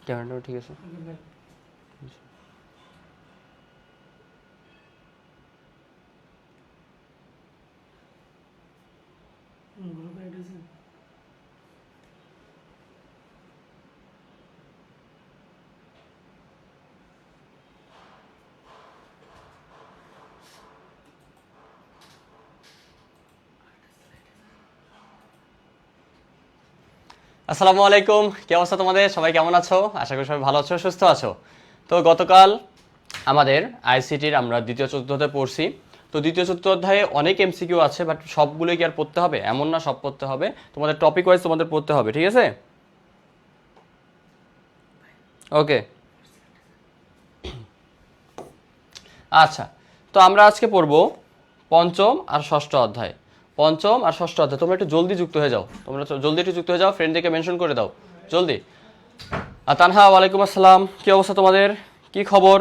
ক্যামেরাটাও ঠিক আছে। আসসালামু আলাইকুম, কি অবস্থা তোমাদের? সবাই কেমন আছো? আশা করি সবাই ভালো আছো, সুস্থ আছো। তো গতকাল আমাদের আইসিটির আমরা দ্বিতীয় চতুর্থ অধ্যায় পড়ছি। তো দ্বিতীয় চতুর্থ অধ্যায়ে অনেক এমসিকিউ আছে, বাট সবগুলোই কি আর পড়তে হবে? এমন না সব পড়তে হবে, তোমাদের টপিক ওয়াইজ তোমাদের পড়তে হবে, ঠিক আছে? ওকে, আচ্ছা। তো আমরা আজকে পড়বো পঞ্চম আর ষষ্ঠ অধ্যায়। পঞ্চম আর ষষ্ঠ অধ্যায় তোমরা একটু জলদি যুক্ত হয়ে যাও, তোমরা জলদি একটু যুক্ত হয়ে যাও, ফ্রেন্ডদেরকে মেনশন করে দাও জলদি। আর তানহা, ওয়ালাইকুম আসসালাম, কি অবস্থা তোমাদের? কি খবর?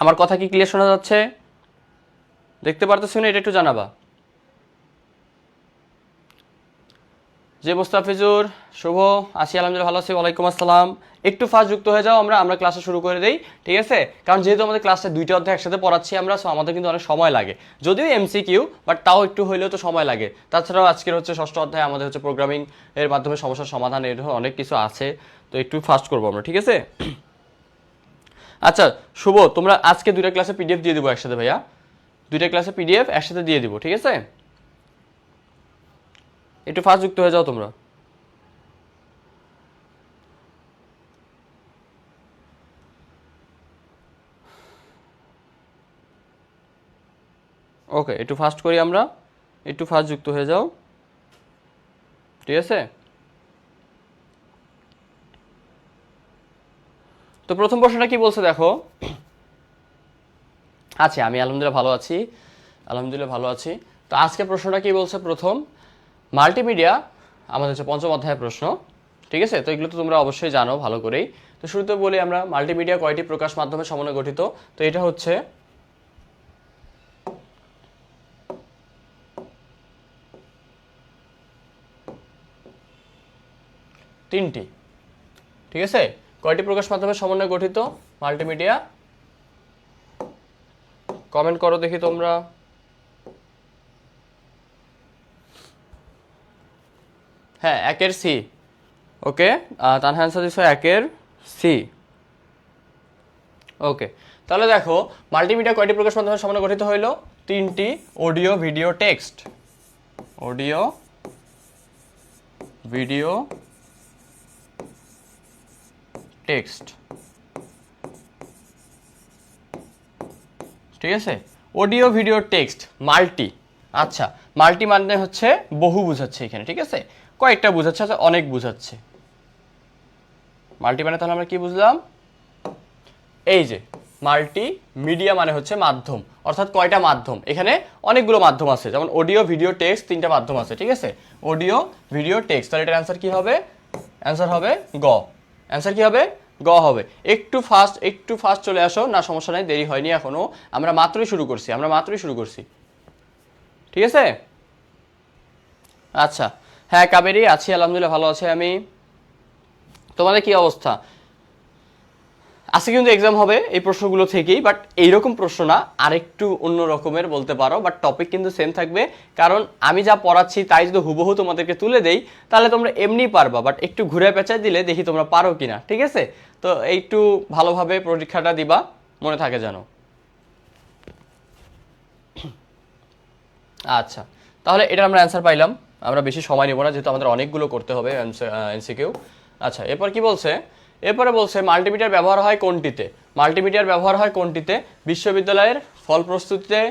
আমার কথা কি ক্লিয়ার শোনা যাচ্ছে? দেখতে পারতেছি না, এটা একটু জানাবা। যে মুস্তাফিজুর, শুভ, আসি, আলহামদুলিল্লাহ ভালো আছি, ওয়ালাইকুম আসসালাম। একটু ফাস্ট যুক্ত হয়ে যাও, আমরা ক্লাসটা শুরু করে দেই, ঠিক আছে? কারণ যেহেতু আমাদের ক্লাসটা দুইটা অধ্যায় একসাথে পড়াচ্ছি আমরা, সো আমাদের কিন্তু অনেক সময় লাগে, যদিও এমসিকিউ, বাট তাও একটু হইলেও তো সময় লাগে। তাছাড়াও আজকের হচ্ছে ষষ্ঠ অধ্যায়, আমাদের হচ্ছে প্রোগ্রামিং এর মাধ্যমে সমস্যার সমাধান, এর অনেক কিছু আছে, তো একটু ফাস্ট করবো আমরা, ঠিক আছে? আচ্ছা শুভ, তোমরা আজকে দুইটা ক্লাসে পিডিএফ দিয়ে দিব একসাথে ভাইয়া, দুইটা ক্লাসে পিডিএফ একসাথে দিয়ে দিব, ঠিক আছে? একটু ফাস্ট যুক্ত হয়ে যাও তোমরা। ওকে, একটু ফাস্ট করি আমরা, একটু ফাস্ট যুক্ত হয়ে যাও, ঠিক আছে? তো প্রথম প্রশ্নটা কি বলছে দেখো। আচ্ছা, আমি আলহামদুলিল্লাহ ভালো আছি, আলহামদুলিল্লাহ ভালো আছি। তো আজকে প্রশ্নটা কি বলছে, প্রথম মাল্টিমিডিয়া, আমাদের হচ্ছে পঞ্চম অধ্যায়ের প্রশ্ন, ঠিক আছে? তো এগুলো তো তোমরা অবশ্যই জানো ভালো করেই। তো শুরুতে বলি আমরা, মাল্টিমিডিয়া কয়টি প্রকাশ মাধ্যমের সমন্বয়ে গঠিত? তো এটা হচ্ছে তিনটি, ঠিক আছে? কয়টি প্রকাশ মাধ্যমের সমন্বয়ে গঠিত মাল্টিমিডিয়া? কমেন্ট করো দেখি তোমরা। হ্যাঁ, একের সি। ওকে, তার অ্যান্সার দিচ্ছে একের সি। ওকে, তাহলে দেখো মাল্টিমিডিয়া কয়টি প্রকাশ মাধ্যমের সমন্বয়ে গঠিত হইল? তিনটি, audio, video, text. Audio, video, text, ঠিক আছে? Audio, video, text, multi. আচ্ছা, মাল্টি মানে হচ্ছে বহু বুঝাচ্ছে এখানে, ঠিক আছে? কয়েকটা বুঝাচ্ছে, আচ্ছা অনেক বুঝাচ্ছে। মাল্টি মানে তাহলে আমরা কি বুঝলাম? এই যে মাল্টি মিডিয়া মানে হচ্ছে মাধ্যম, অর্থাৎ কয়টা মাধ্যম, এখানে অনেকগুলো মাধ্যম আছে, যেমন অডিও, ভিডিও, টেক্সট, তিনটা মাধ্যম আছে, ঠিক আছে? অডিও, ভিডিও, টেক্সট, তাহলে এটার অ্যান্সার কি হবে? অ্যান্সার হবে গ। অ্যান্সার কি হবে? গ হবে। একটু ফাস্ট, একটু ফাস্ট চলে আসো, না সমস্যা নাই, দেরি হয়নি এখনো, আমরা মাত্রই শুরু করছি, আমরা মাত্রই শুরু করছি, ঠিক আছে? আচ্ছা, হ্যাঁ কাবেরি, আছি আলহামদুলিল্লাহ ভালো আছি আমি। তোমাদের কি অবস্থা? আজকে কিন্তু এক্সাম হবে এই প্রশ্নগুলো থেকেই, বাট এইরকম প্রশ্ন না, আরেকটু অন্য রকমের বলতে পারো, বাট টপিক কিন্তু সেম থাকবে। কারণ আমি যা পড়াচ্ছি তাই যদি হুবহু তোমাদেরকে তুলে দেই, তাহলে তোমরা এমনি পারবা, বাট একটু ঘুরে পেঁচায় দিলে দেখি তোমরা পারো কিনা, ঠিক আছে? তো একটু ভালোভাবে পরীক্ষাটা দিবা, মনে থাকে যেন। আচ্ছা, তাহলে এটার আমরা অ্যান্সার পাইলাম, আমরা বেশি সময় নেব না, যেহেতু আমাদের অনেকগুলো করতে হবে এমসিকিউ। আচ্ছা, এরপর কি বলছে? এরপরে বলছে মাল্টিমিডিয়ার ব্যবহার হয় কোনটিতে? মাল্টিমিডিয়ার ব্যবহার হয় কোনটিতে? বিশ্ববিদ্যালয়ের ফল প্রস্তুতিতে,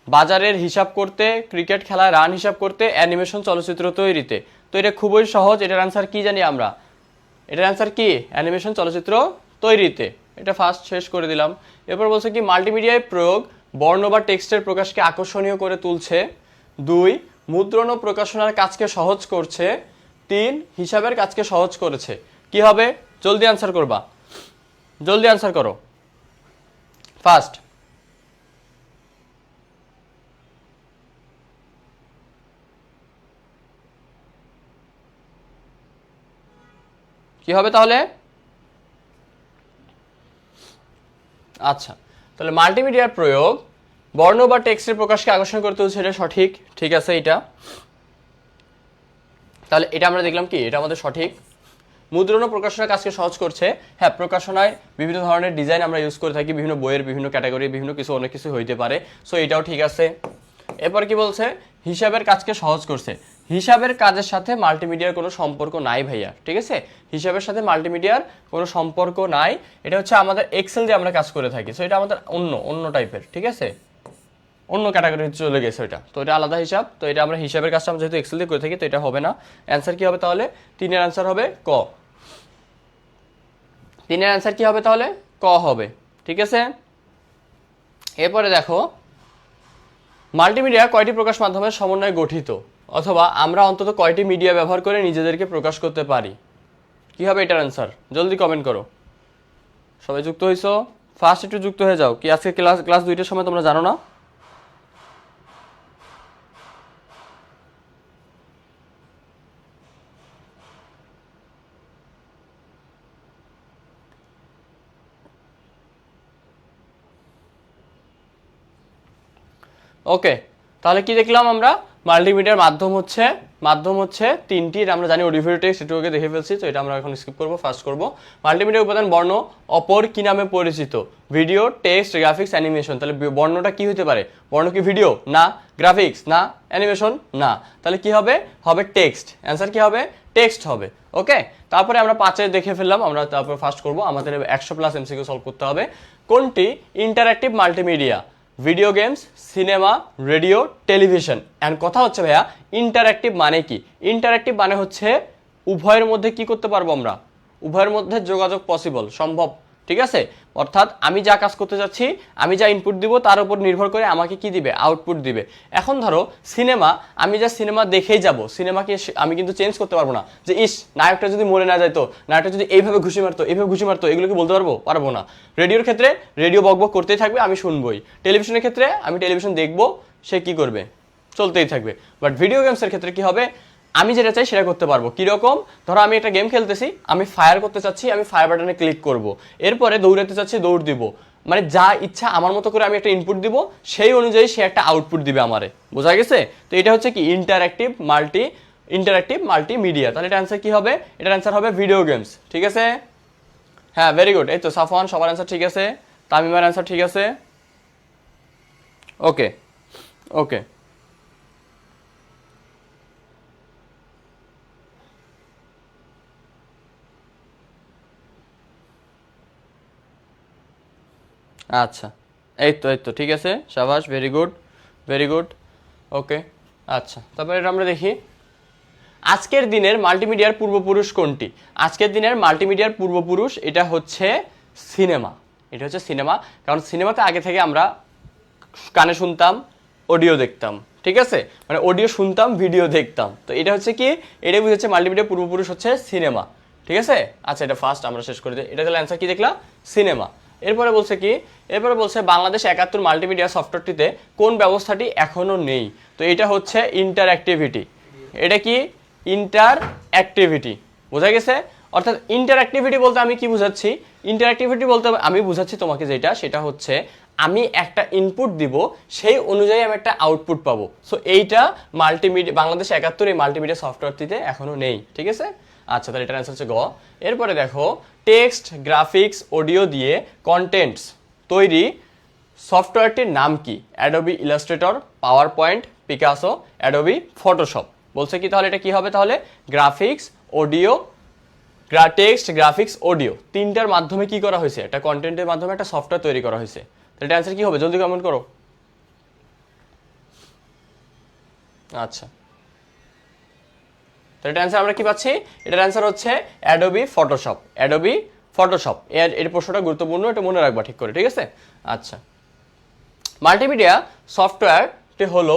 বাজারের হিসাব করতে, ক্রিকেট খেলায় রান হিসাব করতে, অ্যানিমেশন চলচ্চিত্র তৈরিতে। তো এটা খুবই সহজ, এটার অ্যান্সার কি জানি আমরা? এটার অ্যান্সার কি? অ্যানিমেশন চলচ্চিত্র তৈরিতে। এটা ফার্স্ট শেষ করে দিলাম। এরপর বলছে কি, মাল্টিমিডিয়ায় প্রয়োগ বর্ণ বা টেক্সটের প্রকাশকে আকর্ষণীয় করে তুলছে। 2, মুদ্রণ ও প্রকাশনার কাজকে সহজ করছে। 3, হিসাবের কাজকে সহজ করেছে। কি হবে? জলদি অ্যান্সার করবা, জলদি অ্যান্সার করো, ফার্স্ট। কি হবে তাহলে? আচ্ছা, তাহলে মাল্টিমিডিয়ার প্রয়োগ বর্ণ বা টেক্সটের প্রকাশকে আকর্ষণ করতে হচ্ছে, এটা সঠিক। ঠিক আছে, এটা তাহলে এটা আমরা দেখলাম কি এটা আমাদের সঠিক। মুদ্রণ ও প্রকাশনার কাজকে সহজ করছে। হ্যাঁ, প্রকাশনায় বিভিন্ন ধরনের ডিজাইন আমরা ইউজ করে থাকি, বিভিন্ন বইয়ের বিভিন্ন ক্যাটাগরি, বিভিন্ন কিছু অনেক কিছু হইতে পারে, সো এটাও ঠিক আছে। এরপর কি বলছে? হিসাবের কাজকে সহজ করছে। হিসাবের কাজের সাথে মাল্টিমিডিয়ার কোনো সম্পর্ক নাই ভাইয়া, ঠিক আছে? হিসাবের সাথে মাল্টিমিডিয়ার কোনো সম্পর্ক নাই। এটা হচ্ছে আমাদের এক্সেল দিয়ে আমরা কাজ করে থাকি, সো এটা আমাদের অন্য টাইপের, ঠিক আছে? অন্য ক্যাটাগরি চলে গেছে ওইটা, তো এটা আলাদা হিসাব। তো এটা আমরা হিসাবের কাজটা আমরা যেহেতু এক্সেল দিয়ে করে থাকি, তো এটা হবে না। অ্যান্সার কি হবে তাহলে? 3-এর অ্যান্সার হবে ক। 3-এর অ্যান্সার কি হবে তাহলে? ক হবে, ঠিক আছে? এরপরে দেখো, মাল্টিমিডিয়া কয়টি প্রকাশ মাধ্যমের সমন্বয়ে গঠিত, অথবা আমরা অন্তত কয়টি মিডিয়া ব্যবহার করে নিজেদেরকে প্রকাশ করতে পারি? কি হবে এটার অ্যান্সার? জলদি কমেন্ট করো। সবাই যুক্ত হইছো? ফার্স্ট একটু যুক্ত হয়ে যাও। কি আজকে ক্লাস 2টার সময় তোমরা জানো না? ওকে, তাহলে কি দেখলাম আমরা? মাল্টিমিডিয়ার মাধ্যম হচ্ছে 3টি, আমরা জানি অডিও ভিডিও টেক্সট, এটুকুকে দেখে ফেলছি, তো এটা আমরা এখন স্কিপ করব, ফার্স্ট করব। মাল্টিমিডিয়া উপাদান বর্ণ অপর কি নামে পরিচিত? Video, text, graphics, animation. তাহলে বর্ণটা কি হতে পারে? বর্ণ কি ভিডিও? না। গ্রাফিক্স? না। অ্যানিমেশন? না। তাহলে কি হবে? হবে টেক্সট। অ্যান্সার কি হবে? টেক্সট হবে। ওকে, তারপরে আমরা 5-এ দেখে ফেললাম, আমরা তারপর ফার্স্ট করব। আমাদের 100+ এমসিকিউ সলভ করতে হবে। কোনটি interactive multimedia? Video games, cinema, radio, television. And কথা হচ্ছে ভাইয়া, ইন্টারঅ্যাক্টিভ মানে কি? ইন্টারঅ্যাক্টিভ মানে হচ্ছে উভয়ের মধ্যে কি করতে পারবো আমরা? উভয়ের মধ্যে যোগাযোগ পসিবল, সম্ভব, ঠিক আছে? অর্থাৎ আমি যা কাজ করতে যাচ্ছি, আমি যা ইনপুট দিব তার উপর নির্ভর করে আমাকে কি দিবে? আউটপুট দিবে। এখন ধরো সিনেমা, আমি যা সিনেমা দেখেই যাব, সিনেমাকে আমি কিন্তু চেঞ্জ করতে পারবো না, যে ইস নায়কটা যদি মরে না যাইতো, নায়কটা যদি এইভাবে ঘুষি মারতো, এগুলো কি বলতে পারবো না। রেডিওর ক্ষেত্রে রেডিও বকবক করতেই থাকবে, আমি শুনবই। টেলিভিশনের ক্ষেত্রে আমি টেলিভিশন দেখবো, সে কি করবে? চলতেই থাকবে। বাট ভিডিও গেমসের ক্ষেত্রে কি হবে? আমি যেটা চাই সেটা করতে পারবো। কিরকম? ধরো আমি একটা গেম খেলতেছি, আমি ফায়ার করতে চাচ্ছি, আমি ফায়ার বাটনে ক্লিক করব। এরপরে দৌড়াতে চাচ্ছি, দৌড় দিব। মানে যা ইচ্ছা আমার মতো করে আমি একটা ইনপুট দিব, সেই অনুযায়ী সে একটা আউটপুট দিবে আমারে। বোঝা গেছে? তো এটা হচ্ছে কি ইন্টারঅ্যাক্টিভ মাল্টিমিডিয়া। তাহলে এটা অ্যান্সার কি হবে? এটার অ্যান্সার হবে ভিডিও গেমস, ঠিক আছে? হ্যাঁ, ভেরি গুড। এই তো সাফওয়ান, সবার অ্যান্সার ঠিক আছে, তামিমার অ্যান্সার ঠিক আছে। ওকে ওকে, আচ্ছা, এই তো ঠিক আছে, শাবাশ, ভেরি গুড। ওকে, আচ্ছা, তারপরে এটা আমরা দেখি, আজকের দিনের মাল্টিমিডিয়ার পূর্বপুরুষ কোনটি? আজকের দিনের মাল্টিমিডিয়ার পূর্বপুরুষ এটা হচ্ছে সিনেমা। এটা হচ্ছে সিনেমা, কারণ সিনেমাতে আগে থেকে আমরা কানে শুনতাম, অডিও দেখতাম, ঠিক আছে? মানে অডিও শুনতাম, ভিডিও দেখতাম। তো এটা হচ্ছে কি, এটাই বুঝাচ্ছে মাল্টিমিডিয়ার পূর্বপুরুষ হচ্ছে সিনেমা, ঠিক আছে? আচ্ছা, এটা ফার্স্ট আমরা শেষ করে দিই। এটা তাহলে অ্যান্সার কি দেখলাম? সিনেমা। এরপরে বলছে কি? এরপরে বলছে বাংলাদেশ 71 মাল্টিমিডিয়া সফটওয়্যারটিতে কোন ব্যবস্থাটি এখনো নেই? তো এটা হচ্ছে ইন্টারঅ্যাক্টিভিটি। এটা কি? ইন্টারঅ্যাক্টিভিটি। বোঝা গেছে? অর্থাৎ ইন্টারঅ্যাক্টিভিটি বলতে আমি কি বুঝাচ্ছি? ইন্টারঅ্যাক্টিভিটি বলতে আমি বুঝাচ্ছি তোমাকে সেটা হচ্ছে আমি একটা ইনপুট দিব, সেই অনুযায়ী আমি একটা আউটপুট পাবো। সো এইটা মাল্টিমিডিয়া, বাংলাদেশ 71 এই মাল্টিমিডিয়া সফটওয়্যারটিতে এখনো নেই, ঠিক আছে? আচ্ছা, তাহলে এটার অ্যান্সার হচ্ছে গ। এরপরে দেখো, টেক্সট, গ্রাফিক্স, অডিও দিয়ে কন্টেন্টস তৈরি সফটওয়্যারটির নাম কি? Adobe Illustrator, power point, Picasso, Adobe Photoshop. বলছে কি তাহলে এটা কি হবে তাহলে? Graphics, audio, text, graphics, audio, তিনটার মাধ্যমে কি করা হয়েছে? একটা কন্টেন্টের মাধ্যমে একটা সফটওয়্যার তৈরি করা হয়েছে। তাহলে এটা অ্যান্সার কি হবে? জলদি কমেন্ট করো। আচ্ছা, তো এটা অ্যান্সার আমরা কি পাচ্ছি? এটার অ্যান্সার হচ্ছে অ্যাডোবি ফটোশপ। অ্যাডোবি ফটোশপ, এর প্রশ্নটা গুরুত্বপূর্ণ, এটা মনে রাখবা ঠিক করে, ঠিক আছে? আচ্ছা, মাল্টিমিডিয়া সফটওয়্যারটি হলো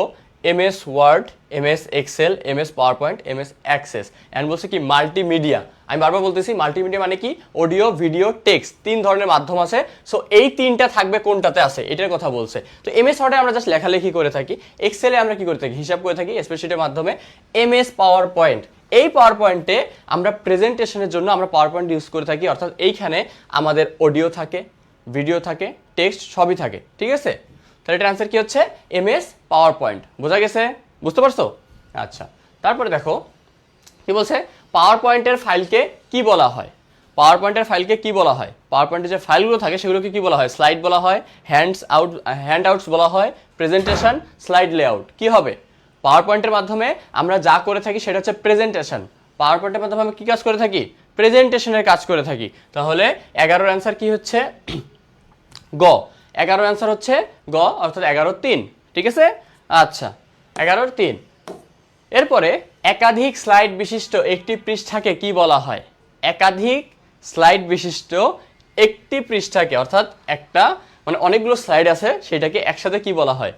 MS Word, MS Excel, MS PowerPoint, MS Access, and বলছে কি মাল্টিমিডিয়া। আমি বারবার বলতেছি মাল্টিমিডিয়া মানে কি, অডিও, ভিডিও, টেক্সট, 3 ধরনের মাধ্যম আছে। সো এই 3টা থাকবে কোনটাতে আছে এটার কথা বলছে। তো MS ওয়ার্ডে আমরা জাস্ট লেখালেখি করে থাকি, এক্সেলে আমরা কি করে থাকি, হিসাব করে থাকি, স্প্রেডশিটের মাধ্যমে। MS পাওয়ার পয়েন্ট, এই পাওয়ার পয়েন্টে আমরা প্রেজেন্টেশনের জন্য আমরা পাওয়ার পয়েন্ট ইউজ করে থাকি, অর্থাৎ এইখানে আমাদের অডিও থাকে, ভিডিও থাকে, টেক্সট সবই থাকে, ঠিক আছে। তাহলে এটার আনসার কি হচ্ছে MS পাওয়ার পয়েন্ট। বোঝা গেছে, বুঝতে পারছো? আচ্ছা, তারপরে দেখো কি বলছে, পাওয়ার পয়েন্টের ফাইলকে কি বলা হয়, পাওয়ার পয়েন্টের ফাইলকে কি বলা হয়, পাওয়ার পয়েন্টের যে ফাইলগুলো থাকে সেগুলোকে কি বলা হয়, স্লাইড বলা হয়, হ্যান্ড আউটস বলা হয়, প্রেজেন্টেশন, স্লাইড লেআউট। কি হবে, পাওয়ার পয়েন্টের মাধ্যমে আমরা যা করে থাকি সেটা হচ্ছে প্রেজেন্টেশন। পাওয়ার পয়েন্টের মাধ্যমে আমরা কি কাজ করে থাকি, প্রেজেন্টেশনের কাজ করে থাকি। তাহলে 11-র অ্যান্সার কি হচ্ছে গ, 11-র অ্যান্সার হচ্ছে গ, অর্থাৎ 11-3, ঠিক আছে। আচ্ছা, 11-3। এরপরে একাধিক স্লাইড বিশিষ্ট একটি পৃষ্ঠাকে কি বলা হয়, একাধিক স্লাইড বিশিষ্ট একটি পৃষ্ঠাকে, অর্থাৎ একটা মানে অনেকগুলো স্লাইড আছে সেটাকে একসাথে কি বলা হয়,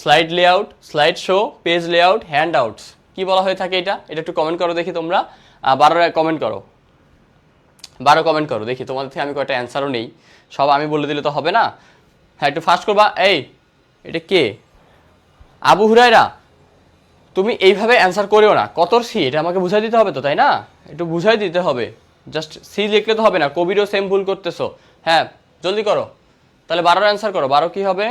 slide layout, slide show, page layout, hand outs, কি বলা হয়ে থাকে এটা, এটা একটু কমেন্ট করো দেখি তোমরা। 12 কমেন্ট করো, 12 কমেন্ট করো দেখি, তোমাদের থেকে আমি কয়টা অ্যান্সারও নেই, সব আমি বলে দিলে তো হবে না। হ্যাঁ, একটু ফাস্ট করবা। এই এটা কে, আবু হুরায়রা, তুমি এইভাবে অ্যান্সার করেও না, কতর সি এটা আমাকে বুঝাই দিতে হবে তো, তাই না, একটু বুঝাই দিতে হবে, জাস্ট সি লিখলে তো হবে না, কবিরও সেম ভুল করতেছো। হ্যাঁ, জলদি করো, তাহলে 12-র অ্যান্সার করো, 12 কি হবে,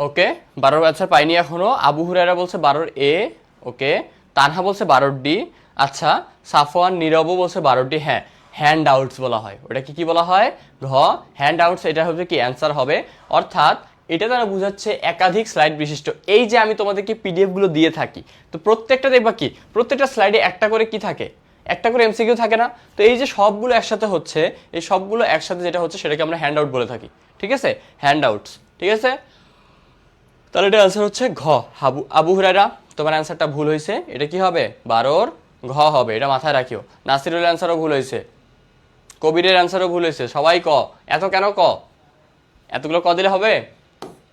ওকে। 12-র অ্যান্সার পাইনি এখনো। আবু হুরায়রা বলছে 12-র এ, ওকে। তানহা বলছে 12-র ডি। আচ্ছা, সাফওয়ান নীরবও বলছে 12-র ডি। হ্যাঁ, হ্যান্ড আউটস বলা হয়, ওটা কি বলা হয়, ঘ, হ্যান্ড আউটস, এটা হবে কি অ্যান্সার হবে। অর্থাৎ এটা দ্বারা বোঝাচ্ছে একাধিক স্লাইড বিশিষ্ট। এই যে আমি তোমাদেরকে পিডিএফ গুলো দিয়ে থাকি, তো প্রত্যেকটা দেখবা কি, প্রত্যেকটা স্লাইডে একটা করে কি থাকে, একটা করে এমসিকিউ থাকে না। তো এই যে সবগুলো একসাথে হচ্ছে, এই সবগুলো একসাথে যেটা হচ্ছে সেটাকে আমরা হ্যান্ড আউট বলে থাকি, ঠিক আছে, হ্যান্ড আউটস, ঠিক আছে। তাহলে এটা অ্যান্সার হচ্ছে ঘ, আবু হুরায়রা, তোমার অ্যান্সারটা ভুল হয়েছে, এটা কি হবে 12-র ঘ হবে, এটা মাথায় রাখিও। নাসিরুল অ্যান্সারও ভুল হয়েছে, কবিরের অ্যান্সারও ভুল হয়েছে, সবাই ক, এত কেন ক, এতগুলো ক দিলে হবে,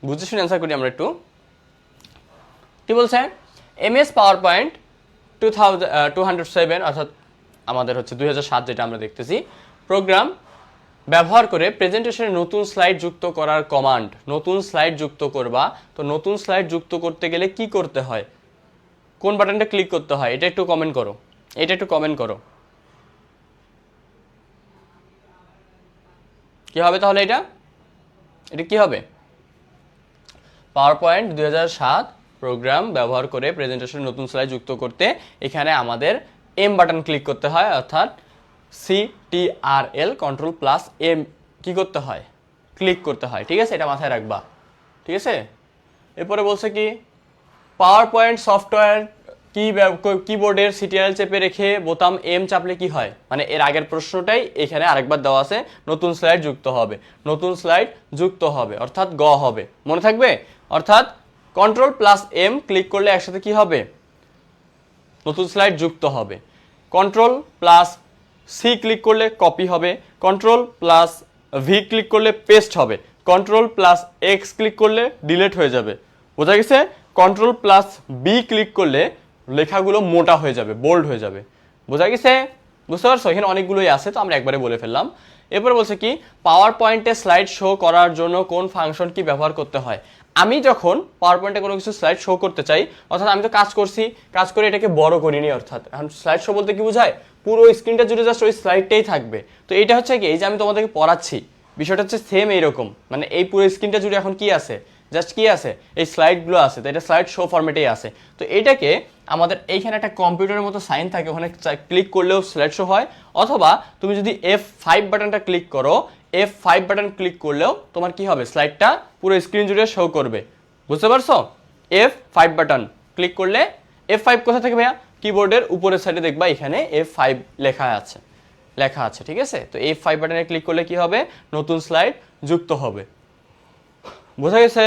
বুঝতে শুনে অ্যান্সার করি আমরা একটু। কি বলছে, MS পাওয়ার পয়েন্ট 207, অর্থাৎ আমাদের হচ্ছে 2007 যেটা আমরা দেখতেছি, প্রোগ্রাম ব্যবহার করে প্রেজেন্টেশনে নতুন স্লাইড যুক্ত করার কমান্ড। নতুন স্লাইড যুক্ত করবা, তো নতুন স্লাইড যুক্ত করতে গেলে কি করতে হয়, কোন বাটনটা ক্লিক করতে হয়, এটা একটু কমেন্ট করো, এটা একটু কমেন্ট করো, কি হবে তাহলে, এটা এটা কি হবে, পাওয়ার পয়েন্ট 2007 প্রোগ্রাম ব্যবহার করে প্রেজেন্টেশনে নতুন স্লাইড যুক্ত করতে এখানে আমাদের এম বাটন ক্লিক করতে হয়, অর্থাৎ CTRL Ctrl+M কি করতে হয়, ক্লিক করতে হয়, ঠিক আছে, এটা মাথায় রাখবা, ঠিক আছে। এরপরে বলছে কি, পাওয়ার পয়েন্ট সফটওয়্যার কিবোর্ডের CTRL চেপে রেখে বোতাম M চাপলে কি হয়, মানে এর আগের প্রশ্নটাই এখানে আরেকবার দেওয়া আছে, নতুন স্লাইড যুক্ত হবে, নতুন স্লাইড যুক্ত হবে, অর্থাৎ গ হবে, মনে থাকবে। অর্থাৎ Ctrl+M ক্লিক করলে একসাথে কি হবে, নতুন স্লাইড যুক্ত হবে। Ctrl+C ক্লিক করলে কপি হবে, Ctrl+V ক্লিক করলে পেস্ট হবে, Ctrl+X ক্লিক করলে ডিলিট হয়ে যাবে, বোঝা গেছে। Ctrl+B ক্লিক করলে লেখাগুলো মোটা হয়ে যাবে, বোল্ড হয়ে যাবে, বোঝা গেছে, বুঝতে পারছো, এখানে অনেকগুলোই আছে, তো আমরা একবারে বলে ফেললাম। এরপরে বলছে কি, পাওয়ার পয়েন্টে স্লাইড শো করার জন্য কোন ফাংশন কি ব্যবহার করতে হয়। আমি যখন পাওয়ার পয়েন্টে কোনো কিছু স্লাইড শো করতে চাই, অর্থাৎ আমি তো কাজ করছি, কাজ করে এটাকে বড় করিনি, অর্থাৎ এখন স্লাইড শো বলতে কি বোঝায়, পুরো স্ক্রিনটা জুড়ে জাস্ট ওই স্লাইডটাই থাকবে। তো এইটা হচ্ছে কি, এই যে আমি তোমাদেরকে পড়াচ্ছি বিষয়টা হচ্ছে সেম এইরকম, মানে এই পুরো স্ক্রিনটা জুড়ে এখন কি আছে, জাস্ট কি আছে, এই স্লাইডগুলো আছে, তো এটা স্লাইড শো ফরম্যাটেই আছে। তো এটাকে আমাদের এইখানে একটা কম্পিউটারের মতো সাইন থাকে, ওখানে ক্লিক করলেও স্লাইড শো হয়, অথবা তুমি যদি F5 বাটনটা ক্লিক করো, F5 বাটন ক্লিক করলেও তোমার কি হবে, স্লাইডটা পুরো স্ক্রিন জুড়ে শো করবে, বুঝতে পারছো। F5 বাটন ক্লিক করলে, F5 কোথা থেকে ভাইয়া, কিবোর্ডের উপরের সাইডে দেখবা এখানে F5 লেখা আছে, ঠিক আছে। তো F5 বাটনে ক্লিক করলে কি হবে, নতুন স্লাইড যুক্ত হবে, বোঝা গেছে।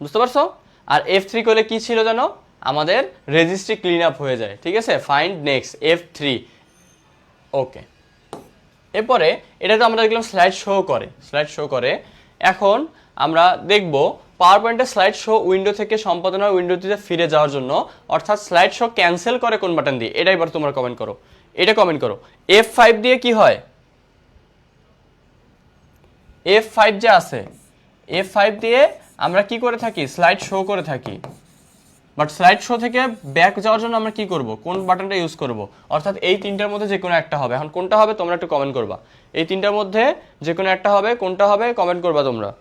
বুঝতে পারছো? আর F3 করলে কি ছিল জানো, আমাদের রেজিস্ট্রি ক্লিন আপ হয়ে যায়, ঠিক আছে? Find next F3। ওকে, এরপরে এটা তো আমরা দেখলাম স্লাইড শো করে। এখন আমরা দেখব পাওয়ার পয়েন্টের স্লাইড শো উইন্ডো থেকে সম্পাদনা উইন্ডোতে ফিরে যাওয়ার জন্য, অর্থাৎ স্লাইড শো ক্যান্সেল করে কোন বাটন দিয়ে, এটা এবার তোমরা কমেন্ট করো। এটা কমেন্ট করো। F5 দিয়ে কি হয়? F5 যে আছে, F5 দিয়ে আমরা কি করে থাকি, স্লাইড শো করে থাকি। বাট স্লাইড শো থেকে ব্যাক যাওয়ার জন্য আমরা কি করব, কোন বাটনটা ইউজ করব? অর্থাৎ এই তিনটার মধ্যে যে কোনো একটা হবে। এখন কোনটা হবে তোমরা একটু কমেন্ট করবা। এই তিনটার মধ্যে যে কোনো একটা হবে, কোনটা হবে কমেন্ট করবা তোমরা।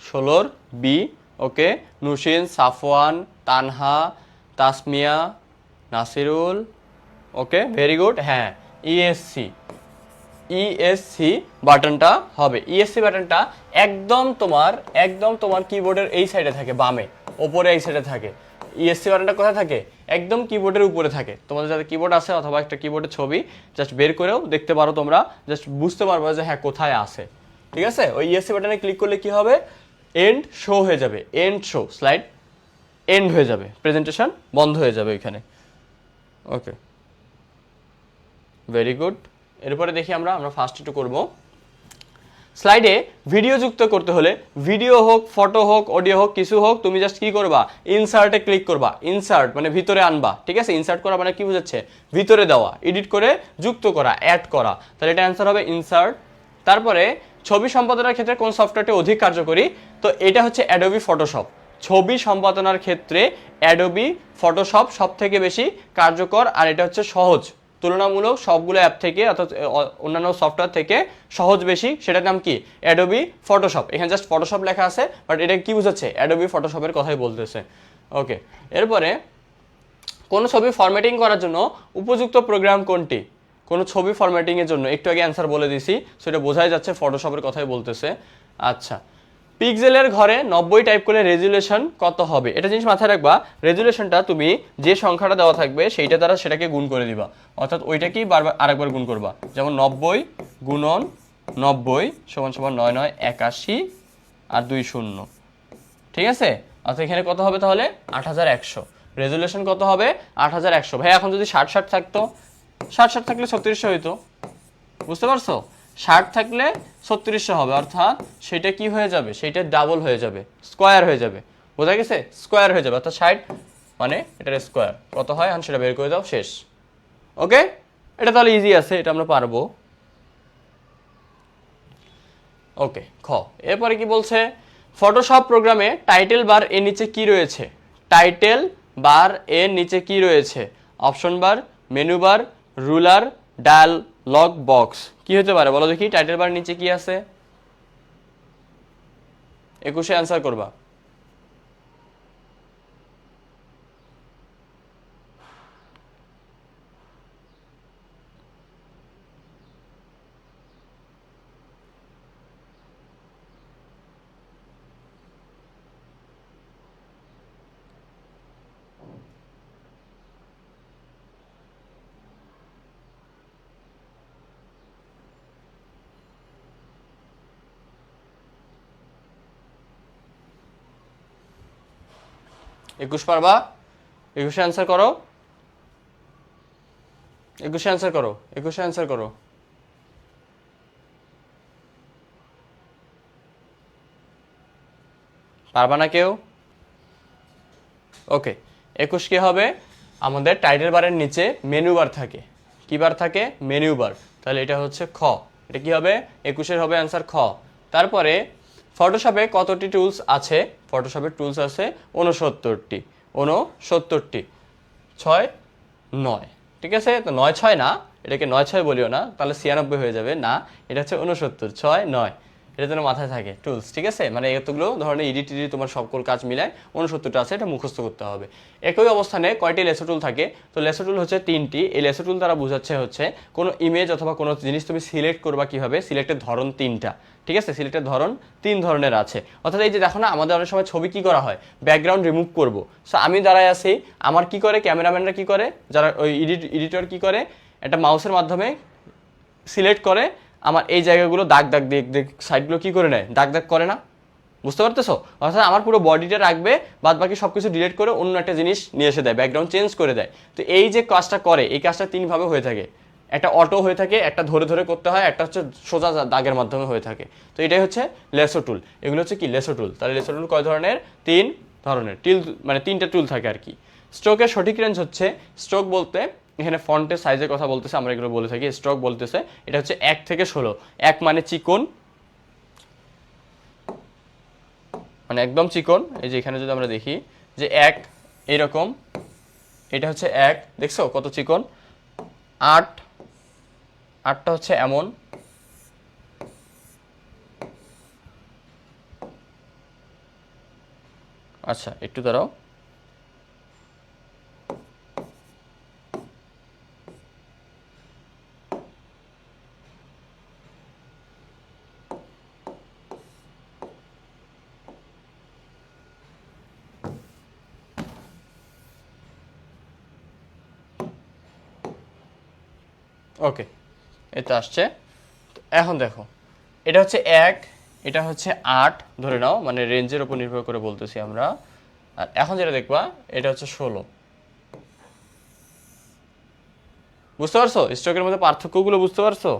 ষোলোর বি। ওকে, নুসিন, সাফওয়ান, তানহা, তাসমিয়া, নাসিরুল। ওকে, ভেরি গুড। হ্যাঁ, ইএসসি বাটনটা হবে। ইএসসি বাটনটা একদম তোমার কিবোর্ডের এই সাইডে থাকে, বামে ওপরে এই সাইডে থাকে। ইএসসি বাটনটা কোথায় থাকে? একদম কিবোর্ডের উপরে থাকে। তোমাদের যাদের কিবোর্ড আছে অথবা একটা কিবোর্ডের ছবি জাস্ট বের করেও দেখতে পারো, তোমরা জাস্ট বুঝতে পারবে যে হ্যাঁ কোথায় আছে। ঠিক আছে, ওই ইএসসি বাটনে ক্লিক করলে কি হবে, এন্ড শো হয়ে যাবে, এন্ড শো, স্লাইড এন্ড হয়ে যাবে, প্রেজেন্টেশন বন্ধ হয়ে যাবে ওইখানে। ওকে, ভেরি গুড। এরপরে দেখি আমরা ফার্স্ট একটু করব। স্লাইডে ভিডিও যুক্ত করতে হলে, ভিডিও হোক, ফটো হোক, অডিও হোক, কিছু হোক, তুমি জাস্ট কি করবা, ইনসার্টে ক্লিক করবা। ইনসার্ট মানে ভিতরে আনবা, ঠিক আছে? ইনসার্ট করা মানে কি বোঝাচ্ছে, ভিতরে দেওয়া, এডিট করে যুক্ত করা, অ্যাড করা। তাহলে এটা অ্যান্সার হবে ইনসার্ট। তারপরে ছবি সম্পাদনার ক্ষেত্রে কোন সফটওয়্যারটি অধিক কার্যকরী? তো এটা হচ্ছে অ্যাডোবি ফটোশপ। ছবি সম্পাদনার ক্ষেত্রে অ্যাডোবি ফটোশপ সব থেকে বেশি কার্যকর, আর এটা হচ্ছে সহজ, তুলনামূলক সবগুলো অ্যাপ থেকে অর্থাৎ অন্যান্য সফটওয়্যার থেকে সহজ বেশি। সেটার নাম কি? Adobe Photoshop. এখানে জাস্ট ফটোশপ লেখা আছে, বাট এটা কি বোঝাচ্ছে, অ্যাডোবি ফটোশপের কথাই বলতেছে। ওকে, এরপরে কোন ছবি ফরম্যাটিং করার জন্য উপযুক্ত প্রোগ্রাম কোনটি? কোনো ছবি ফরম্যাটিং এর জন্য একটু আগে অ্যান্সার বলে দিছি, সেটা বোঝাই যাচ্ছে ফটোশপের কথাই বলতেছে। আচ্ছা, পিক্সেলের ঘরে 90 টাইপ করলে রেজুলেশন কত হবে? এটা জিনিস মাথায় রাখবা, রেজুলেশনটা তুমি যে সংখ্যাটা দেওয়া থাকবে সেইটা দ্বারা সেটাকে গুণ করে দিবা, অর্থাৎ ওইটাকেই বারবার আরেকবার গুণ করবা। যেমন 90 গুণন 90 সমান সমান 9 9 81 আর 2 0। ঠিক আছে, অর্থাৎ এখানে কত হবে তাহলে 8100। রেজুলেশন কত হবে 8100। ভাই এখন যদি 60 60 থাকতো, 60 60 থাকলে 3600 হইতো। বুঝতে পারছো? 60 থাকলে 3600 হবে, অর্থাৎ সেটা কি হয়ে যাবে, সেটা ডাবল হয়ে যাবে, স্কোয়ার হয়ে যাবে। বোঝা গেছে? স্কোয়ার হয়ে যাবে, অর্থাৎ 60 মানে এটার স্কোয়ার কত হয়, এখন সেটা বের করে দাও, শেষ। ওকে, এটা তাহলে ইজি আছে, এটা আমরা পারবো। ওকে, খ। এরপরে কি বলছে, ফটোশপ প্রোগ্রামে টাইটেল বার এর নিচে কি রয়েছে? টাইটেল বার এর নিচে কি রয়েছে? অপশন বার, menu bar, ruler, dialog box. কি হতে পারে বলো দেখি, টাইটেল বার নিচে কি আছে? 21-এ অ্যান্সার করবা। একুশ পারবা? 21-এ অ্যান্সার করো, 21-এ অ্যান্সার করো, 21-এ অ্যান্সার করো। পারবা না কেউ? ওকে, 21 কি হবে, আমাদের টাইটেল বারের নিচে মেনু বার থাকে। কি বার থাকে? Menu bar. তাহলে এটা হচ্ছে খ। এটা কি হবে? 21-এর হবে অ্যান্সার খ। তারপরে ফটোশপে কতটি টুলস আছে? ফটোশপের টুলস আছে 69টি। 69টি, 6 9। ঠিক আছে, তো 9 6 না, এটাকে 9 6 বলিও না, তাহলে 96 হয়ে যাবে না, এটা হচ্ছে 69, 6 9। এটা যেন মাথায় থাকে টুলস, ঠিক আছে? মানে এতগুলো ধরনের ইডিট তোমার সকল কাজ মিলায় 69টা আছে, এটা মুখস্থ করতে হবে। একই অবস্থানে কয়টি লেসো টুল থাকে? তো লেসো টুল হচ্ছে 3টি। এই লেসো টুল দ্বারা বোঝাচ্ছে হচ্ছে কোনো ইমেজ অথবা কোনো জিনিস তুমি সিলেক্ট করবা কিভাবে, সিলেক্টের ধরন 3টা, ঠিক আছে? সিলেক্টের ধরন 3 ধরনের আছে। অর্থাৎ এই যে দেখো না, আমাদের অনেক সময় ছবি কি করা হয়, ব্যাকগ্রাউন্ড রিমুভ করব। সো আমি দাঁড়ায় আছি, আমার কি করে, ক্যামেরাম্যানরা কি করে, যারা ওই এডিটর কি করে, একটা মাউসের মাধ্যমে সিলেক্ট করে আমার এই জায়গাগুলো দাগ দাগ দিয়ে সাইডগুলো কি করে নেয়, দাগ দাগ করে না, বুঝতে পারতেছো? অর্থাৎ আমার পুরো বডিটা রাখবে, বাদ বাকি সব কিছু ডিলিট করে অন্য একটা জিনিস নিয়ে এসে দেয়, ব্যাকগ্রাউন্ড চেঞ্জ করে দেয়। তো এই যে কাজটা করে, এই কাজটা 3 ভাবে হয়ে থাকে। একটা অটো হয়ে থাকে, একটা ধরে ধরে করতে হয়, একটা হচ্ছে সোজা দাগের মাধ্যমে হয়ে থাকে। তো এটাই হচ্ছে লেসো টুল। এগুলো হচ্ছে কি লেসো টুল। তাহলে লেসো টুল কয় ধরনের? 3 ধরনের। মানে 3টা টুল থাকে আর কি। স্ট্রোকের সঠিক রেঞ্জ হচ্ছে, স্ট্রোক বলতে এখানে ফন্টের সাইজের কথা বলতেছে, আমরা এগুলো বলে থাকি। স্ট্রোক বলতেছে এটা হচ্ছে 1 থেকে 16। 1 মানে চিকন, মানে একদম চিকন। এই যে এখানে যদি আমরা দেখি যে 1 এইরকম, এটা হচ্ছে 1, দেখছো কত চিকন। 8টা হচ্ছে এমন, আচ্ছা একটু দাঁড়াও। ওকে, এটা আসছে। এখন দেখো, এটা হচ্ছে 1, এটা হচ্ছে 8 ধরে নাও, মানে রেঞ্জের উপর নির্ভর করে বলতেছি আমরা। আর এখন যেটা দেখবা, এটা হচ্ছে 16। বুঝতে পারছো স্ট্রোকের মধ্যে পার্থক্যগুলো? বুঝতে পারছো?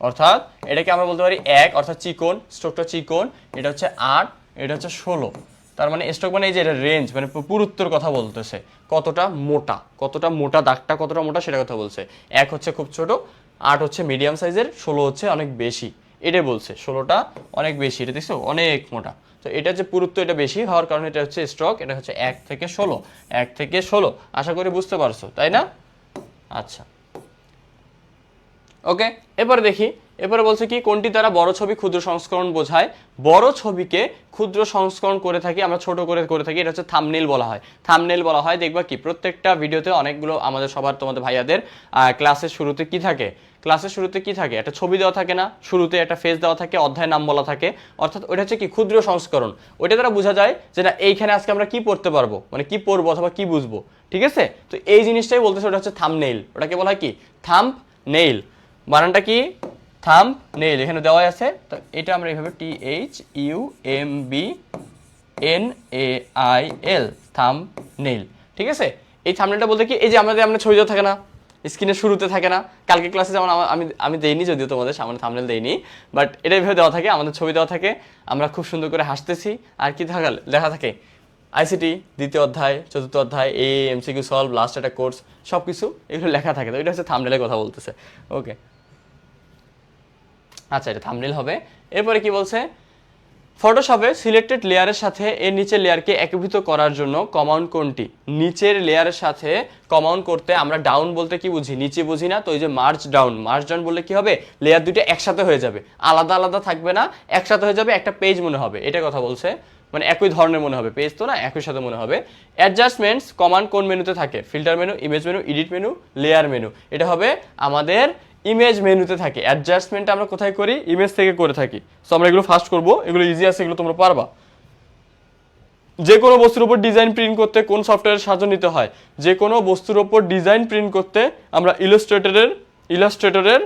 অর্থাৎ এটাকে আমরা বলতে পারি 1, অর্থাৎ চিকন, স্ট্রোকটা চিকন। এটা হচ্ছে 8, এটা হচ্ছে 16। তার মানে স্ট্রোক মানে এই যে এটা রেঞ্জ, মানে পুরুত্বর কথা বলতেছে, কতটা মোটা দাগটা কতটা মোটা সেটা কথা বলছে। 1 হচ্ছে খুব ছোট, 8 হচ্ছে মিডিয়াম সাইজের, 16 হচ্ছে অনেক বেশি। এটাই বলছে 16টা অনেক বেশি, এটা দেখছো অনেক মোটা। তো এটা যে পুরুত্ব, এটা বেশি হওয়ার কারণে এটা হচ্ছে স্ট্রোক। এটা হচ্ছে 1 থেকে 16, 1 থেকে 16। আশা করি বুঝতে পারছো, তাই না? আচ্ছা, ওকে। এরপরে বলছে কি, কোনটি দ্বারা বড় ছবি ক্ষুদ্র সংস্করণ বোঝায়? বড় ছবিকে ক্ষুদ্র সংস্করণ করে থাকি আমরা, ছোট করে থাকি, এটা হচ্ছে থাম্বনেইল বলা হয়। থাম্বনেইল বলা হয়, দেখবা কি প্রত্যেকটা ভিডিওতে অনেকগুলো আমাদের সবার, তোমাদের ভাইয়াদের ক্লাসের শুরুতে কি থাকে? ক্লাসের শুরুতে কি থাকে? একটা ছবি দেওয়া থাকে না, শুরুতে একটা ফেস দেওয়া থাকে, অধ্যায় নাম বলা থাকে। অর্থাৎ ওটা হচ্ছে কি ক্ষুদ্র সংস্করণ। ওইটা দ্বারা বোঝা যায় যে না, এইখানে আজকে আমরা কি পড়তে পারবো, মানে কি পড়বো অথবা কি বুঝবো, ঠিক আছে? তো এই জিনিসটাই বলতেছে, ওটা হচ্ছে থাম্বনেইল। ওটাকে বলা হয় কি? থাম্বনেইল। বানানটা কি? থাম্বনেইল, এখানে দেওয়া আছে। তো এটা আমরা এইভাবে THUMBNAIL, থাম্বনেইল, ঠিক আছে? এই থাম্বনেইলটা বলতে কি, এই যে আমাদের ছবি দেওয়া থাকে না, স্ক্রিনের শুরুতে থাকে না, কালকে ক্লাসে যেমন আমি দেইনি, যদিও তোমাদের সামনে থাম্বনেইল দেইনি, বাট এটা এইভাবে দেওয়া থাকে, আমাদের ছবি দেওয়া থাকে, আমরা খুব সুন্দর করে হাসতেছি, আর কি লেখা থাকে আইসিটি দ্বিতীয় অধ্যায়, চতুর্থ অধ্যায়, MCQ সলভ, লাস্ট একটা কোর্স, সব কিছু এগুলো লেখা থাকে। তো এটা হচ্ছে থাম্বনেইলের কথা বলতেছে। ওকে, আচ্ছা, এটা থাম্বনেইল হবে। এরপরে কি বলছে? ফটোশপে সিলেক্টেড লেয়ারের সাথে এর নিচের লেয়ারকে একীভূত করার জন্য কমান্ড কোনটি? নিচের লেয়ারের সাথে কমান্ড করতে আমরা ডাউন বলতে কি বুঝি? নিচে বুঝি না? তো এই যে মার্জ ডাউন বললে কি হবে? লেয়ার দুটো একসাথে হয়ে যাবে, আলাদা আলাদা থাকবে না, একসাথে হয়ে যাবে, একটা পেজ মনে হবে, এটা কথা বলছে। মানে একই ধরনের মনে হবে, পেজ তো না, একই সাথে মনে হবে। অ্যাডজাস্টমেন্টস কমান্ড কোন মেনুতে থাকে? Filter menu, image menu, edit menu, layer menu. এটা হবে আমাদের ইমেজ মেনুতে থাকে। অ্যাডজাস্টমেন্ট আমরা কোথায় করি? ইমেজ থেকে করে থাকি। সো আমরা এগুলো ফার্স্ট করব, এগুলো ইজি আছে, এগুলো তোমরা পারবা। যে কোনো বস্তুর উপর ডিজাইন প্রিন্ট করতে কোন সফটওয়্যারের সাহায্য নিতে হয়? যে কোনো বস্তুর উপর ডিজাইন প্রিন্ট করতে আমরা ইলাস্ট্রেটরের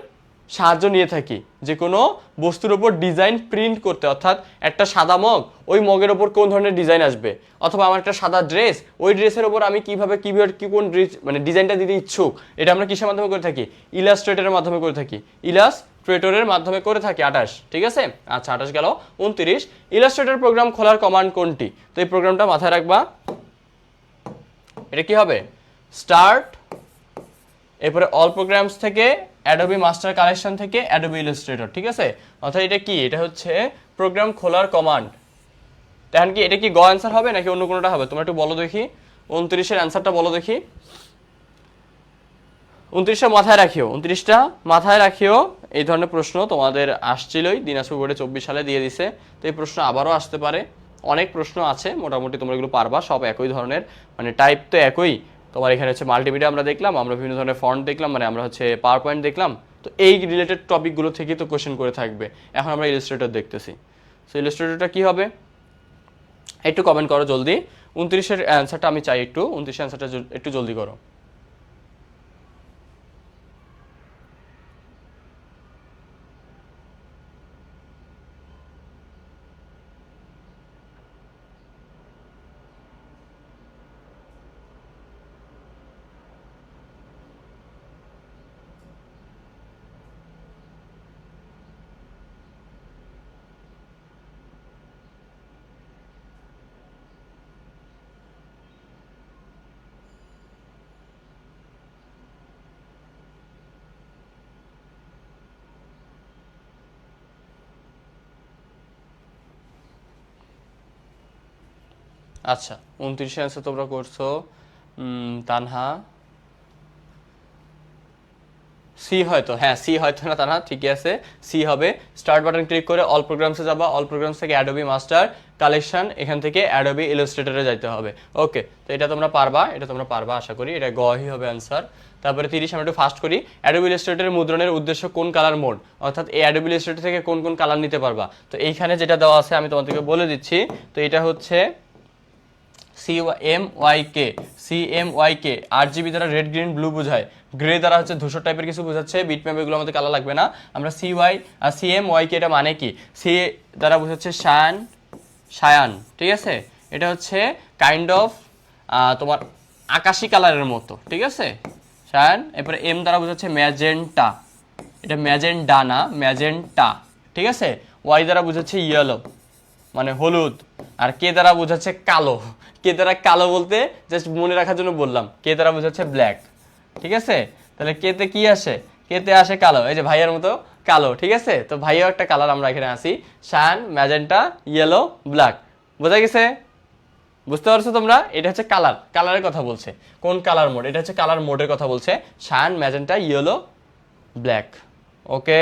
সাহায্য নিয়ে থাকি। যে কোনো বস্তুর উপর ডিজাইন প্রিন্ট করতে, অর্থাৎ একটা সাদা মগ, ওই মগের ওপর কোন ধরনের ডিজাইন আসবে, অথবা আমার একটা সাদা ড্রেস, ওই ড্রেসের ওপর আমি কিভাবে কোন মানে ডিজাইনটা দিতে ইচ্ছুক, এটা আমরা কিসের মাধ্যমে করে থাকি? ইলাস্ট্রেটরের মাধ্যমে করে থাকি। ইলাস্ট্রেটরের মাধ্যমে করে থাকি। 28, ঠিক আছে? আচ্ছা, 28 গেল। 29, ইলাস্ট্রেটর প্রোগ্রাম খোলার কমান্ড কোনটি? তো এই প্রোগ্রামটা মাথায় রাখবা, এটা কি হবে? স্টার্ট, এরপরে অল প্রোগ্রামস থেকে, অ্যাডোবি মাস্টার কালেকশন থেকে, অ্যাডোবি ইলাস্ট্রেটর, ঠিক আছে? অর্থাৎ এটা কি? এটা হচ্ছে প্রোগ্রাম খোলার কমান্ড। তখন কি এটা কি গ অ্যান্সার হবে নাকি অন্য কোনোটা হবে? তোমরা একটু বলো দেখি, 29-এর অ্যান্সারটা বলো দেখি। 29টা মাথায় রাখিও, 29টা মাথায় রাখিও। এই ধরনের প্রশ্ন তোমাদের আসছিলই, দিনাজপুর বোর্ডে 24 সালে দিয়ে দিছে। তো এই প্রশ্ন আবারও আসতে পারে, অনেক প্রশ্ন আছে, মোটামুটি তোমরা এগুলো পারবা, সব একই ধরনের, মানে টাইপ তো একই। তোমার এখানে হচ্ছে মাল্টিমিডিয়া আমরা দেখলাম, আমরা বিভিন্ন ধরনের ফন্ট দেখলাম, মানে আমরা হচ্ছে পাওয়ার পয়েন্ট দেখলাম। তো এই রিলেটেড টপিকগুলো থেকেই তো কোশ্চেন করে থাকবে। এখন আমরা ইলাস্ট্রেটর দেখতেছি। সো ইলাস্ট্রেটরটা কী হবে একটু কমেন্ট করো জলদি। 29-এর অ্যান্সারটা আমি চাই, একটু 29-এর অ্যান্সারটা একটু জলদি করো। আচ্ছা, 29-এর অ্যান্সার তোমরা করছো। তানহা সি হয়তো, হ্যাঁ সি হয়তো না তানহা, ঠিকই আছে, সি হবে। স্টার্ট বাটন ক্লিক করে অল প্রোগ্রামসে যাবা, অল প্রোগ্রামস থেকে অ্যাডোবি মাস্টার কালেকশন, এখান থেকে অ্যাডোবি ইলাস্ট্রেটরে যাইতে হবে। ওকে, তো এটা তোমরা পারবা, এটা তোমরা পারবা আশা করি, এটা গই হবে অ্যান্সার। তারপরে 30 আমরা একটু ফাস্ট করি। অ্যাডোবি ইলাস্ট্রেটরের মুদ্রণের উদ্দেশ্য কোন কালার মোড, অর্থাৎ এই অ্যাডোবি ইলাস্ট্রেটর থেকে কোন কোন কালার নিতে পারবা। তো এইখানে যেটা দেওয়া আছে আমি তোমাদেরকে বলে দিচ্ছি। তো এটা হচ্ছে CMYK RGB দ্বারা রেড গ্রিন ব্লু বোঝায়, গ্রে দ্বারা হচ্ছে ধূসর টাইপের কিছু বোঝাচ্ছে, বিটম্যাপ এগুলো আমাদের কালার লাগবে না। আমরা CMYK এটা মানে কি, সি দ্বারা বোঝাচ্ছে সায়ান, ঠিক আছে, এটা হচ্ছে কাইন্ড অফ তোমার আকাশি কালারের মতো, ঠিক আছে, সায়ান। এরপরে এম দ্বারা বোঝাচ্ছে ম্যাজেন্টা, এটা ম্যাজেন্ডা না, ম্যাজেন্টা, ঠিক আছে। ওয়াই দ্বারা বোঝাচ্ছে ইয়েলো মানে হলুদ, আর কে দ্বারা বোঝাচ্ছে কালো। কে দ্বারা কালো বলতে জাস্ট মনে রাখার জন্য বললাম, কে দ্বারা বোঝাচ্ছে ব্ল্যাক, ঠিক আছে। তাহলে কেতে কি আসে, কেতে আসে কালো, এই যে ভাইয়ার মতো কালো, ঠিক আছে। তো ভাইয়াও একটা কালার আমরা এখানে আসি, শান, ম্যাজেন্টা, ইয়েলো, ব্ল্যাক, বোঝা গেছে, বুঝতে পারছো তোমরা। এটা হচ্ছে কালার, কালারের কথা বলছে, কোন কালার মোড, এটা হচ্ছে কালার মোডের কথা বলছে, শান, ম্যাজেন্টা, ইয়েলো, ব্ল্যাক। ওকে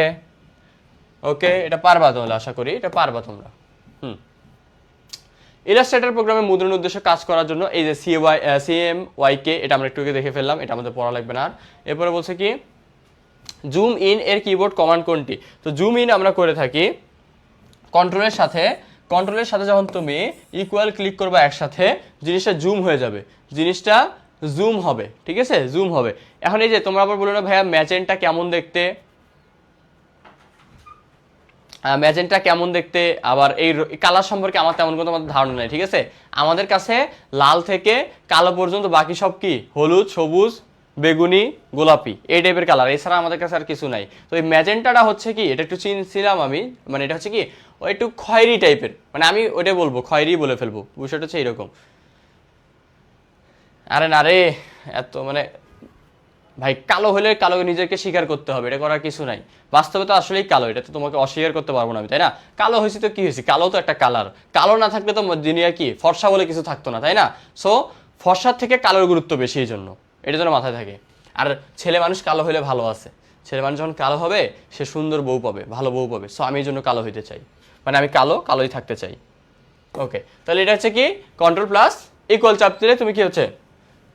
ওকে, এটা পারবা তোমরা, আশা করি এটা পারবা তোমরা। ইলাস্ট্রেটর প্রোগ্রামে মুদ্রণ উদ্দেশ্যে কাজ করার জন্য এই যে CMYK, এটা আমরা একটু দেখে ফেললাম, এটা আমাদের পড়া লাগবে না আর। এরপরে বলছে কি জুম ইন এর কিবোর্ড কমান্ড কোনটি। তো জুম ইন আমরা করে থাকি কন্ট্রোলের সাথে, কন্ট্রোলের সাথে যখন তুমি ইকুয়াল ক্লিক করবা একসাথে, জিনিসটা জুম হয়ে যাবে, জিনিসটা জুম হবে, ঠিক আছে, জুম হবে। এখন এই যে তোমরা আবার বলো না ভাইয়া ম্যাজেন্টা কেমন দেখতে, ম্যাজেন্টা কেমন দেখতে, আবার এই কালার সম্পর্কে আমার তেমন কোনো ধারণা নেই, ঠিক আছে। আমাদের কাছে লাল থেকে কালো পর্যন্ত বাকি সব কি হলুদ, সবুজ, বেগুনি, গোলাপি, এই টাইপের কালার, এছাড়া আমাদের কাছে আর কিছু নাই। তো এই ম্যাজেন্টাটা হচ্ছে কি, এটা একটু চিনছিলাম আমি, মানে এটা হচ্ছে কি ও একটু খয়েরি টাইপের, মানে আমি ওইটাই বলবো, খয়েরি বলে ফেলবো, বিষয়টা হচ্ছে এইরকম। আরে না রে, এত মানে ভাই কালো হলে কালো নিজেকে স্বীকার করতে হবে, এটা করার কিছু নাই। বাস্তবে তো আসলেই কালো, এটা তো তোমাকে অস্বীকার করতে পারবো না আমি, তাই না। কালো হয়েছি তো কি হয়েছি, কালো তো একটা কালার, কালো না থাকলে তো দুনিয়া কি ফর্সা বলে কিছু থাকতো না, তাই না। সো ফর্সার থেকে কালোর গুরুত্ব বেশি, এই জন্য এটা যেন মাথায় থাকে। আর ছেলে মানুষ কালো হলে ভালো আছে, ছেলে মানুষ যখন কালো হবে সে সুন্দর বউ পাবে, ভালো বউ পাবে। সো আমি এই জন্য কালো হইতে চাই, মানে আমি কালোই থাকতে চাই। ওকে, তাহলে এটা হচ্ছে কি কন্ট্রোল প্লাস ইকুয়াল চাপ দিলে তুমি কি হচ্ছে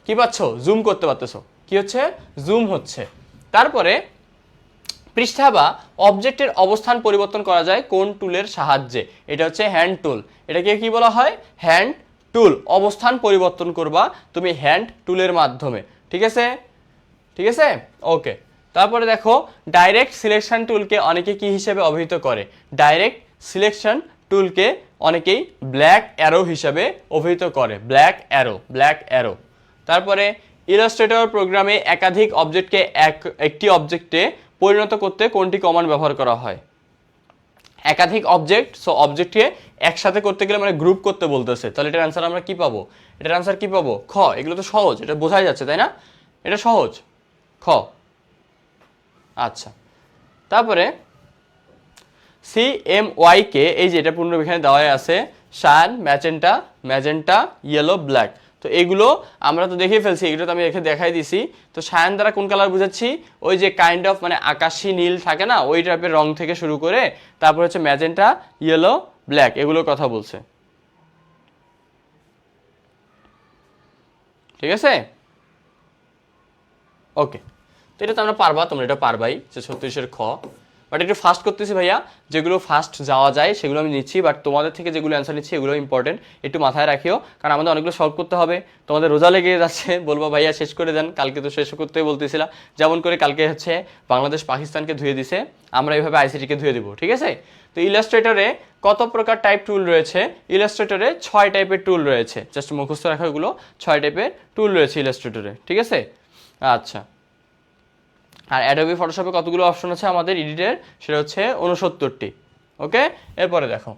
কি পাচ্ছ, জুম করতে পারতেছো, কি হচ্ছে জুম হচ্ছে। তারপরে পৃষ্ঠা বা অবজেক্টের অবস্থান পরিবর্তন করা যায় কোন টুলের সাহায্যে, এটা হচ্ছে হ্যান্ড টুল। এটাকে কি বলা হয়, হ্যান্ড টুল। অবস্থান পরিবর্তন করবা তুমি হ্যান্ড টুলের মাধ্যমে, ঠিক আছে, ঠিক আছে। ওকে, তারপরে দেখো ডাইরেক্ট সিলেকশন টুলকে অনেকে কি হিসেবে অভিহিত করে, ডাইরেক্ট সিলেকশন টুলকে অনেকেই ব্ল্যাক অ্যারো হিসেবে অভিহিত করে, ব্ল্যাক অ্যারো, ব্ল্যাক অ্যারো। তারপরে ইলাস্ট্রেটর প্রোগ্রামে একাধিক অবজেক্টকে একটি অবজেক্টে পরিণত করতে কোনটি কমান্ড ব্যবহার করা হয়, একাধিক অবজেক্ট, সো অবজেক্টকে একসাথে করতে গেলে মানে গ্রুপ করতে বলতেছে, তাহলে এটার অ্যান্সার আমরা কি পাবো, এটার অ্যান্সার কি পাবো, খ। এগুলো তো সহজ, এটা বোঝাই যাচ্ছে, তাই না, এটা সহজ, খ। আচ্ছা, তারপরে CMYK, এই যে এটা পূর্ণ এখানে দেওয়া আছে, শান, ম্যাজেন্টা, ম্যাজেন্টা, ইয়েলো, ব্ল্যাক। তো এগুলো আমরা তো দেখে ফেলছি, এগুলো তো আমি এখানে দেখাই দিছি। তো সায়ান দ্বারা কোন কালার বুঝাচ্ছি, ওই যে কাইন্ড অফ মানে আকাশি নীল থাকে না, ওই টাইপের রং থেকে শুরু করে তারপর হচ্ছে ম্যাজেন্টা, ইয়েলো, ব্ল্যাক, এগুলোর কথা বলছে। ঠিক আছে, ওকে। তো এটা তো আমরা পারবা, তোমরা এটা পারবাই যে 36-এর খ। বাট একটু ফাস্ট করতেছি ভাইয়া, যেগুলো ফাস্ট যাওয়া যায় সেগুলো আমি নিচ্ছি, বাট তোমাদের থেকে যেগুলো অ্যান্সার নিচ্ছি এগুলো ইম্পর্টেন্ট, একটু মাথায় রাখিও, কারণ আমাদের অনেকগুলো সলভ করতে হবে। তোমাদের রোজা লেগে যাচ্ছে, বলবো ভাইয়া শেষ করে দেন, কালকে তো শেষ করতে বলতেছিলাম, যেমন করে কালকে হচ্ছে বাংলাদেশ পাকিস্তানকে ধুয়ে দিছে, আমরা এইভাবে আইসিটিকে ধুয়ে দেবো। ঠিক আছে, তো ইলাস্ট্রেটরে কত প্রকার টাইপ টুল রয়েছে? ইলাস্ট্রেটরে 6 টাইপের টুল রয়েছে, জাস্ট মুখস্থ রাখা, ওগুলো 6 টাইপের টুল রয়েছে ইলাস্ট্রেটরে। ঠিক আছে, আচ্ছা। আর অ্যাডোবি ফটোশপে কতগুলো অপশন আছে আমাদের এডিটের, সেটা হচ্ছে 69টি। ওকে, এরপরে দেখো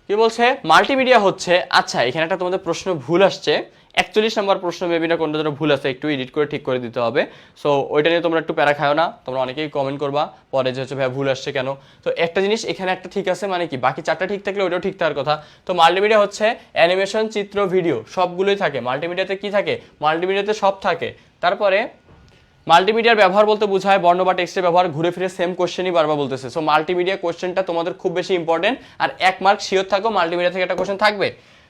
কি বলছে, মাল্টিমিডিয়া হচ্ছে, আচ্ছা এখানে একটা তোমাদের প্রশ্ন ভুল আসছে, 41 নম্বর প্রশ্ন মেবি না কোনটা যেন ভুল আছে, একটু এডিট করে ঠিক করে দিতে হবে। সো ওইটা নিয়ে তোমরা একটু প্যারা খাও না, তোমরা অনেকেই কমেন্ট করবা পরে যে হচ্ছে ভাই ভুল আসছে কেন। তো একটা জিনিস এখানে একটা ঠিক আছে, মানে কি বাকি 4টা ঠিক থাকলে ওইটাও ঠিক থাকার কথা। তো মাল্টিমিডিয়া হচ্ছে অ্যানিমেশন, চিত্র, ভিডিও সবগুলোই থাকে মাল্টিমিডিয়াতে। কি থাকে? মাল্টিমিডিয়াতে সব থাকে। তারপরে মাল্টিমিডিয়ার ব্যবহার বলতে বোঝায় বর্ণ বা টেক্সটের ব্যবহার, ঘুরে ফিরে সেম কোশ্চেনই বারবার বলতেছে। সো মাল্টিমিডিয়া কোশ্চেনটা তোমাদের খুব বেশি ইম্পর্টেন্ট, আর 1 মার্ক শিওর থাকো মাল্টিমিডিয়া থেকে একটা কোশ্চেন থাকবে।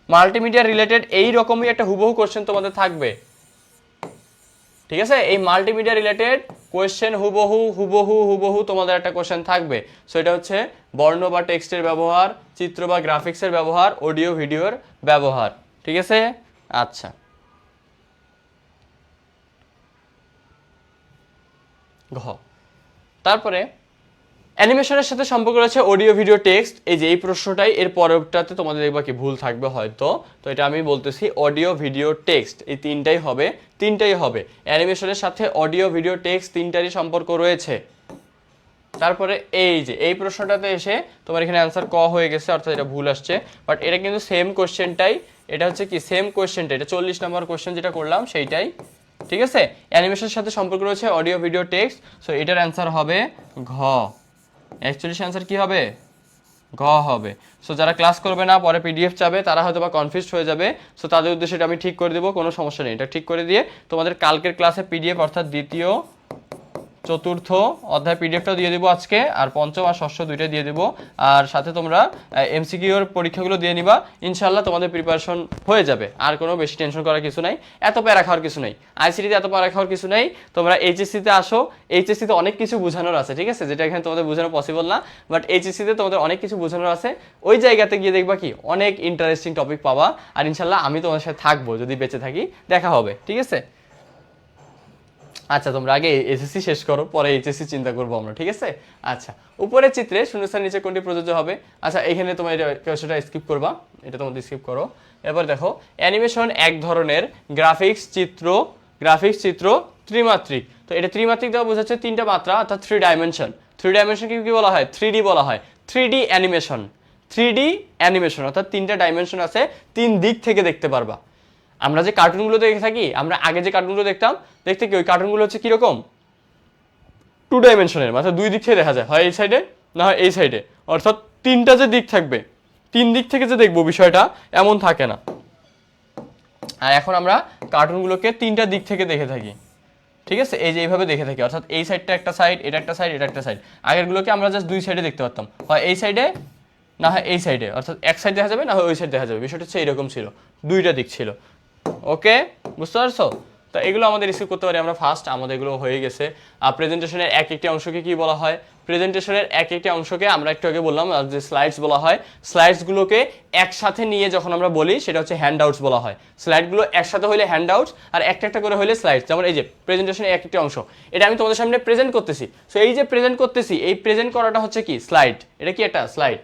মাল্টিমিডিয়া রিলেটেড এই রকমই একটা হুবহু কোশ্চেন তোমাদের থাকবে। ঠিক আছে, এই মাল্টিমিডিয়া রিলেটেড কোশ্চেন হুবহু তোমাদের একটা কোশ্চেন থাকবে। সো এটা হচ্ছে বর্ণ বা টেক্সটের ব্যবহার, চিত্র বা গ্রাফিক্সের ব্যবহার, অডিও ভিডিওর ব্যবহার। ঠিক আছে, আচ্ছা। ঘ, তারপরে অ্যানিমেশনের সাথে সম্পর্ক রয়েছে অডিও, ভিডিও, টেক্সট। এই যে এই প্রশ্নটাই, এর পরেরটাতে তোমাদের দেখবা কি ভুল থাকবে হয়তো। তো এটা আমি বলতেছি অডিও, ভিডিও, টেক্সট, এই তিনটাই হবে। অ্যানিমেশনের সাথে অডিও, ভিডিও, টেক্সট তিনটারই সম্পর্ক রয়েছে। তারপরে এই যে এই প্রশ্নটাতে এসে তোমার এখানে অ্যান্সার ক হয়ে গেছে, অর্থাৎ এটা ভুল আসছে, বাট এটা কিন্তু সেম কোশ্চেনটাই, এটা হচ্ছে কি সেম কোশ্চেনটা, এটা 40 নম্বর কোশ্চেন যেটা করলাম সেইটাই। ঠিক আছে, অ্যানিমেশনের সাথে সম্পর্ক রয়েছে অডিও, ভিডিও, টেক্সট। সো এটার অ্যান্সার হবে ঘ। 41 অ্যান্সার কি হবে? ঘ হবে। সো যারা ক্লাস করবে না, পরে পিডিএফ চাবে, তারা হয়তো বা কনফিউজড হয়ে যাবে। সো তাদের উদ্দেশ্যে এটা আমি ঠিক করে দেবো, কোনো সমস্যা নেই। এটা ঠিক করে দিয়ে তোমাদের কালকের ক্লাসে পিডিএফ, অর্থাৎ দ্বিতীয়, চতুর্থ অধ্যায় পিডিএফটাও দিয়ে দেবো আজকে, আর পঞ্চম আর ষষ্ঠ দুইটা দিয়ে দেবো। আর সাথে তোমরা এমসিকিউর পরীক্ষাগুলো দিয়ে নিবা, ইনশাল্লাহ তোমাদের প্রিপারেশন হয়ে যাবে। আর কোনো বেশি টেনশন করার কিছু নাই, এত প্যারা খাওয়ার কিছু নাই, আইসিটিতে এত প্যারা খাওয়ার কিছু নেই। তোমরা এইচএসসিতে আসো, এইচএসসিতে অনেক কিছু বোঝানোর আছে, ঠিক আছে, যেটা এখানে তোমাদের বোঝানো পসিবল না, বাট এইচএসসিতে তোমাদের অনেক কিছু বোঝানোর আছে। ওই জায়গাতে গিয়ে দেখবা কি অনেক ইন্টারেস্টিং টপিক পাবা, আর ইনশাল্লাহ আমি তোমাদের সাথে থাকবো, যদি বেঁচে থাকি দেখা হবে। ঠিক আছে, আচ্ছা তোমরা আগে এসএসসি শেষ করো, পরে এইচএসসি চিন্তা করবো আমরা। ঠিক আছে, আচ্ছা। উপরের চিত্রে শূন্যস্থান নিচে কোনটি প্রযোজ্য হবে? আচ্ছা এখানে তোমার সেটা স্কিপ করবা, এটা তোমাদের স্কিপ করো। এরপর দেখো, অ্যানিমেশন এক ধরনের গ্রাফিক্স চিত্র ত্রিমাত্রিক। তো এটা ত্রিমাত্রিক দেওয়া বোঝাচ্ছে 3টা মাত্রা, অর্থাৎ 3 ডাইমেনশন। 3 ডাইমেনশন কি বলা হয়? 3D বলা হয়। 3D অ্যানিমেশন অর্থাৎ 3টা ডাইমেনশন আছে, 3 দিক থেকে দেখতে পারবা। আমরা যে কার্টুনগুলো দেখে থাকি, আমরা আগে যে কার্টুনগুলো দেখতাম, দেখতে কি ওই কার্টুনগুলো হচ্ছে কিরকম 2 ডাইমেনশনের, মানে 2 দিক থেকে দেখা যায়, হয় এই সাইডে না হয় এই সাইডে, অর্থাৎ 3টা যে দিক থাকবে, 3 দিক থেকে যে দেখবো বিষয়টা এমন থাকে না। আর এখন আমরা কার্টুনগুলোকে 3টা দিক থেকে দেখে থাকি। ঠিক আছে, এই যে এইভাবে দেখে থাকি, অর্থাৎ এই সাইডটা একটা সাইড, এটা একটা সাইড, এটা একটা সাইড। আগেরগুলোকে আমরা জাস্ট 2 সাইডে দেখতে পারতাম, হয় এই সাইডে না হয় এই সাইডে, অর্থাৎ এক সাইড দেখা যাবে না হয় ওই সাইড দেখা যাবে। বিষয়টা হচ্ছে এরকম ছিল, 2টা দিক ছিল। ওকে, বুঝতে পারছো? তো এগুলো আমাদের রিসিভ করতে পারি আমরা ফার্স্ট, আমাদের এগুলো হয়ে গেছে। আর প্রেজেন্টেশনের এক একটি অংশকে কি বলা হয়? প্রেজেন্টেশনের এক একটি অংশকে আমরা একটু আগে বললাম যে স্লাইডস বলা হয়। স্লাইডসগুলোকে একসাথে নিয়ে যখন আমরা বলি সেটা হচ্ছে হ্যান্ডআউটস বলা হয়। স্লাইডগুলো একসাথে হলে হ্যান্ডআউটস, আর একটা একটা করে হলে স্লাইডস। যেমন এই যে প্রেজেন্টেশনের এক একটি অংশ, এটা আমি তোমাদের সামনে প্রেজেন্ট করতেছি। সো এই যে প্রেজেন্ট করতেছি, এই প্রেজেন্ট করাটা হচ্ছে কি স্লাইড। এটা কি একটা স্লাইড।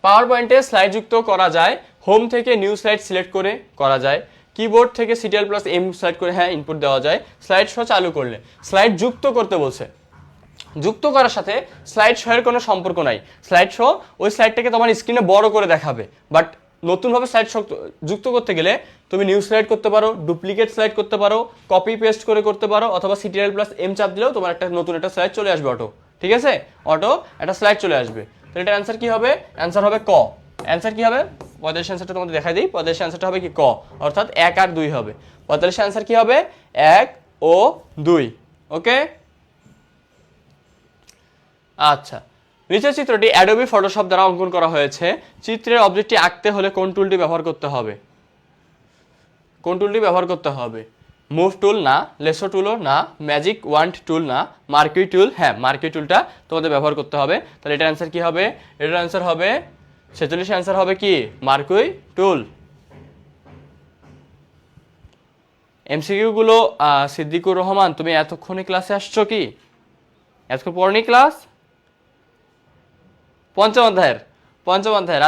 পাওয়ার পয়েন্টে স্লাইড যুক্ত করা যায়, হোম থেকে নিউ স্লাইড সিলেক্ট করে করা যায়, কিবোর্ড থেকে CTRL+M সিলেক্ট করে হ্যাঁ ইনপুট দেওয়া যায়, স্লাইড শো চালু করলে। স্লাইড যুক্ত করতে বলছে, যুক্ত করার সাথে স্লাইড শো এর কোনো সম্পর্ক নাই। স্লাইড শো ওই স্লাইডটাকে তোমার স্ক্রিনে বড় করে দেখাবে, বাট নতুনভাবে স্লাইড শো যুক্ত করতে গেলে তুমি নিউ স্লাইড করতে পারো, ডুপ্লিকেট স্লাইড করতে পারো, কপি পেস্ট করে করতে পারো, অথবা CTRL+M চাপ দিলেও তোমার একটা নতুন একটা স্লাইড চলে আসবে অটো। ঠিক আছে, অটো একটা স্লাইড চলে আসবে। তো এটার অ্যান্সার কি হবে? অ্যান্সার হবে ক। অ্যান্সার কি হবে? 45 অ্যান্সারটা তোমাদের দেখাই দিই। 45 অ্যান্সারটা হবে কি ক, অর্থাৎ 1 আর 2 হবে। 45 অ্যান্সার কি হবে 1 ও 2। ওকে, আচ্ছা, নিচের চিত্রটি অ্যাডোবি ফটোশপ দ্বারা অঙ্কন করা হয়েছে। চিত্রের অবজেক্টটি আঁকতে হলে কোন টুলটি ব্যবহার করতে হবে? কোন টুলটি ব্যবহার করতে হবে? মুভ টুল না, লেসো টুলও না, ম্যাজিক ওয়ান্ড টুল না, মার্কুই টুল। হ্যাঁ, মার্কুই টুলটা তোমাদের ব্যবহার করতে হবে। তাহলে এটার অ্যান্সার কি হবে? এটার অ্যান্সার হবে 46 অ্যান্সার হবে কি মার্কুই টুল। এমসিকিউ গুলো সিদ্দিকুর রহমান, তুমি এতক্ষণে ক্লাসে আসছো কি? এতক্ষণ পড়নি ক্লাস? পঞ্চম অধ্যায়ের।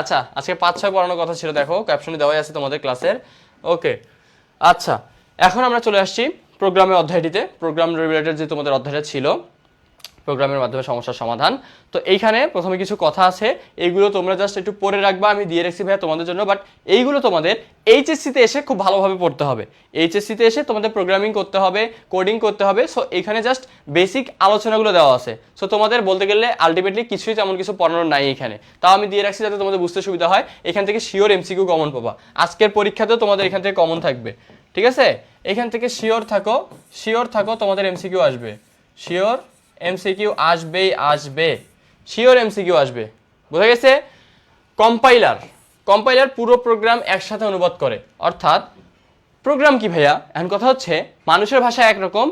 আচ্ছা, আজকে 5-6 পড়ানোর কথা ছিল, দেখো ক্যাপশনে দেওয়াই আছে তোমাদের ক্লাসের। ওকে, আচ্ছা, এখন আমরা চলে আসছি প্রোগ্রামের অধ্যায়টিতে। প্রোগ্রাম রিলেটেড যে তোমাদের অধ্যায়টা ছিল, প্রোগ্রামের মাধ্যমে সমস্যার সমাধান। তো এইখানে প্রথমে কিছু কথা আছে, এইগুলো তোমরা জাস্ট একটু পড়ে রাখবা, আমি দিয়ে রাখছি ভাইয়া তোমাদের জন্য। বাট এইগুলো তোমাদের এইচএসসিতে এসে খুব ভালোভাবে পড়তে হবে। এইচএসসিতে এসে তোমাদের প্রোগ্রামিং করতে হবে, কোডিং করতে হবে। সো এইখানে জাস্ট বেসিক আলোচনাগুলো দেওয়া আছে। সো তোমাদের বলতে গেলে আলটিমেটলি কিছুই তেমন কিছু পড়ানোর নাই এখানে, তাও আমি দিয়ে রাখছি যাতে তোমাদের বুঝতে সুবিধা হয়। এখান থেকে শিওর এমসিকিউ কমন পাবা, আজকের পরীক্ষাতেও তোমাদের এখান থেকে কমন থাকবে, ঠিক আছে? এখান থেকে শিওর থাকো তোমাদের এমসিকিউ আসবে, শিওর এমসিকিউ আসবে, শিওর এমসিকিউ আসবে। বোঝা গেছে? কম্পাইলার পুরো প্রোগ্রাম একসাথে অনুবাদ করে। অর্থাৎ প্রোগ্রাম কি ভাইয়া? এখন কথা হচ্ছে মানুষের ভাষা একরকম,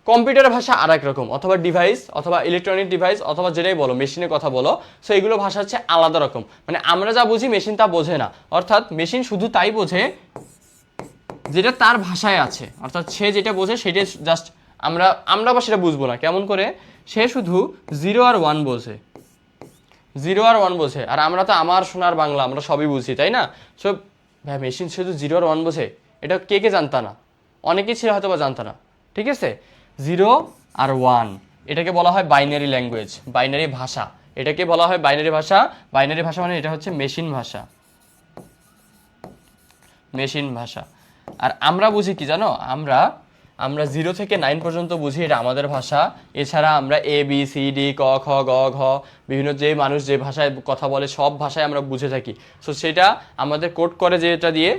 কম্পিউটারের ভাষা আর এক রকম, অথবা ডিভাইস অথবা ইলেকট্রনিক ডিভাইস অথবা যেটাই বলো, মেশিনের কথা বলো। সো এইগুলো ভাষা হচ্ছে আলাদা রকম। মানে আমরা যা বুঝি মেশিন তা বোঝে না। অর্থাৎ মেশিন শুধু তাই বোঝে যেটা তার ভাষায় আছে। অর্থাৎ সে যেটা বোঝে সেটা জাস্ট আমরা আবার সেটা বুঝবো না। কেমন করে? সে শুধু 0 আর 1 বোঝে, 0 আর 1 বোঝে। আর আমরা তো আমার সোনার বাংলা, আমরা সবই বুঝি, তাই না? সো ভাই মেশিন শুধু 0 আর 1 বোঝে, এটা কে জানতা না? অনেকেই ছিল হয়তো বা জানতা না, ঠিক আছে? 0 আর 1 এটাকে বলা হয় বাইনারি ল্যাঙ্গুয়েজ, বাইনারি ভাষা। এটাকে বলা হয় বাইনারি ভাষা। বাইনারি ভাষা মানে এটা হচ্ছে মেশিন ভাষা। আর আমরা বুঝি কি জানো? আমরা 0 থেকে 9 পর্যন্ত বুঝি, এটা আমাদের ভাষা। এছাড়া আমরা ABCD ক খ গ ঘ বিভিন্ন যে মানুষ যে ভাষায় কথা বলে সব ভাষায় আমরা বুঝে থাকি। সো সেটা আমাদের কোড করে যেটা দিয়ে,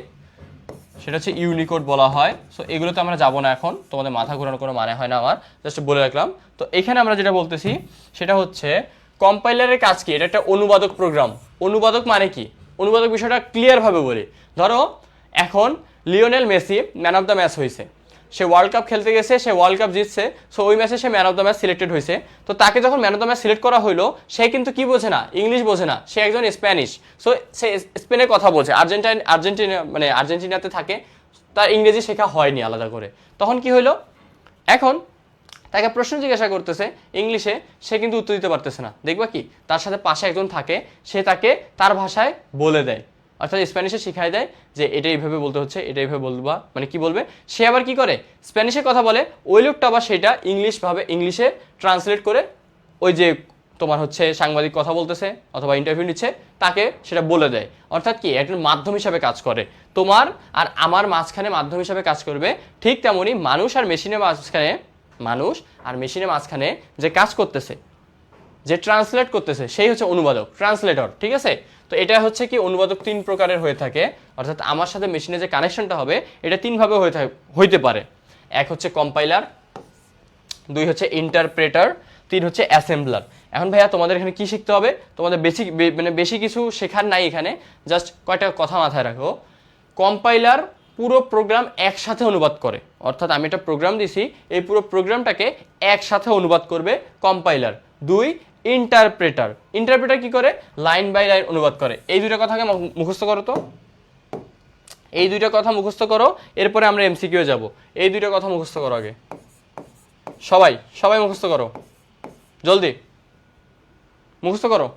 সেটা হচ্ছে ইউনিকোড বলা হয়। সো এগুলোতে আমরা যাব না এখন, তোমাদের মাথা ঘোরানোর কোনো মানে হয় না আমার, জাস্ট বলে রাখলাম। তো এখানে আমরা যেটা বলতেছি সেটা হচ্ছে কম্পাইলারের কাজ কি? এটা একটা অনুবাদক প্রোগ্রাম। অনুবাদক মানে কি? অনুবাদক বিষয়টা ক্লিয়ারভাবে বলি। ধরো এখন Lionel Messi man of the match হয়েছে, সে ওয়ার্ল্ড কাপ খেলতে গেছে, সে ওয়ার্ল্ড কাপ জিতছে। সো ওই ম্যাচে সে man of the match selected হয়েছে। তো তাকে যখন man of the match select করা হলো, সে কিন্তু কি বোঝে না? ইংলিশ বোঝে না, সে একজন স্প্যানিশ। সো সে স্পেনের কথা বোঝে, আর্জেন্টিনাতে থাকে, তার ইংরেজি শেখা হয়নি আলাদা করে। তখন কি হলো? এখন তাকে প্রশ্ন জিজ্ঞাসা করতেছে ইংলিশে, সে কিন্তু উত্তর দিতে পারতেছে না। দেখবা কি তার সাথে পাশে একজন থাকে, সে তাকে তার ভাষায় বলে দেয়, অর্থাৎ স্প্যানিশে শিখাই দেয় যে এটা এইভাবে বলতে হচ্ছে, এটা এইভাবে বলবা, মানে কি বলবে। সে আবার কি করে? স্প্যানিশে কথা বলে, ওই লোকটা আবার সেটা ইংলিশে ট্রান্সলেট করে ওই যে তোমার হচ্ছে সাংবাদিক কথা বলতেছে অথবা ইন্টারভিউ নিচ্ছে তাকে সেটা বলে দেয়। অর্থাৎ কি একজন মাধ্যম হিসাবে কাজ করে, তোমার আর আমার মাঝখানে মাধ্যম হিসাবে কাজ করবে। ঠিক তেমনই মানুষ আর মেশিনের মাঝখানে যে কাজ করতেছে, যে ট্রান্সলেট করতেছে, সেই হচ্ছে অনুবাদক, ট্রান্সলেটর, ঠিক আছে? তো এটা হচ্ছে কি অনুবাদক 3 প্রকারের হয়ে থাকে। অর্থাৎ আমার সাথে মেশিনে যে কানেকশনটা হবে এটা 3 ভাবে হইতে পারে। এক হচ্ছে কম্পাইলার, 2 হচ্ছে ইন্টারপ্রেটার, 3 হচ্ছে অ্যাসেম্বলার। এখন ভাইয়া তোমাদের এখানে কি শিখতে হবে? তোমাদের বেশি কিছু শেখার নাই এখানে, জাস্ট কয়টা কথা মাথায় রাখো। কম্পাইলার পুরো প্রোগ্রাম একসাথে অনুবাদ করে। অর্থাৎ আমি একটা প্রোগ্রাম দিছি, এই পুরো প্রোগ্রামটাকে একসাথে অনুবাদ করবে কম্পাইলার। 2 ইন্টারপ্রেটার কি করে? লাইন বাই লাইন অনুবাদ করে। এই দুইটা কথাকে মুখস্থ করো তো, এই দুইটা কথা মুখস্থ করো, এরপরে আমরা এমসিকিউ যাব। এই দুইটা কথা মুখস্থ করো আগে, সবাই মুখস্থ করো, জলদি মুখস্থ করো।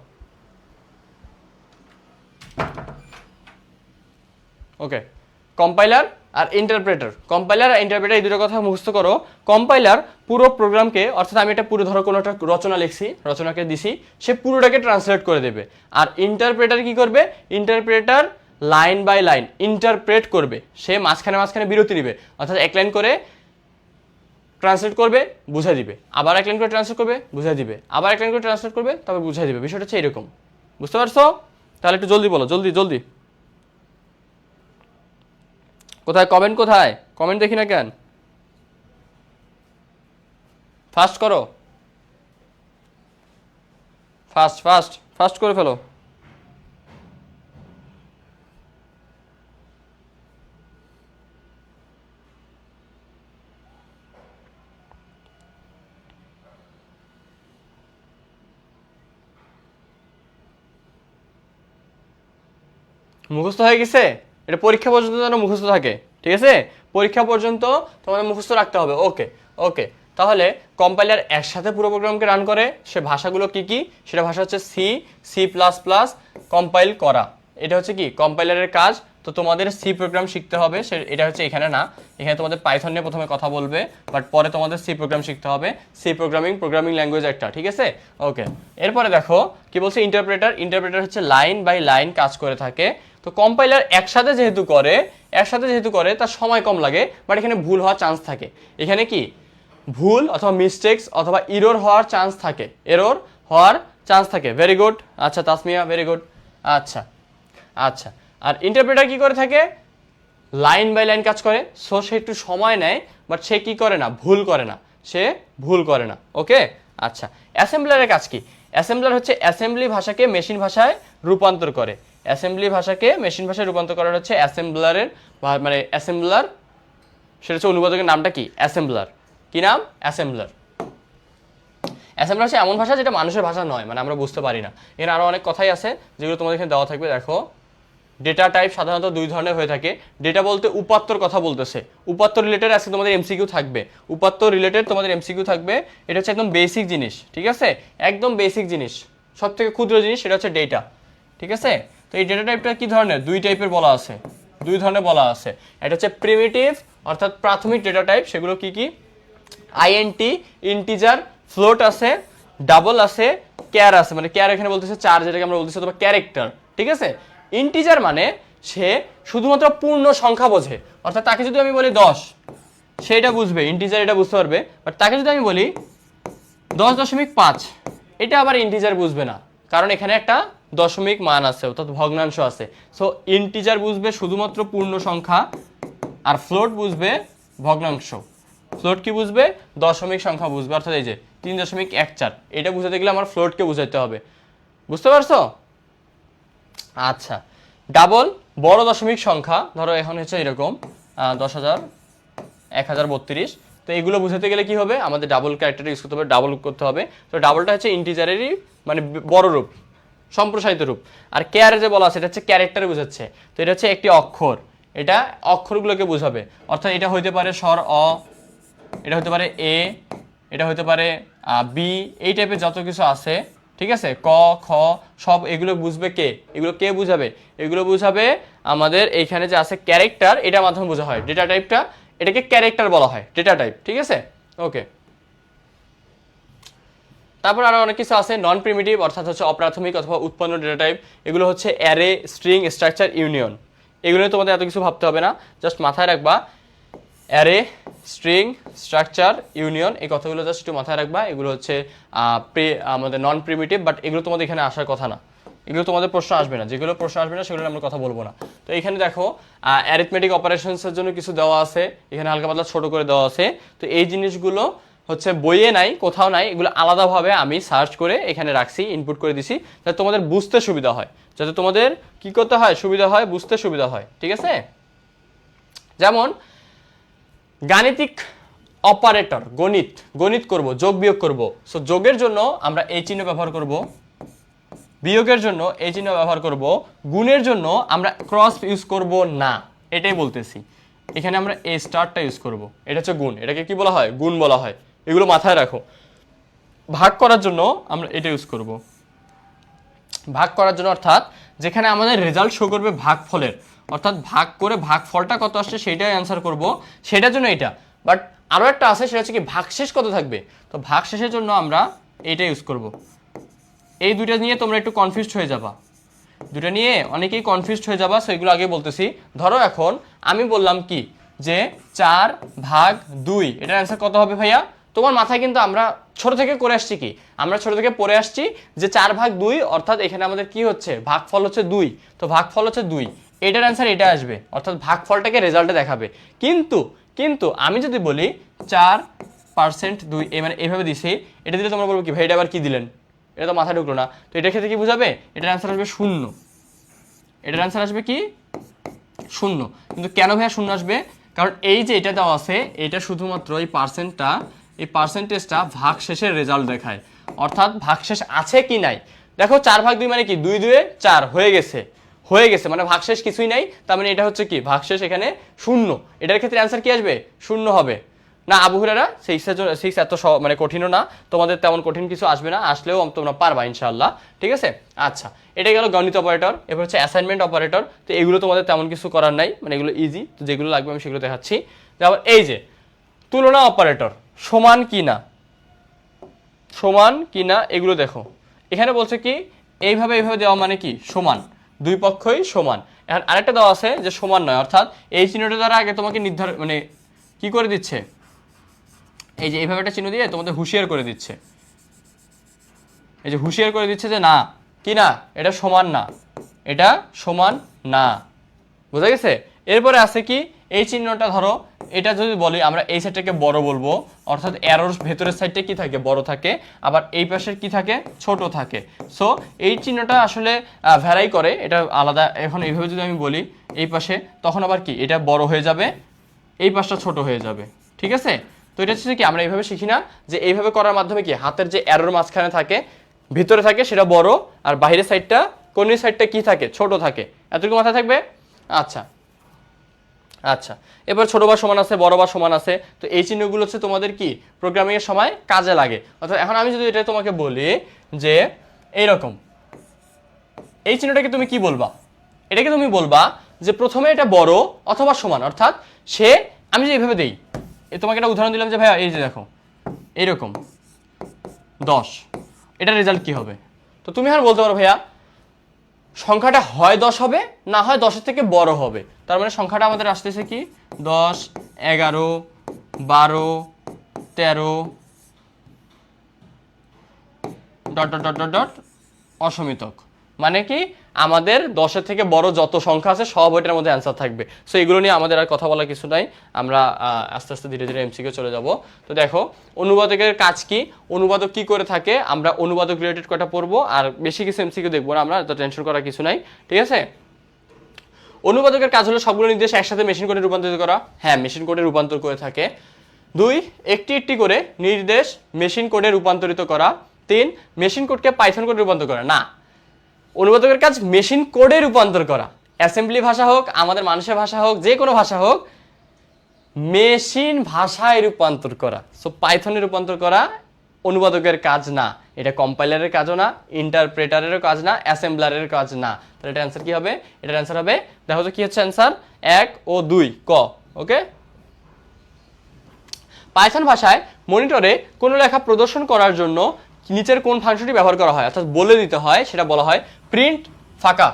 ওকে, কম্পাইলার আর ইন্টারপ্রেটার এই দুটো কথা মুখস্থ করো। কম্পাইলার পুরো প্রোগ্রামকে, অর্থাৎ আমি এটা পুরো ধরো কোনো একটা রচনা লিখছি, রচনাকে দিছি, সে পুরোটাকে ট্রান্সলেট করে দেবে। আর ইন্টারপ্রেটার কি করবে? Interpreter line by line interpret করবে, সে মাঝখানে বিরতি দিবে। অর্থাৎ এক লাইন করে ট্রান্সলেট করবে, বুঝাই দিবে, আবার এক লাইন করে ট্রান্সলেট করবে, বুঝাই দিবে, আবার এক লাইন করে ট্রান্সলেট করবে, তবে বুঝাই দিবে। বিষয়টা হচ্ছে এরকম, বুঝতে পারছো? তাহলে একটু জলদি বলো, জলদি। কোথায় কমেন্ট, কোথায় কমেন্ট দেখি না কেন? ফাস্ট করো, ফাস্ট ফাস্ট ফাস্ট করে ফেলো। মুখস্থ হয়ে গেছে? এটা পরীক্ষা পর্যন্ত যেন মুখস্থ থাকে, ঠিক আছে? পরীক্ষা পর্যন্ত তোমাদের মুখস্থ রাখতে হবে। ওকে ওকে, তাহলে কম্পাইলার একসাথে পুরো প্রোগ্রামকে রান করে। সে ভাষাগুলো কি কি? সেটা ভাষা হচ্ছে C, C plus plus, compile করা। এটা হচ্ছে কি কম্পাইলারের কাজ। তো তোমাদের সি প্রোগ্রাম শিখতে হবে, এটা হচ্ছে এখানে না, এখানে তোমাদের পাইথন নিয়ে প্রথমে কথা বলবে, বাট পরে তোমাদের সি প্রোগ্রাম শিখতে হবে। সি প্রোগ্রামিং ল্যাঙ্গুয়েজ একটা, ঠিক আছে? ওকে, এরপরে দেখো কি বলছে, ইন্টারপ্রেটার। ইন্টারপ্রেটার হচ্ছে লাইন বাই লাইন কাজ করে থাকে। তো কম্পাইলার একসাথে যেহেতু করে তার সময় কম লাগে, বাট এখানে ভুল হওয়ার চান্স থাকে। এখানে কি ভুল অথবা মিস্টেক্স অথবা এরর হওয়ার চান্স থাকে। ভেরি গুড, আচ্ছা তাসমিয়া, ভেরি গুড। আচ্ছা আচ্ছা, আর ইন্টারপ্রেটার কি করে থাকে? লাইন বাই লাইন কাজ করে। সো সে একটু সময় নেয়, বাট সে কি করে না, ভুল করে না। ওকে, আচ্ছা। অ্যাসেম্বলারের কাজ কি? অ্যাসেম্বলার হচ্ছে অ্যাসেম্বলি ভাষাকে মেশিন ভাষায় রূপান্তর করে। অ্যাসেম্বলি ভাষাকে মেশিন ভাষায় রূপান্তর করা হচ্ছে অ্যাসেম্বলারের, মানে অ্যাসেম্বলার, সেটা হচ্ছে অনুবাদকের নামটা কি? অ্যাসেম্বলার। কি নাম? অ্যাসেম্বলার। অ্যাসেম্বলার হচ্ছে এমন ভাষা যেটা মানুষের ভাষা নয়, মানে আমরা বুঝতে পারি না। এখানে আরও অনেক কথাই আছে যেগুলো তোমাদের এখানে দেওয়া থাকবে। দেখো, ডেটা টাইপ সাধারণত দুই ধরনের হয়ে থাকে। ডেটা বলতে উপাত্তর কথা বলতেছে। উপাত্ত রিলেটেড আজকে তোমাদের এমসিকিউ থাকবে। এটা হচ্ছে একদম বেসিক জিনিস, ঠিক আছে? একদম বেসিক জিনিস, সব থেকে ক্ষুদ্র জিনিস, সেটা হচ্ছে ডেটা, ঠিক আছে? তো এই ডেটা টাইপটা কি ধরনের? দুই ধরনের বলা আছে। এটা হচ্ছে প্রিমিটিভ অর্থাৎ প্রাথমিক ডেটা টাইপ। সেগুলো কি কি? আইএনটি, ইন্টিজার, ফ্লোট আছে, ডাবল আছে, ক্যার আছে। মানে ক্যার এখানে বলতেছে চার, যেটাকে আমরা বলতেছি অথবা ক্যারেক্টার, ঠিক আছে? ইন্টিজার মানে সে শুধুমাত্র পূর্ণ সংখ্যা বোঝে, অর্থাৎ তাকে যদি আমি বলি 10, সেটা বুঝবে, ইন্টিজার এটা বুঝতে পারবে। বাট তাকে যদি আমি বলি 10.5, এটা আবার ইন্টিজার বুঝবে না, কারণ এখানে একটা দশমিক মান আছে, অর্থাৎ ভগ্নাংশ আছে। সো ইন্টিজার বুঝবে শুধুমাত্র পূর্ণ সংখ্যা, আর ফ্লোট বুঝবে ভগ্নাংশ। ফ্লোট কি বুঝবে? দশমিক সংখ্যা বুঝবে, অর্থাৎ এই যে 3.14। এটা বুঝাতে গেলে আমার ফ্লোটকে বুঝাইতে হবে। বুঝতে পারছো? আচ্ছা, ডাবল বড় দশমিক সংখ্যা, ধরো এখন হচ্ছে এরকম 10,000, 1032। তো এগুলো বুঝাতে গেলে কি হবে? আমাদের ডাবল ক্যারেক্টার ইউজ করতে হবে। তো ডাবলটা হচ্ছে ইন্টিজারেরই মানে বড় রূপ, সম্প্রসারিত রূপ। আর কেয়ারে যে বলা আছে এটা হচ্ছে ক্যারেক্টারে বোঝাচ্ছে। তো এটা হচ্ছে একটি অক্ষর, এটা অক্ষরগুলোকে বোঝাবে। অর্থাৎ এটা হইতে পারে স্বর অ, এটা হতে পারে এ, এটা হতে পারে বি, এই টাইপের যত কিছু আছে, ঠিক আছে? ক, খ, সব এগুলো বুঝবে কে? এগুলো কে বুঝাবে? এগুলো বুঝাবে আমাদের এইখানে যে আছে ক্যারেক্টার, এটার মাধ্যমে বোঝা হয়। ডেটা টাইপটা, এটাকে ক্যারেক্টার বলা হয়, ডেটা টাইপ, ঠিক আছে? ওকে, তারপর আরো অনেক কিছু আছে। নন প্রিমিটিভ অর্থাৎ হচ্ছে অপ্রাথমিক অথবা উৎপন্ন ডেটা টাইপ। এগুলো হচ্ছে অ্যারে, স্ট্রিং, স্ট্রাকচার, ইউনিয়ন। এগুলো তোমাদের এত কিছু ভাবতে হবে না, জাস্ট মাথায় রাখবা অ্যারে, স্ট্রিং, স্ট্রাকচার, ইউনিয়ন, এই কথাগুলো জাস্ট একটু মাথায় রাখবা। এগুলো হচ্ছে আমাদের নন প্রিমিটিভ, বাট এগুলো তোমাদের এখানে আসার কথা না, এগুলো তোমাদের প্রশ্ন আসবে না। যেগুলো প্রশ্ন আসবে না সেগুলো আমরা কথা বলবো না। তো এখানে দেখো অ্যারিথমেটিক অপারেশনসের জন্য কিছু দেওয়া আছে, এখানে হালকা পাতলা ছোট করে দেওয়া আছে। তো এই জিনিসগুলো হচ্ছে বইয়ে নাই, কোথাও নাই, এগুলো আলাদাভাবে আমি সার্চ করে এখানে রাখছি, ইনপুট করে দিছি, যাতে তোমাদের বুঝতে সুবিধা হয়, যাতে তোমাদের কি করতে হয়, সুবিধা হয়, বুঝতে সুবিধা হয়, ঠিক আছে? যেমন গাণিতিক অপারেটর, গণিত করব, যোগ বিয়োগ করব। সো যোগের জন্য আমরা এই চিহ্ন ব্যবহার করব, বিয়োগের জন্য এই চিহ্ন ব্যবহার করব, গুণের জন্য আমরা ক্রস ইউজ করব না, এটাই বলতেছি। এখানে আমরা এই স্টারটা ইউজ করব, এটা হচ্ছে গুণ, এটাকে কি বলা হয়? গুণ বলা হয়। এগুলো মাথায় রাখো। ভাগ করার জন্য আমরা এটা ইউজ করব, ভাগ করার জন্য, অর্থাৎ যেখানে আমাদের রেজাল্ট শো করবে ভাগফলের, অর্থাৎ ভাগ করে ভাগফলটা কত আসছে সেটাই অ্যান্সার করব, সেটার জন্য এটা। বাট আরও একটা আছে, সেটা হচ্ছে কি ভাগশেষ কত থাকবে। তো ভাগশেষের জন্য আমরা এইটা ইউজ করব। এই দুইটা নিয়ে তোমরা একটু কনফিউজড হয়ে যাবা, দুটো নিয়ে অনেকেই কনফিউজড হয়ে যাবা। সো এগুলো আগে বলতেছি। ধরো এখন আমি বললাম কি যে 4/2, এটার অ্যান্সার কত হবে ভাইয়া? তোমার মাথায় কিন্তু আমরা ছোট থেকে করে আসছি, কি আমরা ছোট থেকে পড়ে আসছি যে 4/2, অর্থাৎ এখানে আমাদের কি হচ্ছে, ভাগফল হচ্ছে 2। তো ভাগফল হচ্ছে 2, এটার অ্যান্সার এটা আসবে, অর্থাৎ ভাগফলটাকে রেজাল্টে দেখাবে। কিন্তু কিন্তু আমি যদি বলি 4% 2 মানে এইভাবে দিছি, এটা দিলে তোমরা বলবো কি ভাই এটা আবার কি দিলেন, এটা তো মাথায় ঢুকলো না। তো এটার ক্ষেত্রে কি বোঝাবে, এটার অ্যান্সার আসবে 0, এটার অ্যান্সার আসবে কি 0। কিন্তু কেন ভাইয়া 0 আসবে, কারণ এই যে এটা দেওয়া আছে এটা শুধুমাত্র এই পার্সেন্টেজটা ভাগশেষের রেজাল্ট দেখায়, অর্থাৎ ভাগশেষ আছে কি নাই। দেখো 4/2 মানে কি 2 2 4 হয়ে গেছে মানে ভাগশেষ কিছুই নাই, তার মানে এটা হচ্ছে কি ভাগশেষ এখানে 0। এটার ক্ষেত্রে অ্যান্সার কি আসবে 0 হবে না। আবু হুরায়রা 6 এত মানে কঠিনও না, তোমাদের তেমন কঠিন কিছু আসবে না, আসলেও তোমরা পারবা ইনশাআল্লাহ, ঠিক আছে। আচ্ছা, এটা গেল গণিত অপারেটর। এবার হচ্ছে অ্যাসাইনমেন্ট অপারেটর। তো এগুলো তোমাদের তেমন কিছু করার নাই, মানে এগুলো ইজি, তো যেগুলো লাগবে আমি সেগুলো দেখাচ্ছি। তারপর এই যে তুলনা অপারেটর, সমান কি না এগুলো দেখো। এখানে বলছে কি এইভাবে দেওয়া মানে কি সমান, দুই পক্ষই সমান। এখন আরেকটা দেওয়া আছে যে সমান নয়, অর্থাৎ এই চিহ্নটা দ্বারা আগে তোমাকে নির্ধারণ মানে কি করে দিচ্ছে, এই যে এইভাবে একটা চিহ্ন দিয়ে তোমাদের হুঁশিয়ার করে দিচ্ছে, এই যে হুঁশিয়ার করে দিচ্ছে যে না কি না এটা সমান না, বোঝা গেছে। এরপরে আছে কি এই চিহ্নটা, ধরো এটা যদি বলি আমরা এই সাইডটাকে বড় বলবো, অর্থাৎ অ্যারোর ভেতরের সাইডটা কি থাকে বড় থাকে, আবার এই পাশের কি থাকে ছোট থাকে। সো এই চিহ্নটা আসলে ভ্যারাই করে, এটা আলাদা। এখন এইভাবে যদি আমি বলি এই পাশে, তখন আবার কি এটা বড় হয়ে যাবে, এই পাশটা ছোট হয়ে যাবে, ঠিক আছে। তো এটা হচ্ছে কি আমরা এইভাবে শিখি না, যে এইভাবে করার মাধ্যমে কি হাতের যে অ্যারোর মাঝখানে থাকে ভিতরে থাকে সেটা বড়, আর বাইরের সাইডটা কোণের সাইডটা কি থাকে ছোট থাকে, এতটুকু মাথায় থাকবে। আচ্ছা, এবার ছোট বা সমান আছে, বড় বা সমান আছে। তো এই চিহ্নগুলো হচ্ছে তোমাদের কি প্রোগ্রামিং এর সময় কাজে লাগে। অর্থাৎ এখন আমি যদি এটা তোমাকে বলি যে এইরকম, এই চিহ্নটাকে তুমি কি বলবা, এটাকে তুমি বলবা যে প্রথমে এটা বড় অথবা সমান, অর্থাৎ আমি যে এইভাবে দেই, তোমাকে একটা উদাহরণ দিলাম যে ভাইয়া এই যে দেখো এইরকম 10, এটার রেজাল্ট কি হবে। তো তুমি আর বলতে পারো ভাইয়া সংখ্যাটা হয় 10 হবে, না হয় 10-এর থেকে বড় হবে। তার মানে সংখ্যাটা আমাদের আসতেছে কি 10, 11, 12, 13 dot dot dot dot dot অসমিতক। মানে কি আমাদের 10-এর থেকে বড় যত সংখ্যা আছে সব ওইটার মধ্যে অ্যান্সার থাকবে। সো এগুলো নিয়ে আমাদের আর কথা বলা কিছু নাই, আমরা আস্তে আস্তে ধীরে ধীরে এমসিকিউ চলে যাব। তো দেখো অনুবাদকের কাজ কি, অনুবাদক কি করে থাকে, আমরা অনুবাদক রিলেটেড কটা পড়বো, আর বেশি কিছু এমসিকিউ দেখবো না আমরা, তো টেনশন করার কিছু নাই, ঠিক আছে। অনুবাদকের কাজ হলো সবগুলো নির্দেশ একসাথে মেশিন কোডে রূপান্তরিত করা। হ্যাঁ, মেশিন কোডে রূপান্তর করে থাকে। 2, একটি একটি করে নির্দেশ মেশিন কোডে রূপান্তরিত করা। 3, মেশিন কোডকে পাইথন কোডে রূপান্তর করা। না, অনুবাদকের কাজ মেশিন কোডে রূপান্তর করা, অ্যাসেম্বলি ভাষা হোক, আমাদের মানুষের ভাষা হোক, যে কোনো ভাষা হোক, মেশিন ভাষায় রূপান্তর করা। সো পাইথনে রূপান্তর করা অনুবাদকের কাজ না, এটা কম্পাইলারের কাজও না, ইন্টারপ্রেটারেরও কাজ না, অ্যাসেম্বলারের কাজ না। তাহলে এটা অ্যান্সার কি হবে, এটার অ্যান্সার হবে, দেখো তো কি হচ্ছে অ্যান্সার 1 ও 2 ক। ওকে, পাইথন ভাষায় মনিটরে কোনো লেখা প্রদর্শন করার জন্য নিচের কোন ফাংশনটি ব্যবহার করা হয়, অর্থাৎ বলে দিতে হয়, সেটা বলা হয় প্রিন্ট ফাঁকা,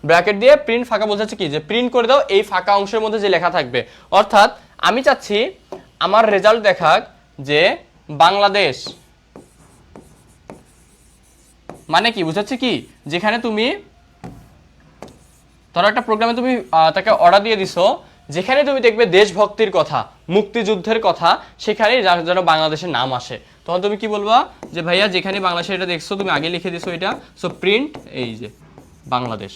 ব্র্যাকেট দিয়ে প্রিন্ট ফাঁকা বোঝাচ্ছে কি যে প্রিন্ট করে দাও এই ফাঁকা অংশের মধ্যে যে লেখা থাকবে। অর্থাৎ আমি চাচ্ছি আমার রেজাল্ট দেখাক যে বাংলাদেশ, মানে কি বুঝাচ্ছে কি, যেখানে তুমি ধরো একটা প্রোগ্রামে তুমি তাকে অর্ডার দিয়ে দিছো, যেখানে তুমি দেখবে দেশভক্তির কথা, মুক্তিযুদ্ধের কথা, সেখানে যেন বাংলাদেশের নাম আসে। তখন তুমি কি বলবা যে ভাইয়া যেখানে বাংলাদেশে এটা দেখছো তুমি আগে লিখে দিছো এটা, সো প্রিন্ট এই যে বাংলাদেশ,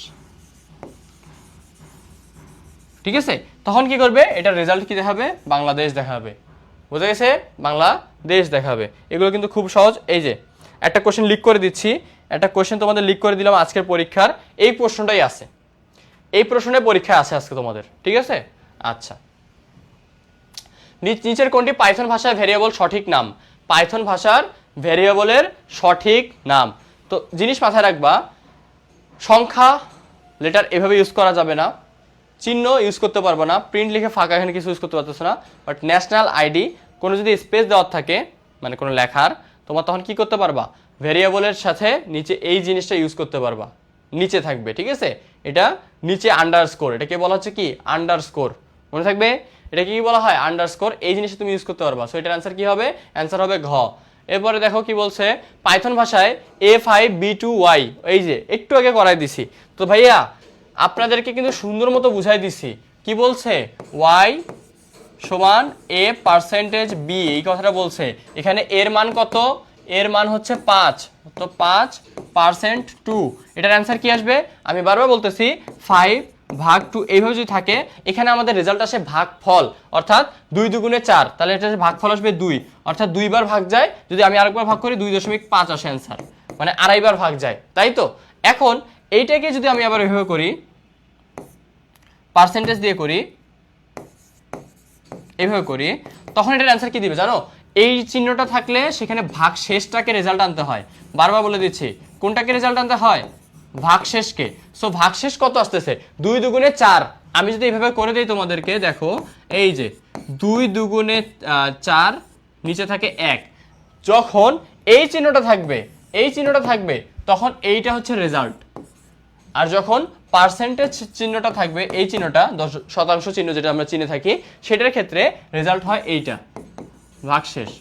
ঠিক আছে। তখন কি করবে, এটার রেজাল্ট কি দেখাবে, বাংলাদেশ দেখাবে, বুঝা গেছে, বাংলাদেশ দেখাবে। এগুলো কিন্তু খুব সহজ। এই যে একটা কোশ্চেন লিক করে দিচ্ছি, একটা কোশ্চেন তোমাদের লিক করে দিলাম আজকের পরীক্ষার, এই প্রশ্নটাই আছে, এই প্রশ্নের পরীক্ষায় আছে আজকে তোমাদের, ঠিক আছে। আচ্ছা, নিচের কোনটি পাইথন ভাষায় ভেরিয়েবল সঠিক নাম, পাইথন ভাষার ভেরিয়েবলের সঠিক নাম। তো জিনিস মাথায় রাখবা, সংখ্যা লেটার এভাবে ইউজ করা যাবে না, চিহ্ন ইউজ করতে পারবো না, প্রিন্ট লিখে ফাঁকা এখানে কিছু ইউজ করতে পারতেছো না, বাট ন্যাশনাল আইডি কোনো যদি স্পেস দেওয়ার থাকে মানে কোনো লেখার, তোমার তখন কি করতে পারবা, ভেরিয়েবলের সাথে নিচে এই জিনিসটা ইউজ করতে পারবা, নিচে থাকবে, ঠিক আছে। এটা নিচে আন্ডারস্কোর, এটাকে বলা হচ্ছে কি আন্ডারস্কোর, মনে থাকবে, এটা কি বলা হয় আন্ডারস্কোর, এই জিনিসটা তুমি ইউজ করতে পারবা। সো এটার অ্যান্সার কি হবে, অ্যান্সার হবে ঘ। এরপরে দেখো কি বলছে, পাইথন ভাষায় A5B2Y, এই যে একটু আগে করাই দিছি। তো ভাইয়া আপনাদেরকে কিন্তু সুন্দর মতো বুঝাই দিছি। কি বলছে? ওয়াই সমান এ পার্সেন্টেজ বি, এই কথাটা বলছে। এখানে এর মান কত? এর মান হচ্ছে 5, তো 5%2, এটার অ্যান্সার কি আসবে? আমি বারবার বলতেছি 5/2 এইভাবে যদি থাকে, এখানে আমাদের রেজাল্ট আসে ভাগফল, অর্থাৎ 2 দুগুণে 4, তাহলে এটা ভাগফল আসবে 2, অর্থাৎ 2 বার ভাগ যায়। যদি আমি আরেকবার ভাগ করি 2.5 আসে অ্যান্সার, মানে আড়াইবার ভাগ যায়, তাই তো? এখন এইটাকে যদি আমি আবার এভাবে করি, পার্সেন্টেজ দিয়ে করি, এইভাবে করি, তখন এটার অ্যান্সার কি দিবে জানো? এই চিহ্নটা থাকলে সেখানে ভাগ শেষটাকে রেজাল্ট আনতে হয়। বারবার বলে দিচ্ছি, কোনটাকে রেজাল্ট আনতে হয়? ভাগ শেষকে। সো ভাগ শেষ কত আসতেছে? 2 দুগুণে 4। আমি যদি এইভাবে করে দিই তোমাদেরকে, দেখো এই যে 2 দুগুণে 4, নিচে থাকে 1। যখন এই চিহ্নটা থাকবে, এই চিহ্নটা থাকবে, তখন এইটা হচ্ছে রেজাল্ট। আর যখন পার্সেন্টেজ চিহ্নটা থাকবে, এই চিহ্নটা 10% চিহ্ন যেটা আমরা চিনে থাকি, সেটার ক্ষেত্রে রেজাল্ট হয় এইটা, ভাগশেষ।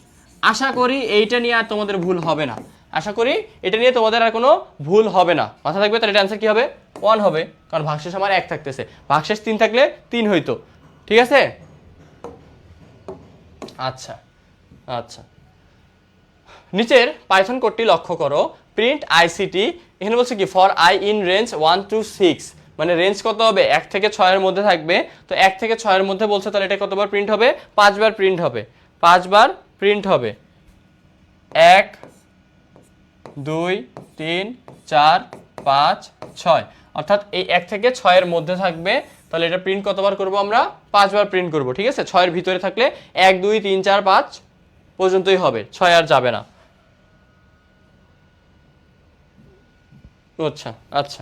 আশা করি এইটা নিয়ে আর তোমাদের ভুল হবে না, আশা করি এটা নিয়ে তোমাদের আর কোনো ভুল হবে না, মাথা থাকবে। তাহলে এটা অ্যান্সার কি হবে? 1 হবে, কারণ ভাগশেষ আমার 1 থাকতেছে, ভাগশেষ 3 থাকলে 3 হইতো। ঠিক আছে? আচ্ছা আচ্ছা, নিচের পাইথন কোডটি লক্ষ্য করো। প্রিন্ট আইসিটি, এখানে বলছে কি for I in range 1 to 6, মানে রেঞ্জ কত হবে? 1 থেকে 6 এর মধ্যে থাকবে। তো 1 থেকে 6 এর মধ্যে বলছে, তাহলে এটা কতবার প্রিন্ট হবে? 5 বার প্রিন্ট হবে, 5 বার প্রিন্ট হবে। 1 2 3 4 5 6, অর্থাৎ এই 1 থেকে 6 এর মধ্যে থাকবে। তাহলে এটা প্রিন্ট কতবার করব আমরা? 5 বার প্রিন্ট করব। ঠিক আছে? 6 এর ভিতরে থাকলে 1 2 3 4 5 পর্যন্তই হবে, 6 আর যাবে না। আচ্ছা আচ্ছা,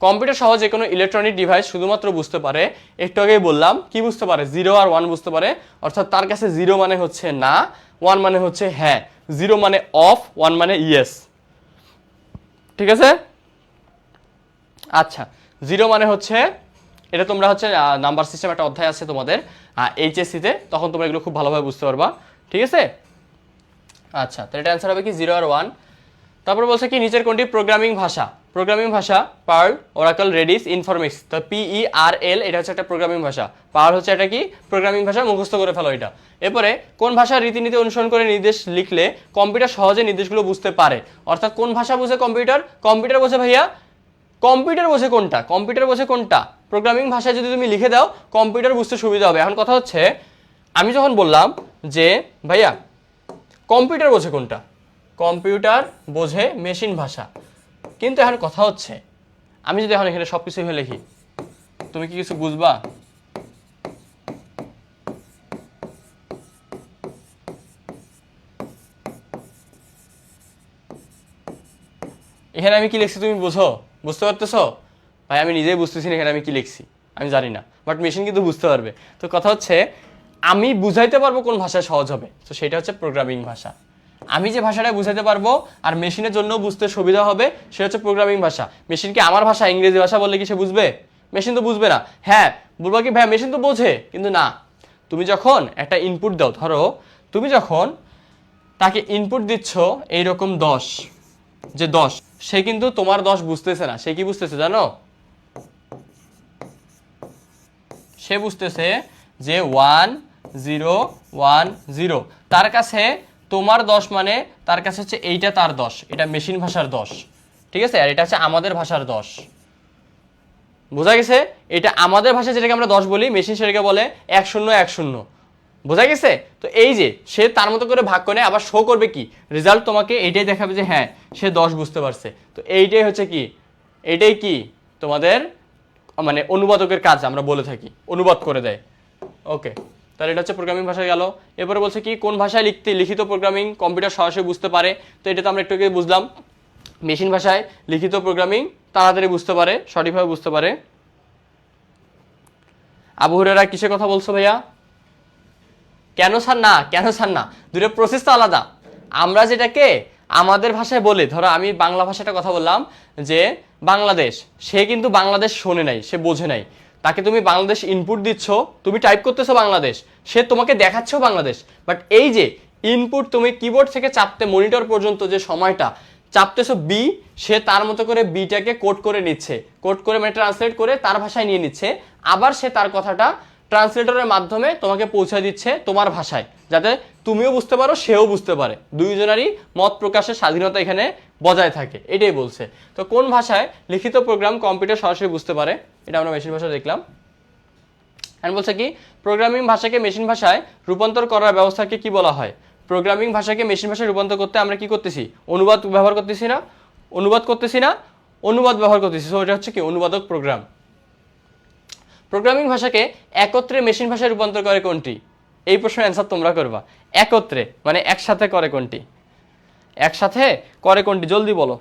কম্পিউটার সহ যে কোনো ইলেকট্রনিক ডিভাইস শুধুমাত্র বুঝতে পারে, একটু আগেই বললাম কি বুঝতে পারে? 0 আর 1 বুঝতে পারে। অর্থাৎ তার কাছে 0 মানে হচ্ছে না, 1 মানে হচ্ছে হ্যাঁ। 0 মানে অফ, 1 মানে ইয়েস। ঠিক আছে? আচ্ছা, 0 মানে হচ্ছে, এটা তোমরা হচ্ছে নাম্বার সিস্টেম একটা অধ্যায় আছে তোমাদের এইচএসসিতে, তখন তোমরা এগুলো খুব ভালোভাবে বুঝতে পারবা। ঠিক আছে? আচ্ছা, তো এটা অ্যান্সার হবে কি 0 আর 1। তারপর বলছে কি নিচের কোনটি প্রোগ্রামিং ভাষা? প্রোগ্রামিং ভাষা পার্ল, ওরাকল, রেডিস, ইনফরমেক্স। তো PERL এটা হচ্ছে একটা প্রোগ্রামিং ভাষা, পার্ল হচ্ছে এটা কি প্রোগ্রামিং ভাষা, মুখস্থ করে ফেলো এটা। এরপরে কোন ভাষার রীতিনীতি অনুসরণ করে নির্দেশ লিখলে কম্পিউটার সহজে নির্দেশগুলো বুঝতে পারে? অর্থাৎ কোন ভাষা বুঝে কম্পিউটার? কম্পিউটার বোঝে ভাইয়া, কম্পিউটার বোঝে কোনটা? কম্পিউটার বোঝে কোনটা? প্রোগ্রামিং ভাষায় যদি তুমি লিখে দাও কম্পিউটার বুঝতে সুবিধা হবে। এখন কথা হচ্ছে, আমি যখন বললাম যে ভাইয়া কম্পিউটার বোঝে কোনটা? কম্পিউটার বোঝে মেশিন ভাষা। কিন্তু এখন কথা হচ্ছে, আমি যদি এখন এখানে সব কিছু লিখি, তুমি কি কিছু বুঝবা? এখানে আমি কি লিখছি তুমি বুঝো? বুঝতে পারতেছো? ভাই আমি নিজেই বুঝতেছি না এখানে আমি কি লিখছি, আমি জানি না, বাট মেশিন কিন্তু বুঝতে পারবে। তো কথা হচ্ছে, আমি বুঝাইতে পারবো কোন ভাষায় সহজ হবে, তো সেটা হচ্ছে প্রোগ্রামিং ভাষা। আমি যে ভাষাটা বুঝাইতে পারবো আর মেশিনের জন্য বুঝতে সুবিধা হবে, সেটা হচ্ছে প্রোগ্রামিং ভাষা। মেশিনকে আমার ভাষা ইংরেজি ভাষা বললে কি সে বুঝবে? মেশিন তো বুঝবে না। হ্যাঁ, বলবো কি ভাই মেশিন তো বোঝে, কিন্তু না। তুমি যখন একটা ইনপুট দাও, ধরো তুমি যখন তাকে ইনপুট দিচ্ছ এইরকম 10, যে 10, সে কিন্তু তোমার 10 বুঝতেছে না। সে কি বুঝতেছে জানো? সে বুঝতেছে যে 1 0 1 0, তার কাছে তোমার 10 মানে তার কাছে হচ্ছে এইটা তার 10, এটা মেশিন ভাষার 10। ঠিক আছে? আর এটা হচ্ছে আমাদের ভাষার 10। বোঝা গেছে? এটা আমাদের ভাষায় যেটাকে আমরা 10 বলি, মেশিন সেটাকে বলে 1 0 1 0। বোঝা গেছে? তো এই যে সে তার মতো করে ভাগ করে আবার শো করবে কি রেজাল্ট, তোমাকে এইটাই দেখাবে যে হ্যাঁ সে 10 বুঝতে পারছে। তো এইটাই হচ্ছে কি, এইটাই কি তোমাদের মানে অনুবাদকের কাজ আমরা বলে থাকি, অনুবাদ করে দেয়। ওকে, তাহলে এটা হচ্ছে প্রোগ্রামিং ভাষায় গেল। এরপরে বলছে কি কোন ভাষায় লিখিত প্রোগ্রামিং কম্পিউটার সরাসরি বুঝতে পারে? তো এটা তো আমরা একটু আগে বুঝলাম, মেশিন ভাষায় লিখিত প্রোগ্রামিং তাড়াতাড়ি বুঝতে পারে, সঠিকভাবে বুঝতে পারে। আবু হুরায়রা কিসের কথা বলছো ভাইয়া? কেন স্যার না, কেন স্যার না, দুটো প্রসেস তো আলাদা। আমরা যেটাকে আমাদের ভাষায় বলি, ধরো আমি বাংলা ভাষাটা কথা বললাম যে বাংলাদেশ, সে কিন্তু বাংলাদেশ শোনে নাই, সে বোঝে নাই। তাকে তুমি বাংলাদেশ ইনপুট দিচ্ছ, তুমি টাইপ করতেছো বাংলাদেশ, সে তোমাকে দেখাচ্ছেও বাংলাদেশ। বাট এই যে ইনপুট তুমি কিবোর্ড থেকে চাপতে মনিটর পর্যন্ত যে সময়টা, চাপতেছো বি, সে তার মতো করে বিটাকে কোড করে নিচ্ছে, কোড করে মানে ট্রান্সলেট করে তার ভাষায় নিয়ে নিচ্ছে, আবার সে তার কথাটা ট্রান্সলেটরের মাধ্যমে তোমাকে পৌঁছে দিচ্ছে তোমার ভাষায়, যাতে তুমিও বুঝতে পারো সেও বুঝতে পারে, দুইজনেরই মত প্রকাশের স্বাধীনতা এখানে বজায় থাকে, এটাই বলছে। তো কোন ভাষায় লিখিত প্রোগ্রাম কম্পিউটার সরাসরি বুঝতে পারে, এটা আমরা মেশিন ভাষা দেখলাম। এখন বলছে কি প্রোগ্রামিং ভাষাকে মেশিন ভাষায় রূপান্তর করার ব্যবস্থাকে কি বলা হয়? প্রোগ্রামিং ভাষাকে মেশিন ভাষায় রূপান্তর করতে আমরা কি করতেছি? অনুবাদ ব্যবহার করতেছি না, অনুবাদ ব্যবহার করতেছি। সো এটা হচ্ছে কি অনুবাদক প্রোগ্রাম। প্রোগ্রামিং ভাষাকে একত্রে মেশিন ভাষায় রূপান্তর করে কোনটি? এই প্রশ্নের অ্যান্সার তোমরা করবা। একত্রে মানে একসাথে করে কোনটি? একসাথে করে কোনটি? জলদি বলো।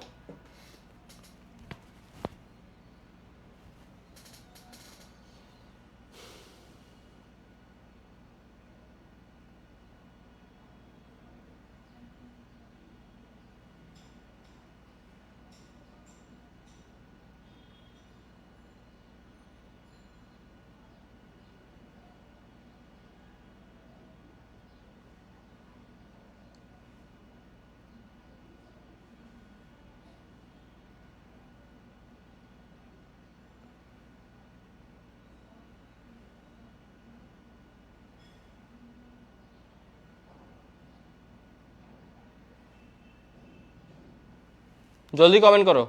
জলদি কমেন্ট করো।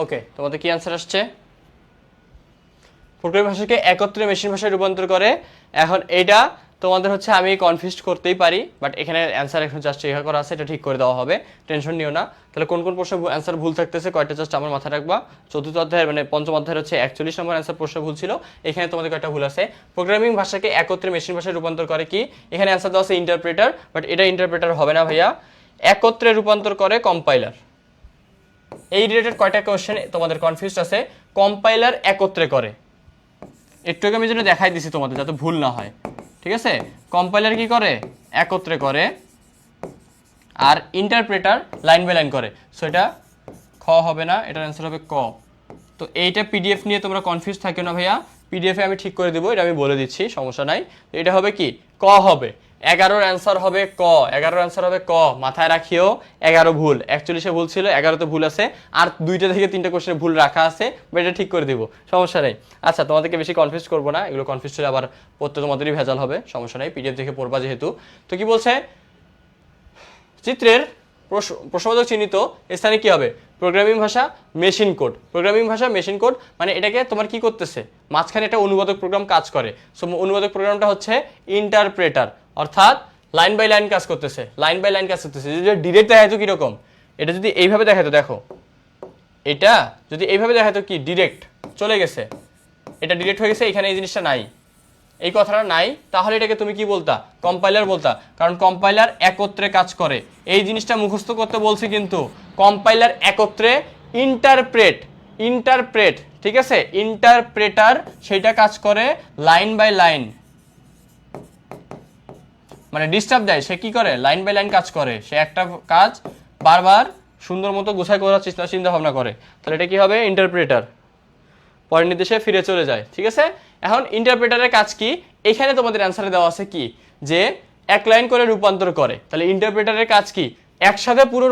ওকে, তোমাদের কি অ্যান্সার আসছে? প্রোগ্রামিং ভাষাকে একত্রে মেশিন ভাষায় রূপান্তর করে। এখন এটা তোমাদের হচ্ছে আমি কনফিউজ করতেই পারি, বাট এখানে অ্যান্সার এখন জাস্ট ইহা করা আছে, এটা ঠিক করে দেওয়া হবে, টেনশন নিও না। তাহলে কোন কোন প্রশ্ন অ্যান্সার ভুল থাকতেছে কয়টা জাস্ট আমার মাথায় রাখবা। চতুর্থ অধ্যায়ের মানে পঞ্চম অধ্যায়ের হচ্ছে 41 নম্বর অ্যান্সার প্রশ্ন ভুল ছিল, এখানে তোমাদের কয়টা ভুল আছে। প্রোগ্রামিং ভাষাকে একত্রে মেশিন ভাষায় রূপান্তর করে কি? এখানে অ্যান্সার দেওয়া আছে ইন্টারপ্রেটার, বাট এটা ইন্টারপ্রেটার হবে না ভাইয়া, একত্রে রূপান্তর করে কম্পাইলার। এই রিলেটেড কয়টা কোশ্চেন তোমাদের কনফিউজ আছে। কম্পাইলার একত্রে করে, একটু আগে আমি যেন দেখাই দিছি তোমাদের যাতে ভুল না হয়, ঠিক আছে? কম্পাইলার কি করে? একত্রে করে। আর ইন্টারপ্রেটার লাইন বাই লাইন করে। সো এটা খ হবে না, এটার অ্যান্সার হবে ক। তো এইটা পিডিএফ নিয়ে তোমরা কনফিউজ থাকো না ভাইয়া, পিডিএফে আমি ঠিক করে দেবো, এটা আমি বলে দিচ্ছি, সমস্যা নাই। তো এটা হবে কি? ক হবে। 11-র অ্যান্সার হবে ক, 11-র অ্যান্সার হবে ক। মাথায় রাখিও 11 ভুল, 41-এ ভুল ছিল, 11-তে ভুল আছে, আর 2টা থেকে 3টা কোশ্চেনে ভুল রাখা আছে, বাট এটা ঠিক করে দিব, সমস্যা নেই। আচ্ছা, তোমাদেরকে বেশি কনফিউজ করবো না, এগুলো কনফিউজ হলে আবার পড়তে তোমাদেরই ভেজাল হবে, সমস্যা নেই, পিডিএফ দেখে পড়বা যেহেতু। তো কি বলছে? চিত্রের প্রশ্নবোধক চিহ্নিত স্থানে কি হবে? প্রোগ্রামিং ভাষা মেশিন কোড। প্রোগ্রামিং ভাষা মেশিন কোড মানে এটাকে তোমার কি করতেছে? মাঝখানে একটা অনুবাদক প্রোগ্রাম কাজ করে। সো অনুবাদক প্রোগ্রামটা হচ্ছে ইন্টারপ্রেটার, অর্থাৎ লাইন বাই লাইন কাজ করতেছে, লাইন বাই লাইন কাজ করতেছে। যদি ডিরেক্ট দেখাইতো কিরকম? এটা যদি এইভাবে দেখাইতো, দেখো এটা যদি এইভাবে দেখাইতো কি ডিরেক্ট চলে গেছে, এটা ডিরেক্ট হয়ে গেছে, এখানে এই জিনিসটা নাই, এই কথাটা নাই, তাহলে এটাকে তুমি কি বলতা? কম্পাইলার বলতা, কারণ কম্পাইলার একত্রে কাজ করে। এই জিনিসটা মুখস্থ করতে বলছি, কিন্তু কম্পাইলার একত্রে ইন্টারপ্রেট, ঠিক আছে? ইন্টারপ্রেটার সেটা কাজ করে লাইন বাই লাইন, মানে ডিস্টার্ব দেয়, সে কি করে? লাইন বাই লাইন কাজ করে, সে একটা কাজ বারবার সুন্দর মতো গোছায় করার চিন্তা ভাবনা করে। তাহলে এটা কি হবে? ইন্টারপ্রেটার। পরের নির্দেশে ফিরে চলে যায়, ঠিক আছে? এখন ইন্টারপ্রেটারের কাজ কি? এখানে তোমাদের অ্যান্সারে দেওয়া আছে কি, যে এক লাইন করে রূপান্তর করে। তাহলে ইন্টারপ্রেটারের কাজ কি? একসাথে পুরো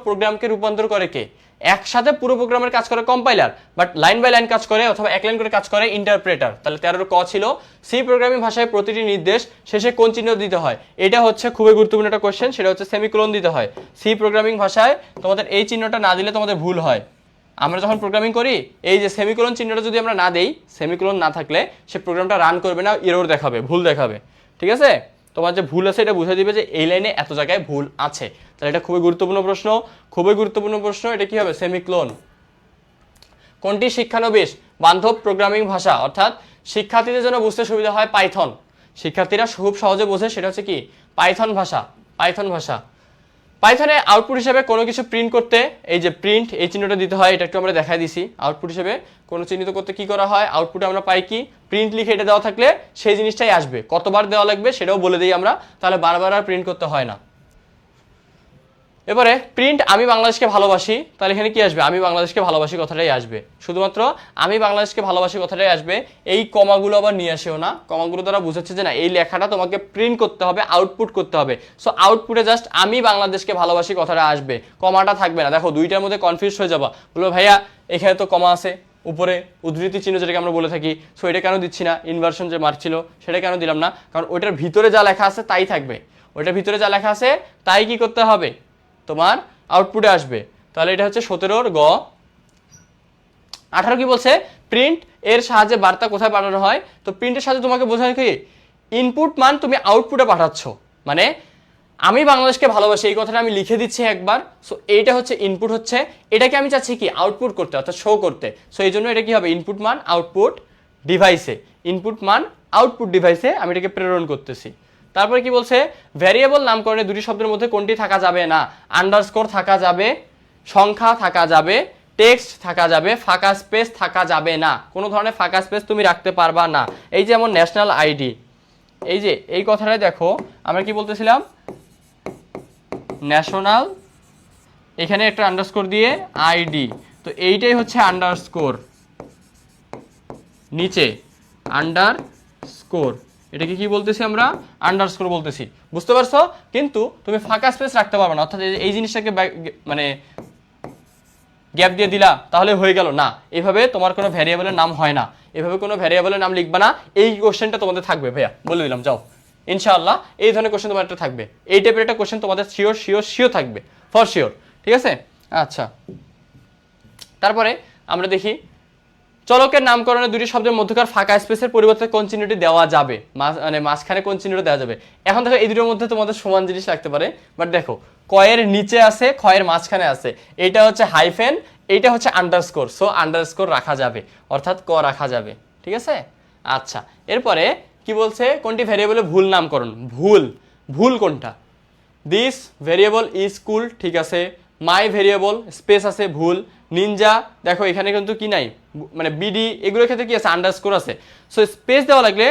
প্রোগ্রামকে রূপান্তর করে কে? একসাথে পুরো প্রোগ্রামের কাজ করে compiler, but line by line কাজ করে অথবা এক লাইন করে কাজ করে ইন্টারপ্রেটার। তাহলে 13 ক ছিল সি প্রোগ্রামিং ভাষায় প্রতিটি নির্দেশ শেষে কোন চিহ্ন দিতে হয়? এটা হচ্ছে খুবই গুরুত্বপূর্ণ একটা কোশ্চেন, সেটা হচ্ছে সেমিকোলন দিতে হয়। সি প্রোগ্রামিং ভাষায় তোমাদের এই চিহ্নটা না দিলে তোমাদের ভুল হয়। আমরা যখন প্রোগ্রামিং করি, এই যে সেমিকোলন চিহ্নটা যদি আমরা না দেই, সেমিকোলন না থাকলে সে প্রোগ্রামটা রান করবে না, এরর দেখাবে, ভুল দেখাবে, ঠিক আছে? তোমার যে ভুল আছে এটা বুঝে দিবে যে এই লাইনে এত জায়গায় ভুল আছে। তাহলে এটা খুবই গুরুত্বপূর্ণ প্রশ্ন, খুবই গুরুত্বপূর্ণ প্রশ্ন। এটা কি হবে? সেমিকোলন। কোনটি শিক্ষানবিশ বান্ধব প্রোগ্রামিং ভাষা, অর্থাৎ শিক্ষার্থীদের জন্য বুঝতে সুবিধা হয়? পাইথন। শিক্ষার্থীরা খুব সহজে বোঝে, সেটা হচ্ছে কি? পাইথন ভাষা, পাইথন ভাষা। পাইথনে আউটপুট হিসেবে কোনো কিছু প্রিন্ট করতে এই যে প্রিন্ট এই চিহ্নটা দিতে হয়, এটা একটু আমরা দেখাই দিছি। আউটপুট হিসেবে কোনো চিহ্নিত করতে কি করা হয়, আউটপুটে আমরা পাই কি প্রিন্ট লিখে এটা দেওয়া থাকলে সেই জিনিসটাই আসবে। কতবার দেওয়া লাগবে সেটাও বলে দিই আমরা, তাহলে বারবার আর প্রিন্ট করতে হয় না। এবারে প্রিন্ট আমি বাংলাদেশকে ভালোবাসি, তাহলে এখানে কি আসবে, আমি বাংলাদেশকে ভালোবাসি কথাটাই আসবে, শুধুমাত্র আমি বাংলাদেশকে ভালোবাসি কথাটাই আসবে। এই কমাগুলো আবার নিয়ে আসেও না, কমাগুলো দ্বারা বুঝাচ্ছে যে না এই লেখাটা তোমাকে প্রিন্ট করতে হবে, আউটপুট করতে হবে। সো আউটপুটে জাস্ট আমি বাংলাদেশকে ভালোবাসি কথাটা আসবে, কমাটা থাকবে না। দেখো দুইটার মধ্যে কনফিউজ হয়ে যাবা, বলবো ভাইয়া এখানে তো কমা আছে, উপরে উদ্ধৃতি চিহ্ন যেটাকে আমরা বলে থাকি, সো এটা কেন দিচ্ছি না, ইনভার্সন যে মার্ক ছিল সেটা কেন দিলাম না, কারণ ওইটার ভিতরে যা লেখা আছে তাই থাকবে, ওইটার ভিতরে যা লেখা আছে তাই কি করতে হবে তোমার আউটপুটে আসবে। তাহলে এটা হচ্ছে 17 গ। 18 কি বলছে, প্রিন্ট এর সাহায্যে বার্তা কোথায় পাঠানো হয়। তো প্রিন্টের সাহায্যে তোমাকে বোঝায় কি ইনপুট মান তুমি আউটপুটে পাঠাচ্ছ, মানে আমি বাংলাদেশকে ভালোবাসি এই কথাটা আমি লিখে দিচ্ছি একবার। সো এইটা হচ্ছে ইনপুট, হচ্ছে এটাকে আমি চাচ্ছি কি আউটপুট করতে, অর্থাৎ শো করতে। সো এই জন্য এটা কি হবে, ইনপুট মান আউটপুট ডিভাইসে, ইনপুট মান আউটপুট ডিভাইসে আমি এটাকে প্রেরণ করতেছি। তারপরে কি বলছে, ভ্যারিয়েবল নামকরণে দুটি শব্দের মধ্যে কোনটি থাকা যাবে না, আন্ডারস্কোর থাকা যাবে, সংখ্যা থাকা যাবে, টেক্সট থাকা যাবে, ফাঁকা স্পেস থাকা যাবে না, কোনো ধরনের ফাঁকা স্পেস তুমি রাখতে পারবা না। এই যে যেমন ন্যাশনাল আইডি, এই যে এই কথাটাই দেখো আমরা কি বলতেছিলাম, ন্যাশনাল এখানে একটা আন্ডারস্কোর দিয়ে আইডি, তো এইটাই হচ্ছে আন্ডারস্কোর, নিচে আন্ডারস্কোর, এটাকে কি বলতেছি আমরা, আন্ডারস্কোর বলতেছি, বুঝতে পারছো। কিন্তু তুমি ফাঁকা স্পেস রাখতে পারবে না, অর্থাৎ এই জিনিসটাকে মানে গ্যাপ দিয়ে দিলা তাহলে হয়ে গেল না, এভাবে তোমার কোনো ভ্যারিয়েবলের নাম হয় না, এভাবে কোনো ভ্যারিয়েবলের নাম লিখবা না। এই কোশ্চেনটা তোমাদের থাকবে ভাইয়া, বলে দিলাম, যাও ইনশাআল্লাহ এই ধরনের কোশ্চেন তোমার একটা থাকবে, এই টাইপের একটা কোশ্চেন তোমাদের শিওর শিওর শিওর থাকবে, ফর শিওর, ঠিক আছে। আচ্ছা, তারপরে আমরা দেখি চলকের নামকরণে দুটি শব্দের মধ্যকার ফাঁকা স্পেসের পরিবর্তে কোন চিহ্নটি দেওয়া যাবে, মানে মাঝখানে কোন চিহ্নটি দেওয়া যাবে। এখন দেখো এই দুটোর মধ্যে তোমাদের সমান জিনিস লাগতে পারে, বাট দেখো কয়ের নিচে আছে, ক্ষয়ের মাঝখানে আছে, এইটা হচ্ছে হাইফেন, এইটা হচ্ছে আন্ডারস্কোর, সো আন্ডারস্কোর রাখা যাবে, অর্থাৎ ক রাখা যাবে, ঠিক আছে। আচ্ছা, এরপরে কি বলছে, কোনটি ভ্যারিয়েবলে ভুল নামকরণ, ভুল, ভুল কোনটা, দিস ভেরিয়েবল ইজ কুল, ঠিক আছে, মাই ভেরিয়েবল স্পেস আছে, ভুল, নিনজা দেখো এখানে কিন্তু কি নাই, মানে বিডি এগুলোর ক্ষেত্রে কি আছে, আন্ডারস্কোর আছে, সো স্পেস দেওয়া লাগলে,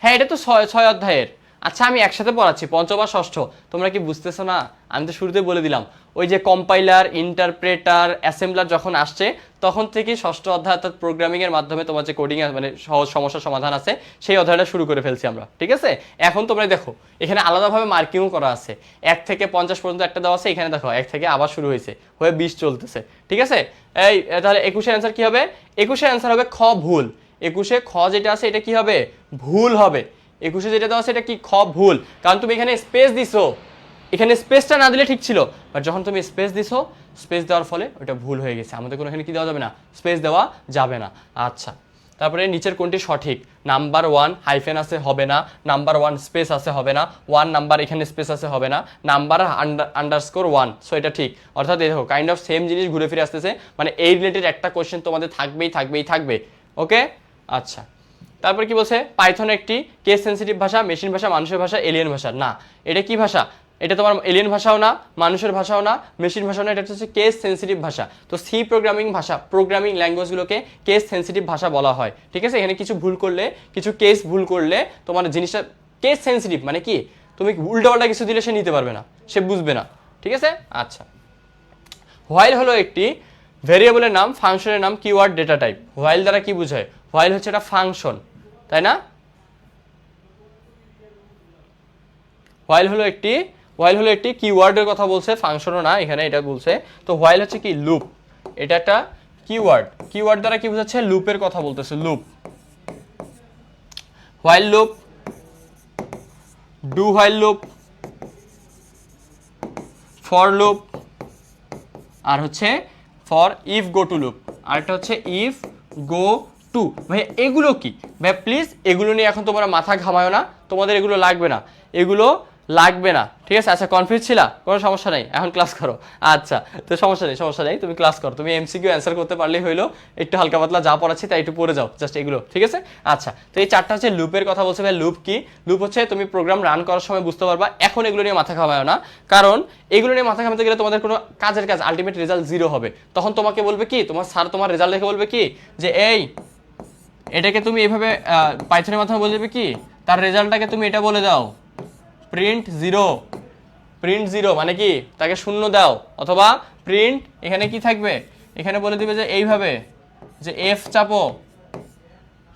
হ্যাঁ এটা তো 6 অধ্যায়ের। আচ্ছা আমি একসাথে পড়াচ্ছি, পঞ্চম আর ষষ্ঠ, তোমরা কি বুঝতেছো না, আমি তো শুরুতে বলে দিলাম, ওই যে কম্পাইলার, ইন্টারপ্রেটার, অ্যাসেম্বলার যখন আসছে তখন থেকে ষষ্ঠ অধ্যায় অর্থাৎ প্রোগ্রামিং এর মাধ্যমে তোমার যে কোডিং মানে সহজ সমস্যার সমাধান আছে সেই অধ্যায়টা শুরু করে ফেলছি আমরা, ঠিক আছে। এখন তোমরা দেখো এখানে আলাদাভাবে মার্কিংও করা আছে, 1 থেকে 50 পর্যন্ত একটা দেওয়া আছে, এখানে দেখো 1 থেকে আবার শুরু হয়েছে, হয়ে 20 চলতেছে, ঠিক আছে। এই তাহলে 21 এর অ্যান্সার কি হবে, 21 এর অ্যান্সার হবে খ, ভুল। 21 খ যেটা আছে এটা কি হবে, ভুল হবে। 21 যেটা দেওয়া আছে এটা কি, খ, ভুল, কারণ তুমি এখানে স্পেস দিছো, এখানে স্পেসটা না দিলে ঠিক ছিল, বাট যখন তুমি স্পেস দিছো, স্পেস দেওয়ার ফলে ওটা ভুল হয়ে গেছে, আমাদের কোনো এখানে কি দেওয়া যাবে না, স্পেস দেওয়া যাবে না। আচ্ছা, তারপরে নিচের কোনটি সঠিক, নাম্বার 1 হাইফেন আছে হবে না, নাম্বার 1 স্পেস আছে হবে না, 1 নাম্বার এখানে স্পেস আছে হবে না, নাম্বার আন্ডারস্কোর 1, সো এটা ঠিক। অর্থাৎ দেখো কাইন্ড অফ সেম জিনিস ঘুরে ফিরে আসতেছে, মানে এই রিলেটেড একটা কোশ্চেন তোমাদের থাকবেই থাকবেই থাকবে, ওকে। আচ্ছা, তারপর কি বলছে, পাইথন একটি কেস সেন্সিটিভ ভাষা, মেশিন ভাষা, মানুষের ভাষা, এলিয়েন ভাষা, না এটা কি ভাষা, এটা তোমার এলিয়েন ভাষাও না, মানুষের ভাষাও না, মেশিন ভাষাও না, এটা হচ্ছে কেস সেন্সিটিভ ভাষা। তো সি প্রোগ্রামিং ভাষা, প্রোগ্রামিং ল্যাঙ্গুয়েজগুলোকে কেস সেন্সিটিভ ভাষা বলা হয়, ঠিক আছে। এখানে কিছু ভুল করলে, কিছু কেস ভুল করলে তোমার জিনিসটা কেস সেন্সিটিভ, মানে কি তুমি উল্টাপাল্টা কিছু দিলে সে নিতে পারবে না, সে বুঝবে না, ঠিক আছে। আচ্ছা, হোয়াইল হলো একটি ভেরিয়েবলের নাম, ফাংশনের নাম, কিওয়ার্ড, ডেটা টাইপ। হোয়াইল দ্বারা কি বোঝায়, হোয়াইল হচ্ছে একটা ফাংশন, তাই না। হোয়াইল হলো একটি কিওয়ার্ডের কথা বলছে, ফাংশনও না এখানে, এটা বলছে। তো হোয়াইল হচ্ছে কি, লুপ, এটা একটা কিওয়ার্ড, কিওয়ার্ড দ্বারা কি বোঝাচ্ছে, লুপের কথা বলতেছে, loop. While loop, do while loop, for loop, আর হচ্ছে for if go to loop, আরেকটা হচ্ছে ইফ গো টু। ভাই এগুলো কি ভাই, প্লিজ এগুলো নিয়ে এখন তোমরা মাথা ঘামায় না, তোমাদের এগুলো লাগবে না, এগুলো লাগবে না, ঠিক আছে? আচ্ছা কনফিউজ ছিলা, কোনো সমস্যা নেই, এখন ক্লাস করো। আচ্ছা তো সমস্যা নেই, তুমি ক্লাস করো, তুমি এমসিকিউ অ্যান্সার করতে পারলেই হইলো, একটু হালকা পাতলা যা পড়াচ্ছি তাই একটু পড়ে যাও, জাস্ট এগুলো, ঠিক আছে? আচ্ছা তো এই চারটা হচ্ছে লুপের কথা বলছে ভাই। লুপ কি? লুপ হচ্ছে তুমি প্রোগ্রাম রান করার সময় বুঝতে পারবা। এখন এগুলো নিয়ে মাথা ঘামায় না, কারণ এগুলো নিয়ে মাথা ঘামাতে গেলে তোমাদের কোনো কাজ আলটিমেট রেজাল্ট 0 হবে। তখন তোমাকে বলবে কি, তোমার স্যার তোমার রেজাল্ট দেখে বলবে কি যে এই এটাকে তুমি এইভাবে পাইথনের মাধ্যমে বলে দেবে কি, তার রেজাল্টটাকে তুমি এটা বলে দাও প্রিন্ট 0 মানে কি তাকে 0 দাও, অথবা প্রিন্ট এখানে কি থাকবে, এখানে বলে দিবে যে এইভাবে যে এফ চাপো,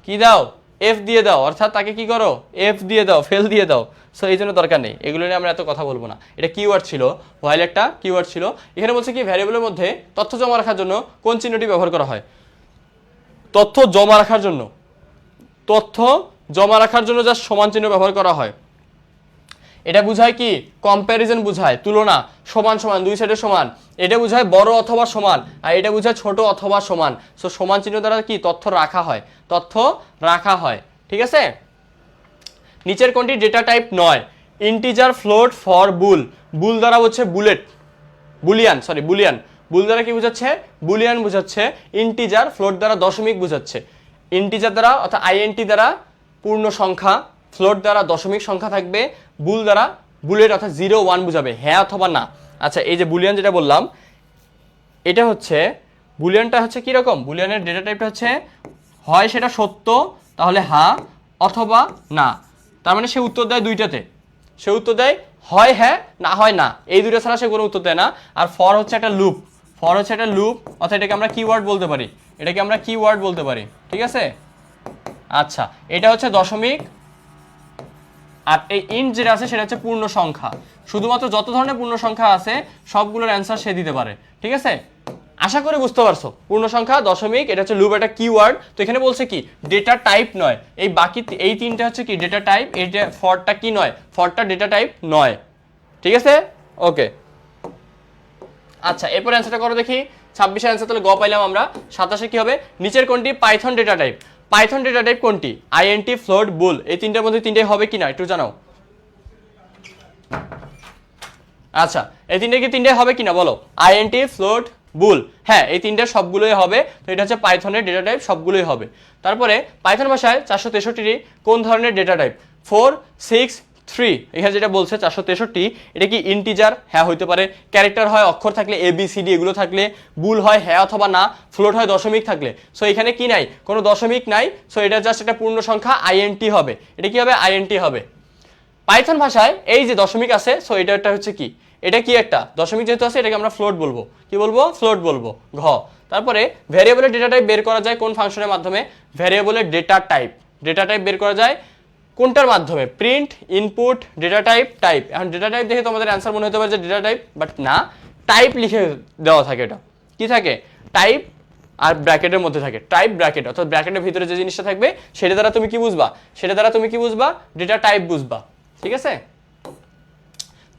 কি দাও, এফ দিয়ে দাও, অর্থাৎ তাকে কি করো, এফ দিয়ে দাও, ফেল দিয়ে দাও। সো এই জন্য দরকার নেই, এগুলো নিয়ে আমরা এত কথা বলবো না। এটা কিওয়ার্ড ছিল, হোয়াইল একটা কিওয়ার্ড ছিল। এখানে বলছে কি ভ্যারিয়েবলের মধ্যে তথ্য জমা রাখার জন্য কোন চিহ্নটি ব্যবহার করা হয়? তথ্য জমা রাখার জন্য জাস্ট সমান চিহ্ন ব্যবহার করা হয়। এটা বুঝায় কি, কম্প্যারিজন বুঝায়, তুলনা, সমান সমান, দুই সাইডে সমান। এটা বুঝায় বড় অথবা সমান, আর এটা বুঝায় ছোট অথবা সমান। সো সমান চিহ্ন দ্বারা কি তথ্য রাখা হয়, ঠিক আছে? নিচের কোনটি ডেটা টাইপ নয়? ইন্টিজার, ফ্লোট, ফর, বুল দ্বারা হচ্ছে বুলিয়ান। বুল দ্বারা কি বুঝাচ্ছে? বুলিয়ান বুঝাচ্ছে। ইন্টিজার, ফ্লোট দ্বারা দশমিক বুঝাচ্ছে। ইন্টিজার দ্বারা অর্থাৎ আইএনটি দ্বারা পূর্ণ সংখ্যা, ফ্লোট দ্বারা দশমিক সংখ্যা থাকবে, বুল দ্বারা বুলেট অর্থাৎ 0 1 বুঝাবে, হ্যাঁ অথবা না। আচ্ছা এই যে বুলিয়ান যেটা বললাম, এটা হচ্ছে বুলিয়ানটা হচ্ছে কি রকম? বুলিয়ানের ডেটা টাইপটা হচ্ছে হয় সেটা সত্য তাহলে হ্যাঁ, অথবা না। তার মানে সে উত্তর দেয় দুইটাতে, সে উত্তর দেয় হয় হ্যাঁ, না হয় না, এই দুটো ছাড়া সে কোনো উত্তর দেয় না। আর ফর হচ্ছে একটা লুপ, অর্থাৎ এটাকে আমরা কিওয়ার্ড বলতে পারি, ঠিক আছে? আচ্ছা এটা হচ্ছে দশমিক, আর এই ইন্ট যেটা আছে সেটা হচ্ছে পূর্ণ সংখ্যা। শুধুমাত্র যত ধরনের পূর্ণ সংখ্যা আছে সবগুলোর অ্যান্সার সে দিতে পারে, ঠিক আছে? আশা করে বুঝতে পারছো। পূর্ণ সংখ্যা, দশমিক, এটা হচ্ছে লুপ, একটা কিওয়ার্ড। তো এখানে বলছে কি ডেটা টাইপ নয়, এই বাকি এই তিনটা হচ্ছে কি ডেটা টাইপ। এইটা ফরটা কি নয়, ফরটা ডেটা টাইপ নয়, ঠিক আছে? ওকে আচ্ছা এরপর অ্যান্সারটা করো দেখি। 26 অ্যান্সার তাহলে গ পাইলাম আমরা। 27 কি হবে? নিচের কোনটি Python data type? Python data type কোনটি? আইএনটি, ফ্লোট, বুল, এই তিনটার মধ্যে তিনটাই হবে কিনা একটু জানাও। আচ্ছা এই তিনটাই হবে কিনা বলো। আইএনটি, ফ্লোট, বুল, হ্যাঁ এই তিনটা সবগুলোই হবে। তো এটা হচ্ছে পাইথনের ডেটা টাইপ, সবগুলোই হবে। তারপরে পাইথন ভাষায় 463টি কোন ধরনের ডেটা টাইপ? 4 6 3, এখানে যেটা বলছে 463, এটা কি ইন্টিজার? হ্যাঁ হইতে পারে। ক্যারেক্টার হয় অক্ষর থাকলে, ABCD এগুলো থাকলে। বুল হয় হ্যাঁ অথবা না। ফ্লোট হয় দশমিক থাকলে। সো এখানে কি নাই, কোনো দশমিক নাই। সো এটা জাস্ট একটা পূর্ণ সংখ্যা, আইএনটি হবে। এটা কি হবে? আইএনটি হবে। পাইথন ভাষায় এই যে দশমিক আছে, সো এটা হচ্ছে কি, এটা কি একটা দশমিক যেহেতু আছে এটাকে আমরা ফ্লোট বলবো। কি বলবো? ফ্লোট বলবো। ঘ। তারপরে ভ্যারিয়েবলের ডেটা টাইপ বের করা যায় কোন ফাংশনের মাধ্যমে? ভ্যারিয়েবলের ডেটা টাইপ বের করা যায় কোনটার মাধ্যমে? Print, input, data type. এখন ডেটা টাইপ দেখে তোমাদের অ্যান্সার মনে হতে পারে যে ডেটা টাইপ, বাট না, টাইপ লিখে দেওয়া থাকে। এটা কি থাকে? টাইপ আর ব্র্যাকেটের মধ্যে থাকে, টাইপ ব্র্যাকেট, অর্থাৎ ব্র্যাকেটের ভিতরে যে জিনিসটা থাকবে সেটা দ্বারা তুমি কি বুঝবা? ডেটা টাইপ বুঝবা, ঠিক আছে?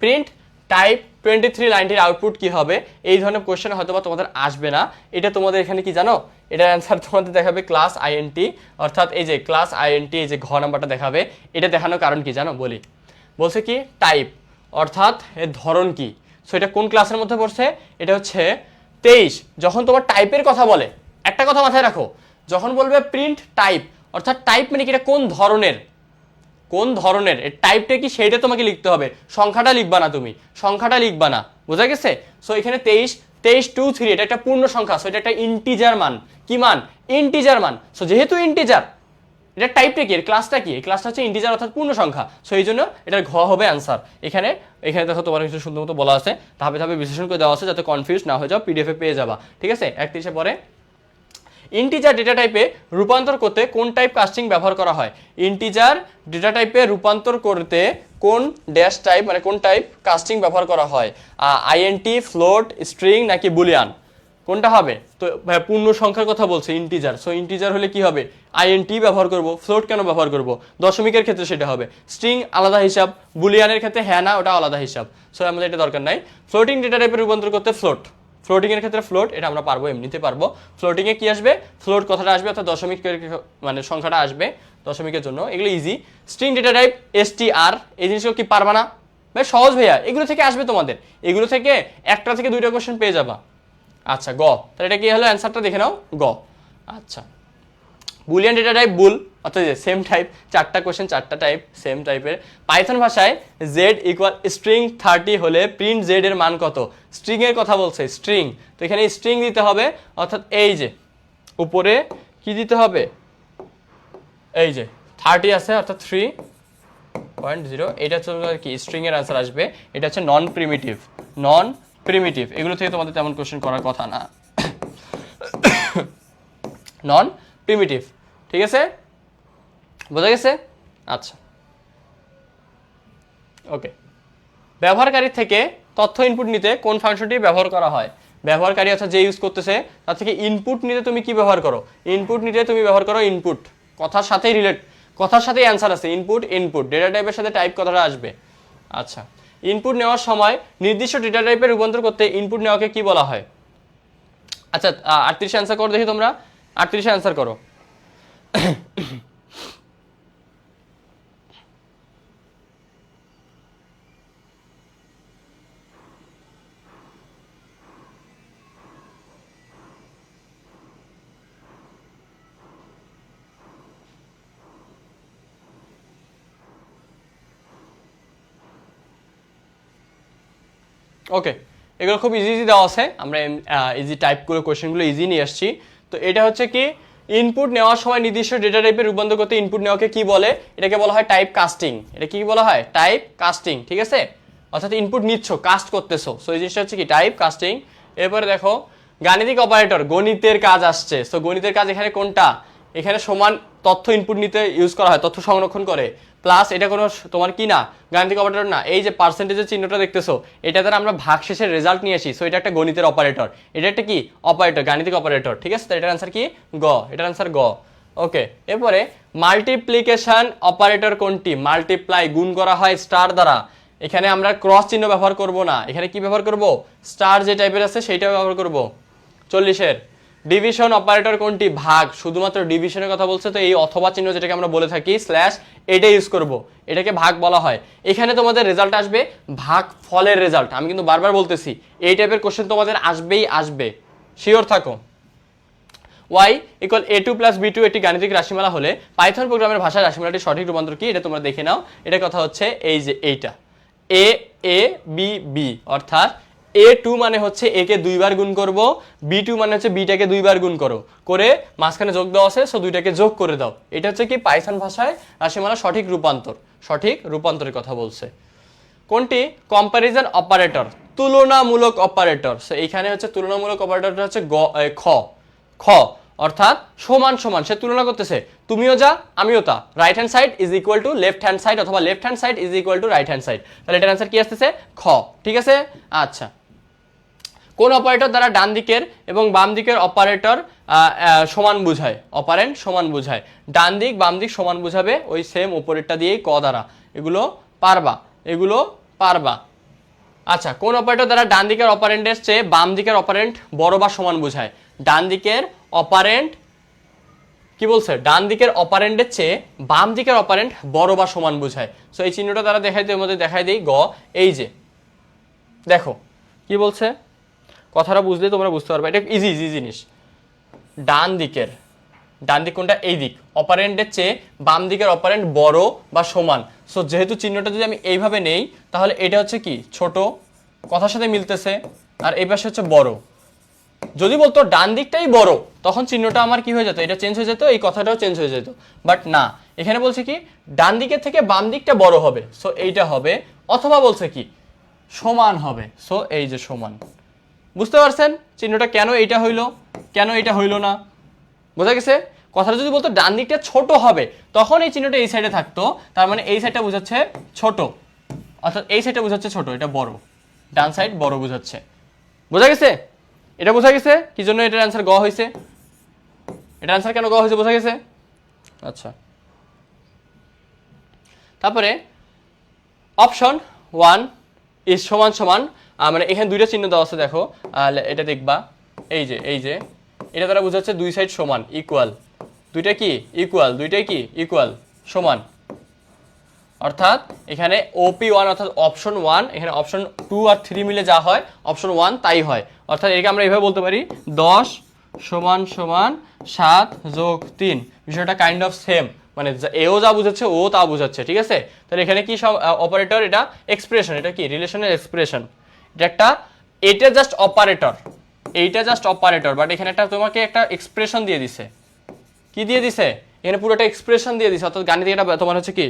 প্রিন্ট টাইপ 23 লাইনটির আউটপুট কি হবে? এই ধরনের কোশ্চেন হয়তো বা তোমাদের আসবে না। এটা তোমাদের এখানে কি জানো, এটার অ্যান্সার তোমাদের দেখাবে ক্লাস আইএনটি, অর্থাৎ এই যে ক্লাস আইএনটি, এই যে ঘ নাম্বারটা দেখাবে। এটা দেখানোর কারণ কি জানো? বলছে কি টাইপ অর্থাৎ এর ধরন কি। সো এটা কোন ক্লাসের মধ্যে পড়ছে? এটা হচ্ছে 23। যখন তোমার টাইপের কথা বলে, একটা কথা মাথায় রাখো, যখন বলবে প্রিন্ট টাইপ, অর্থাৎ টাইপ মানে কি, এটা কোন ধরনের, এর টাইপটা কি সেইটা তোমাকে লিখতে হবে। সংখ্যাটা লিখবা না, তুমি সংখ্যাটা লিখবা না, বোঝা গেছে? সো এখানে 23 2 3, এটা একটা পূর্ণ সংখ্যা। সো এটা একটা ইন্টিজার মান। কি মান? ইন্টিজার মান। সো যেহেতু ইন্টিজার, এটা টাইপটা কি, এর ক্লাসটা কি? এই ক্লাসটা হচ্ছে ইন্টিজার অর্থাৎ পূর্ণ সংখ্যা। সো এই জন্য এটার ঘ হবে অ্যান্সার। এখানে দেখো তোমার কিছু সুন্দর মতো বলা আছে, ধাপে ধাপে বিশ্লেষণ করে দেওয়া আছে যাতে কনফিউজ না হয়ে যাও, পিডিএফে পেয়ে যাবা, ঠিক আছে? 31 পরে ইন্টিজার ডেটা টাইপে রূপান্তর করতে কোন টাইপ কাস্টিং ব্যবহার করা হয়? ইন্টিজার ডেটা টাইপে রূপান্তর করতে কোন ড্যাশ টাইপ মানে কোন টাইপ কাস্টিং ব্যবহার করা হয়? আইএনটি, ফ্লোট, স্ট্রিং নাকি বুলিয়ান? কোনটা হবে? তো পূর্ণ সংখ্যার কথা বলছে ইন্টিজার। সো ইন্টিজার হলে কি হবে? আইএনটি ব্যবহার করব। ফ্লোট কেন ব্যবহার করব? দশমিকের ক্ষেত্রে সেটা হবে। স্ট্রিং আলাদা হিসাব, বুলিয়ানের ক্ষেত্রে হ্যাঁ না ওটা আলাদা হিসাব। সো আমাদের এটা দরকার নাই। ফ্লোটিং ডেটা টাইপে রূপান্তর করতে ফ্লোটিং এর ক্ষেত্রে ফ্লোট, এটা আমরা পারবো, এমনিতে পারবো। ফ্লোটিং এ কি আসবে? ফ্লোট কথাটা আসবে, অর্থাৎ দশমিকের মানে সংখ্যাটা আসবে দশমিকের জন্য, এগুলো easy. String data type STR, এই জিনিসগুলো কি পারবা না? ভাই সহজ ভাইয়া, এগুলো থেকে আসবে তোমাদের, এগুলো থেকে একটা থেকে দুইটা কোশ্চেন পেয়ে যাবা। আচ্ছা গ, তাহলে এটা কি হলো অ্যান্সারটা দেখে নাও গ। আচ্ছা বুলিয়ান ডেটা টাইপ বুল, অর্থাৎ সেম টাইপ, চারটা কোশ্চেন চারটা টাইপ সেম টাইপের। পাইথন ভাষায় z ইকুয়াল স্ট্রিং 30 হলে প্রিন্ট z এর মান কত? স্ট্রিং এর কথা বলছে, স্ট্রিং, তো এখানে স্ট্রিং দিতে হবে, অর্থাৎ এই যে উপরে কি দিতে হবে, এই যে 30 আছে অর্থাৎ 3.0, এটা হচ্ছে কি স্ট্রিং এর অ্যান্সার আসবে। এটা হচ্ছে নন প্রিমিটিভ, নন প্রিমিটিভ, এগুলো থেকে তোমাদের তেমন কোশ্চেন করার কথা না, নন প্রিমিটিভ, ঠিক আছে, বোঝা গেছে? আচ্ছা ওকে, ব্যবহারকারী থেকে তথ্য ইনপুট নিতে কোন ফাংশনটি ব্যবহার করা হয়? ব্যবহারকারী অর্থাৎ যে ইউজ করতেছে তার থেকে ইনপুট নিতে তুমি কি ব্যবহার করো? ইনপুট নিতে তুমি ব্যবহার করো ইনপুট, কথার সাথেই রিলেট, কথার সাথেই অ্যান্সার আছে, ইনপুট ইনপুট, ডেটা টাইপের সাথে টাইপ কথাটা আসবে। আচ্ছা ইনপুট নেওয়ার সময় নির্দিষ্ট ডেটা টাইপে রূপান্তর করতে ইনপুট নেওয়াকে কি বলা হয়? আচ্ছা 38 অ্যান্সার করো দেখি তোমরা, 38 অ্যান্সার করো। ওকে, এগুলো খুব ইজি ইজি দেওয়া আছে, আমরা ইজি টাইপগুলো কোশ্চেনগুলো ইজি নিয়ে আসছি। তো এটা হচ্ছে কি ইনপুট নেওয়ার সময় নির্দিষ্ট ডেটা টাইপে রূপান্তর করতে ইনপুট নেওয়াকে কি বলে? এটাকে বলা হয় টাইপ কাস্টিং। এটা কি বলা হয়? টাইপ কাস্টিং, ঠিক আছে, অর্থাৎ ইনপুট নিচ্ছ, কাস্ট করতেছো, সো এই জিনিসটা হচ্ছে কি টাইপ কাস্টিং। এরপরে দেখো গাণিতিক অপারেটর, গণিতের কাজ আসছে, সো গণিতের কাজ এখানে কোনটা? এখানে সমান তথ্য ইনপুট নিতে ইউজ করা হয়, তথ্য সংরক্ষণ করে, প্লাস এটা কোনো তোমার কি না গাণিতিক অপারেটর না, এই যে পার্সেন্টেজের চিহ্নটা দেখতেছো এটা দ্বারা আমরা ভাগশেষের রেজাল্ট নিয়ে আসি, সো এটা একটা গণিতের অপারেটর, এটা একটা কি অপারেটর, গাণিতিক অপারেটর, ঠিক আছে, তো এটার অ্যান্সার কি গ, এটার অ্যান্সার গ। ওকে, এরপরে মাল্টিপ্লিকেশন অপারেটর কোনটি? মাল্টিপ্লাই, গুণ করা হয় স্টার দ্বারা, এখানে আমরা ক্রস চিহ্ন ব্যবহার করব না, এখানে কি ব্যবহার করব? স্টার যে টাইপের আছে সেইটা ব্যবহার করব। 40-এর ডিভিশন অপারেটর কোনটি? ভাগ, শুধুমাত্র ডিভিশনের কথা বলছে, তো এই অথবা চিহ্ন যেটাকে আমরা বলে থাকি স্ল্যাশ, এটা ইউজ করব, এটাকে ভাগ বলা হয়। এখানে তোমাদের রেজাল্ট আসবে ভাগ ফলের রেজাল্ট, আমি কিন্তু বারবার বলতেছি এই টাইপের কোশ্চেন তোমাদের আসবেই আসবে, শিওর থাকো। y equal a2 plus b2 একটি গাণিতিক রাশিমালা হলে পাইথন প্রোগ্রামের ভাষায় রাশিমালাটির সঠিক রূপান্তর কি? এটা তোমরা দেখে নাও। এটা কথা হচ্ছে এই যে এইটা a a b b, অর্থাৎ a2 মানে হচ্ছে a কে দুইবার গুণ করব, b2 মানে হচ্ছে b টাকে দুইবার গুণ করো, করে মাঝখানে যোগ দেওয়া আছে, সো দুইটাকে যোগ করে দাও। এটা হচ্ছে কি পাইথন ভাষায় রাশিমালা সঠিক রূপান্তর, সঠিক রূপান্তরের কথা বলছে। কোনটি কম্প্যারিজন অপারেটর? তুলনামূলক অপারেটর, সো এইখানে হচ্ছে তুলনামূলক অপারেটরটা হচ্ছে খ, খ অর্থাৎ সমান সমান, সে তুলনা করতেছে, তুমিও যা আমিও তা, right hand side is equal to left hand side অথবা left hand side is equal to right hand side, তাহলে এটার অ্যান্সার কি আসতেছে? খ, ঠিক আছে। আচ্ছা কোন অপারেটর দ্বারা ডান দিকের এবং বাম দিকের অপারেটর সমান বুঝায়? অপারেন্ট সমান বুঝায়, ডান দিক বাম দিক সমান বুঝাবে ওই সেম উপরেরটা দিয়েই ক দ্বারা, এগুলো পারবা, এগুলো পারবা। আচ্ছা কোন অপারেটর দ্বারা ডান দিকের অপারেন্টের চেয়ে বাম দিকের অপারেন্ট বড় বা সমান বোঝায়? ডান দিকের অপারেন্ট কি বলছে? ডান দিকের অপারেন্টের চেয়ে বাম দিকের অপারেন্ট বড় বা সমান বোঝায়, সো এই চিহ্নটা দ্বারা দেখাই দিই, মধ্যে দেখাই দিই গ, এই যে দেখো কি বলছে, কথাটা বুঝলে তোমরা বুঝতে পারবে, এটা ইজি ইজি জিনিস। ডান দিকের, ডান দিক কোনটা? এই দিক, অপারেন্টের চেয়ে বাম দিকের অপারেন্ট বড় বা সমান, সো যেহেতু চিহ্নটা যদি আমি এইভাবে নেই তাহলে এটা হচ্ছে কি ছোট, কথার সাথে মিলতেছে, আর এই পাশে হচ্ছে বড়। যদি বলতো ডান দিকটাই বড় তখন চিহ্নটা আমার কি হয়ে যেত? এটা চেঞ্জ হয়ে যেত, এই কথাটাও চেঞ্জ হয়ে যেত, বাট না, এখানে বলছে কি ডান দিকের থেকে বাম দিকটা বড় হবে, সো এইটা হবে, অথবা বলছে কি সমান হবে, সো এই যে সমান। বুঝতে পারছেন চিহ্নটা কেন এইটা হইলো, কেন এইটা হইলো না? বোঝা গেছে? কথাটা যদি বলতো ডান দিকটা ছোট হবে তখন এই চিহ্নটা এই সাইডে থাকতো, তার মানে এই সাইডটা বোঝাচ্ছে ছোট, অর্থাৎ এই সাইডটা বোঝাচ্ছে ছোট, এটা বড়, ডান সাইড বড় বোঝাচ্ছে। বোঝা গেছে? এটা বোঝা গেছে কি জন্য এটার অ্যান্সার গ হয়েছে? এটার অ্যান্সার কেন গ হয়েছে বোঝা গেছে? আচ্ছা তারপরে অপশন 1 ইজ সমান সমান, মানে এখানে দুইটা চিহ্ন দেওয়া আছে দেখো, এটা দেখবা এই যে এটা দ্বারা বোঝাচ্ছে দুই সাইড সমান, ইকুয়াল, দুইটা কি ইকুয়াল, দুইটাই কি ইকুয়াল সমান। অর্থাৎ এখানে OP1 অর্থাৎ অপশন 1, এখানে অপশন 2 আর 3 মিলে যা হয় অপশন 1 তাই হয়। অর্থাৎ এটাকে আমরা এইভাবে বলতে পারি 10 সমান সমান 7 যোগ 3। বিষয়টা কাইন্ড অফ সেম, মানে এও যা বুঝাচ্ছে ও তা বুঝাচ্ছে, ঠিক আছে। তাহলে এখানে কি সব অপারেটর, এটা এক্সপ্রেশন, এটা কি রিলেশনের এক্সপ্রেশন, এটা জাস্ট অপারেটর, এইটা জাস্ট অপারেটর, বাট এখানে একটা তোমাকে একটা এক্সপ্রেশন দিয়ে দিছে। কি দিয়ে দিছে? এখানে পুরোটা এক্সপ্রেশন দিয়ে দিছে, অর্থাৎ গাণিতিক এটা তোমার হচ্ছে কি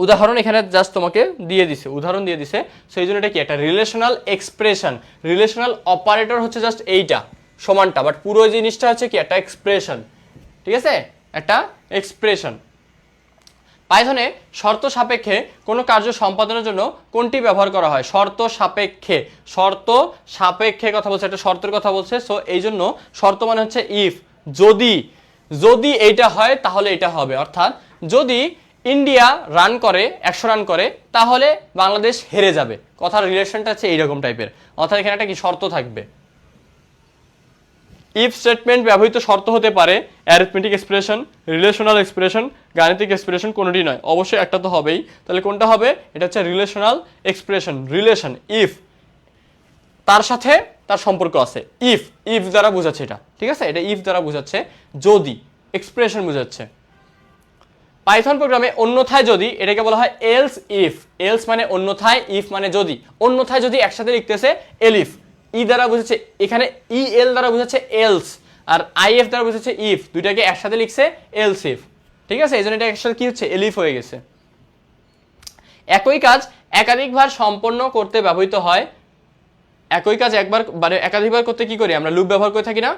উদাহরণ এখানে জাস্ট তোমাকে দিয়ে দিছে, উদাহরণ দিয়ে দিছে। সেই জন্য এটা কি একটা রিলেশনাল এক্সপ্রেশন। রিলেশনাল অপারেটর হচ্ছে জাস্ট এইটা সমানটা, বাট পুরো জিনিসটা হচ্ছে কি একটা এক্সপ্রেশন, ঠিক আছে, একটা এক্সপ্রেশন। পাইথনে শর্ত সাপেক্ষে কোনো কার্য সম্পাদনের জন্য কোনটি ব্যবহার করা হয়? শর্ত সাপেক্ষে, শর্ত সাপেক্ষে কথা বলছে, একটা শর্তের কথা বলছে। সো এই জন্য শর্ত মানে হচ্ছে ইফ, যদি, যদি এইটা হয় তাহলে এটা হবে। অর্থাৎ যদি ইন্ডিয়া রান করে 100 রান করে তাহলে বাংলাদেশ হেরে যাবে, কথার রিলেশনটা হচ্ছে এইরকম টাইপের। অর্থাৎ এখানে একটা কি শর্ত থাকবে। ইফ স্টেটমেন্ট ব্যবহৃত শর্ত হতে পারে অ্যারিথমেটিক এক্সপ্রেশন, রিলেশনাল এক্সপ্রেশন, গাণিতিক এক্সপ্রেশন, কোনোটি নয়, অবশ্যই একটা তো হবেই। তাহলে কোনটা হবে? এটা হচ্ছে রিলেশনাল এক্সপ্রেশন। রিলেশন, ইফ, তার সাথে তার সম্পর্ক আছে, ইফ, ইফ দ্বারা বোঝাচ্ছে এটা, ঠিক আছে, এটা ইফ দ্বারা বোঝাচ্ছে, যদি এক্সপ্রেশন বোঝাচ্ছে। পাইথন প্রোগ্রামে অন্যথায় যদি, এটাকে বলা হয় এলস ইফ। এলস মানে অন্যথায়, ইফ মানে যদি। অন্যথায় যদি একসাথে লিখতেছে এলিফ, ই দ্বারা বুঝেছে, এখানে ই এল দ্বারা বুঝাচ্ছে এলস, আর আইএফ দ্বারা বুঝেছে ইফ, দুইটাকে একসাথে লিখছে এলস ইফ, ঠিক আছে। এই জন্য এটা একসাথে কি হচ্ছে? এলিফ হয়ে গেছে। একই কাজ একাধিকবার সম্পন্ন করতে ব্যবহৃত হয়। একই কাজ একবার মানে একাধিকবার করতে কি করি আমরা? লুপ ব্যবহার করে থাকি না?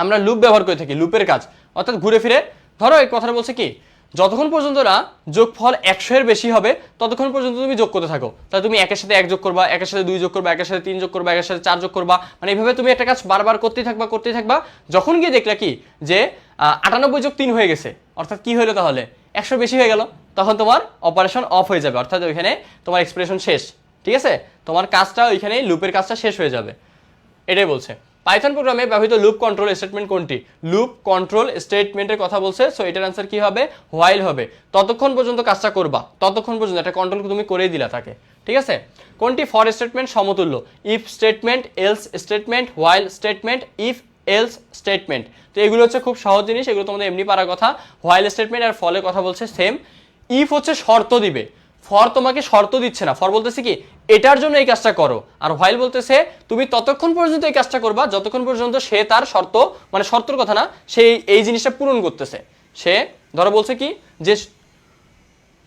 আমরা লুপ ব্যবহার করে থাকি, লুপের কাজ, অর্থাৎ ঘুরে ফিরে। ধরো এই কথাটা বলছে কি, যতক্ষণ পর্যন্ত না যোগফল 100 এর বেশি হবে ততক্ষণ পর্যন্ত তুমি যোগ করতে থাকো। তাহলে তুমি একের সাথে 1 যোগ করবা, একের সাথে 2 যোগ করবা, একের সাথে 3 যোগ করবা, একের সাথে 4 যোগ করবা, মানে এইভাবে তুমি একটা কাজ বারবার করতেই থাকবা। যখন গিয়ে দেখলা কি যে 98 যোগ 3 হয়ে গেছে, অর্থাৎ কি হলো তাহলে 100 বেশি হয়ে গেল, তখন তোমার অপারেশন অফ হয়ে যাবে, অর্থাৎ ওইখানে তোমার এক্সপ্রেশন শেষ, ঠিক আছে, তোমার কাজটা ওইখানে লুপের কাজটা শেষ হয়ে যাবে, এটাই বলছে। পাইথন প্রোগ্রামে ব্যবহৃত লুপ কন্ট্রোল স্টেটমেন্ট কোনটি? লুপ কন্ট্রোল স্টেটমেন্টের কথা বলছে। সো এটার আনসার কি হবে? হোয়াইল হবে। ততক্ষণ পর্যন্ত কাজটা করবা, ততক্ষণ পর্যন্ত একটা কন্ট্রোল তুমি করেই দিলা তাকে, ঠিক আছে। কোনটি ফর স্টেটমেন্ট সমতুল্য? If statement, else statement, while statement, if else statement. তো এগুলো হচ্ছে খুব সহজ জিনিস, এগুলো তোমাদের এমনি পারার কথা। হোয়াইল স্টেটমেন্ট আর ফলের কথা বলছে সেম। ইফ হচ্ছে শর্ত দিবে, ফর তোমাকে শর্ত দিচ্ছে না, ফর বলতেছে কি এটার জন্য এই কাজটা করো, আর হোয়াইল বলতেছে তুমি ততক্ষণ পর্যন্ত এই কাজটা করবা যতক্ষণ পর্যন্ত সে তার শর্ত, মানে শর্তর কথা না, সে এই জিনিসটা পূরণ করতেছে। সে ধরো বলছে কি যে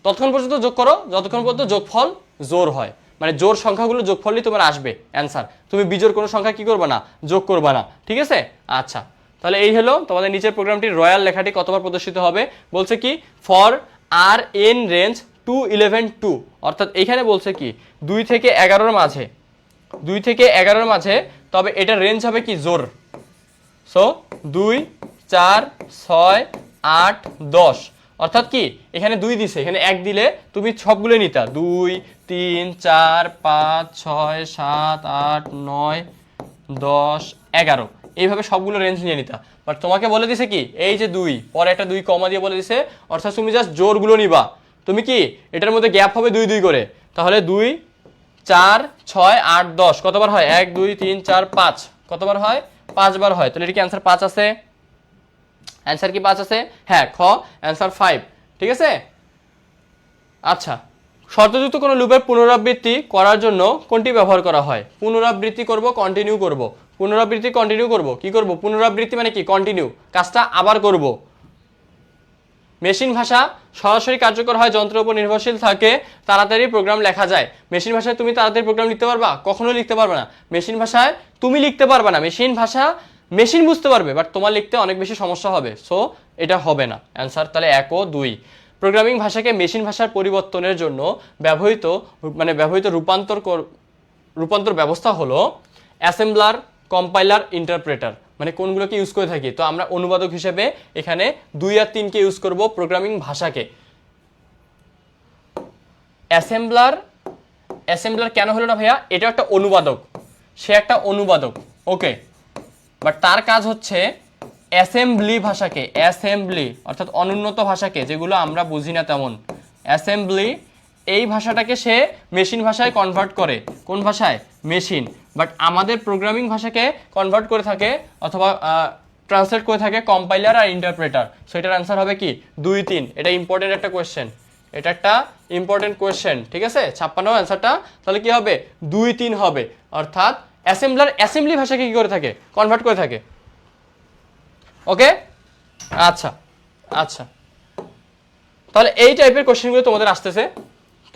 ততক্ষণ পর্যন্ত যোগ করো যতক্ষণ পর্যন্ত যোগফল জোর হয়, মানে জোর সংখ্যাগুলো যোগফলই তোমার আসবে অ্যান্সার, তুমি বিজোড় কোনো সংখ্যা কি করবা না, যোগ করবা না, ঠিক আছে। আচ্ছা, তাহলে এই হলো তোমাদের নিচের প্রোগ্রামটির রয়্যাল লেখাটি কতবার প্রদর্শিত হবে। বলছে কি ফর আর এন রেঞ্জ 2 11 2, অর্থাৎ এইখানে বলছে কি 2 থেকে 11-র মাঝে, 2 থেকে 11-র মাঝে, তবে এটা রেঞ্জ হবে কি জোর। সো 2 4 6 8 10, অর্থাৎ কি এখানে 2 দিছে, এখানে 1 দিলে তুমি সবগুলো নিতা, 2 3 4 5 6 7 8 9 10 11, এইভাবে সবগুলো রেঞ্জ নিয়ে নিতা। বাট তোমাকে বলে দিছে কি এই যে 2 পরে একটা 2 কমা দিয়ে বলে দিছে, অর্থাৎ তুমি জাস্ট জোরগুলো নিবা। তুমি কি এটার মধ্যে গ্যাপ হবে 2 2 করে, তাহলে 2 4 6 8 10 কতবার হয়? 1 2 3 4 5 কতবার হয়? 5 বার হয়। তাহলে এটা কি অ্যান্সার 5 আছে? অ্যান্সার কি 5 আছে? হ্যাঁ, খ অ্যান্সার 5, ঠিক আছে। আচ্ছা, শর্তযুক্ত কোনো লুপের পুনরাবৃত্তি করার জন্য কোনটি ব্যবহার করা হয়? পুনরাবৃত্তি করব, কন্টিনিউ করব, পুনরাবৃত্তি কন্টিনিউ করব, কি করব? পুনরাবৃত্তি মানে কি কন্টিনিউ, কাজটা আবার করব। মেশিন ভাষা সরাসরি কার্যকর হয়, যন্ত্রের উপর নির্ভরশীল থাকে, তাড়াতাড়ি প্রোগ্রাম লেখা যায়। মেশিন ভাষায় তুমি তাড়াতাড়ি প্রোগ্রাম লিখতে পারবা? কখনোই লিখতে পারবে না। মেশিন ভাষায় তুমি লিখতে পারবে না, মেশিন ভাষা মেশিন বুঝতে পারবে, বাট তোমার লিখতে অনেক বেশি সমস্যা হবে। সো এটা হবে না অ্যান্সার, তাহলে 1 ও 2। প্রোগ্রামিং ভাষাকে মেশিন ভাষার পরিবর্তনের জন্য ব্যবহৃত রূপান্তর ব্যবস্থা হলো অ্যাসেম্বলার, কম্পাইলার, ইন্টারপ্রেটার। মানে কোনগুলোকে ইউজ করে থাকি? তো আমরা অনুবাদক হিসেবে এখানে 2 আর 3 কে ইউজ করব প্রোগ্রামিং ভাষাকে। অ্যাসেম্বলার কেন হলো না ভাইয়া? এটা একটা অনুবাদক, সে একটা অনুবাদক, ওকে, বাট তার কাজ হচ্ছে অ্যাসেম্বলি ভাষাকে, অ্যাসেম্বলি অর্থাৎ অনুন্নত ভাষাকে, যেগুলো আমরা বুঝি না তেমন, অ্যাসেম্বলি এই ভাষাটাকে সে মেশিন ভাষায় কনভার্ট করে, কোন ভাষায়? মেশিন। বাট আমাদের প্রোগ্রামিং ভাষাকে কনভার্ট করে থাকে অথবা ট্রান্সলেট করে থাকে কম্পাইলার আর ইন্টারপ্রেটার। সো এটার অ্যান্সার হবে কি 2, 3। এটা ইম্পর্টেন্ট একটা কোয়েশ্চেন, এটা একটা ইম্পর্টেন্ট কোয়েশ্চেন, ঠিক আছে? 56 অ্যান্সারটা তাহলে কি হবে? 2, 3 হবে। অর্থাৎ অ্যাসেম্বলার অ্যাসেম্বলি ভাষাকে কি করে থাকে? কনভার্ট করে থাকে। ওকে, আচ্ছা আচ্ছা, তাহলে এই টাইপের কোশ্চেনগুলো তোমাদের আসতেছে।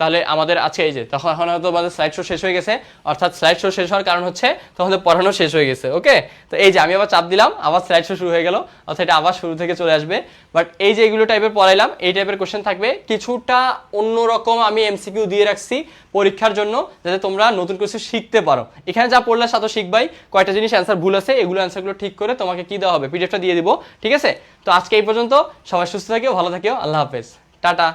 তাহলে আমাদের আজকে এই যে তখন এখন হয়তো আমাদের স্লাইড শো শেষ হয়ে গেছে, অর্থাৎ স্লাইড শো শেষ হওয়ার কারণ হচ্ছে তোমাদের পড়ানো শেষ হয়ে গেছে। ওকে, তো এই যে আমি আবার চাপ দিলাম, আবার স্লাইড শো শুরু হয়ে গেল, অর্থাৎ এটা আবার শুরু থেকে চলে আসবে। বাট এই যে এগুলো টাইপের পড়াইলাম, এই টাইপের কোশ্চেন থাকবে, কিছুটা অন্যরকম আমি এমসিকিউ দিয়ে রাখছি পরীক্ষার জন্য, যাতে তোমরা নতুন কিছু শিখতে পারো। এখানে যা পড়লে সাথে শিখবাই, কয়টা জিনিস অ্যান্সার ভুল আছে, এগুলো অ্যান্সারগুলো ঠিক করে তোমাকে কি দেওয়া হবে? পিডিএফটা দিয়ে দিব, ঠিক আছে? তো আজকে এই পর্যন্ত, সবাই সুস্থ থাকিও, ভালো থাকিও, আল্লাহ হাফেজ, টাটা।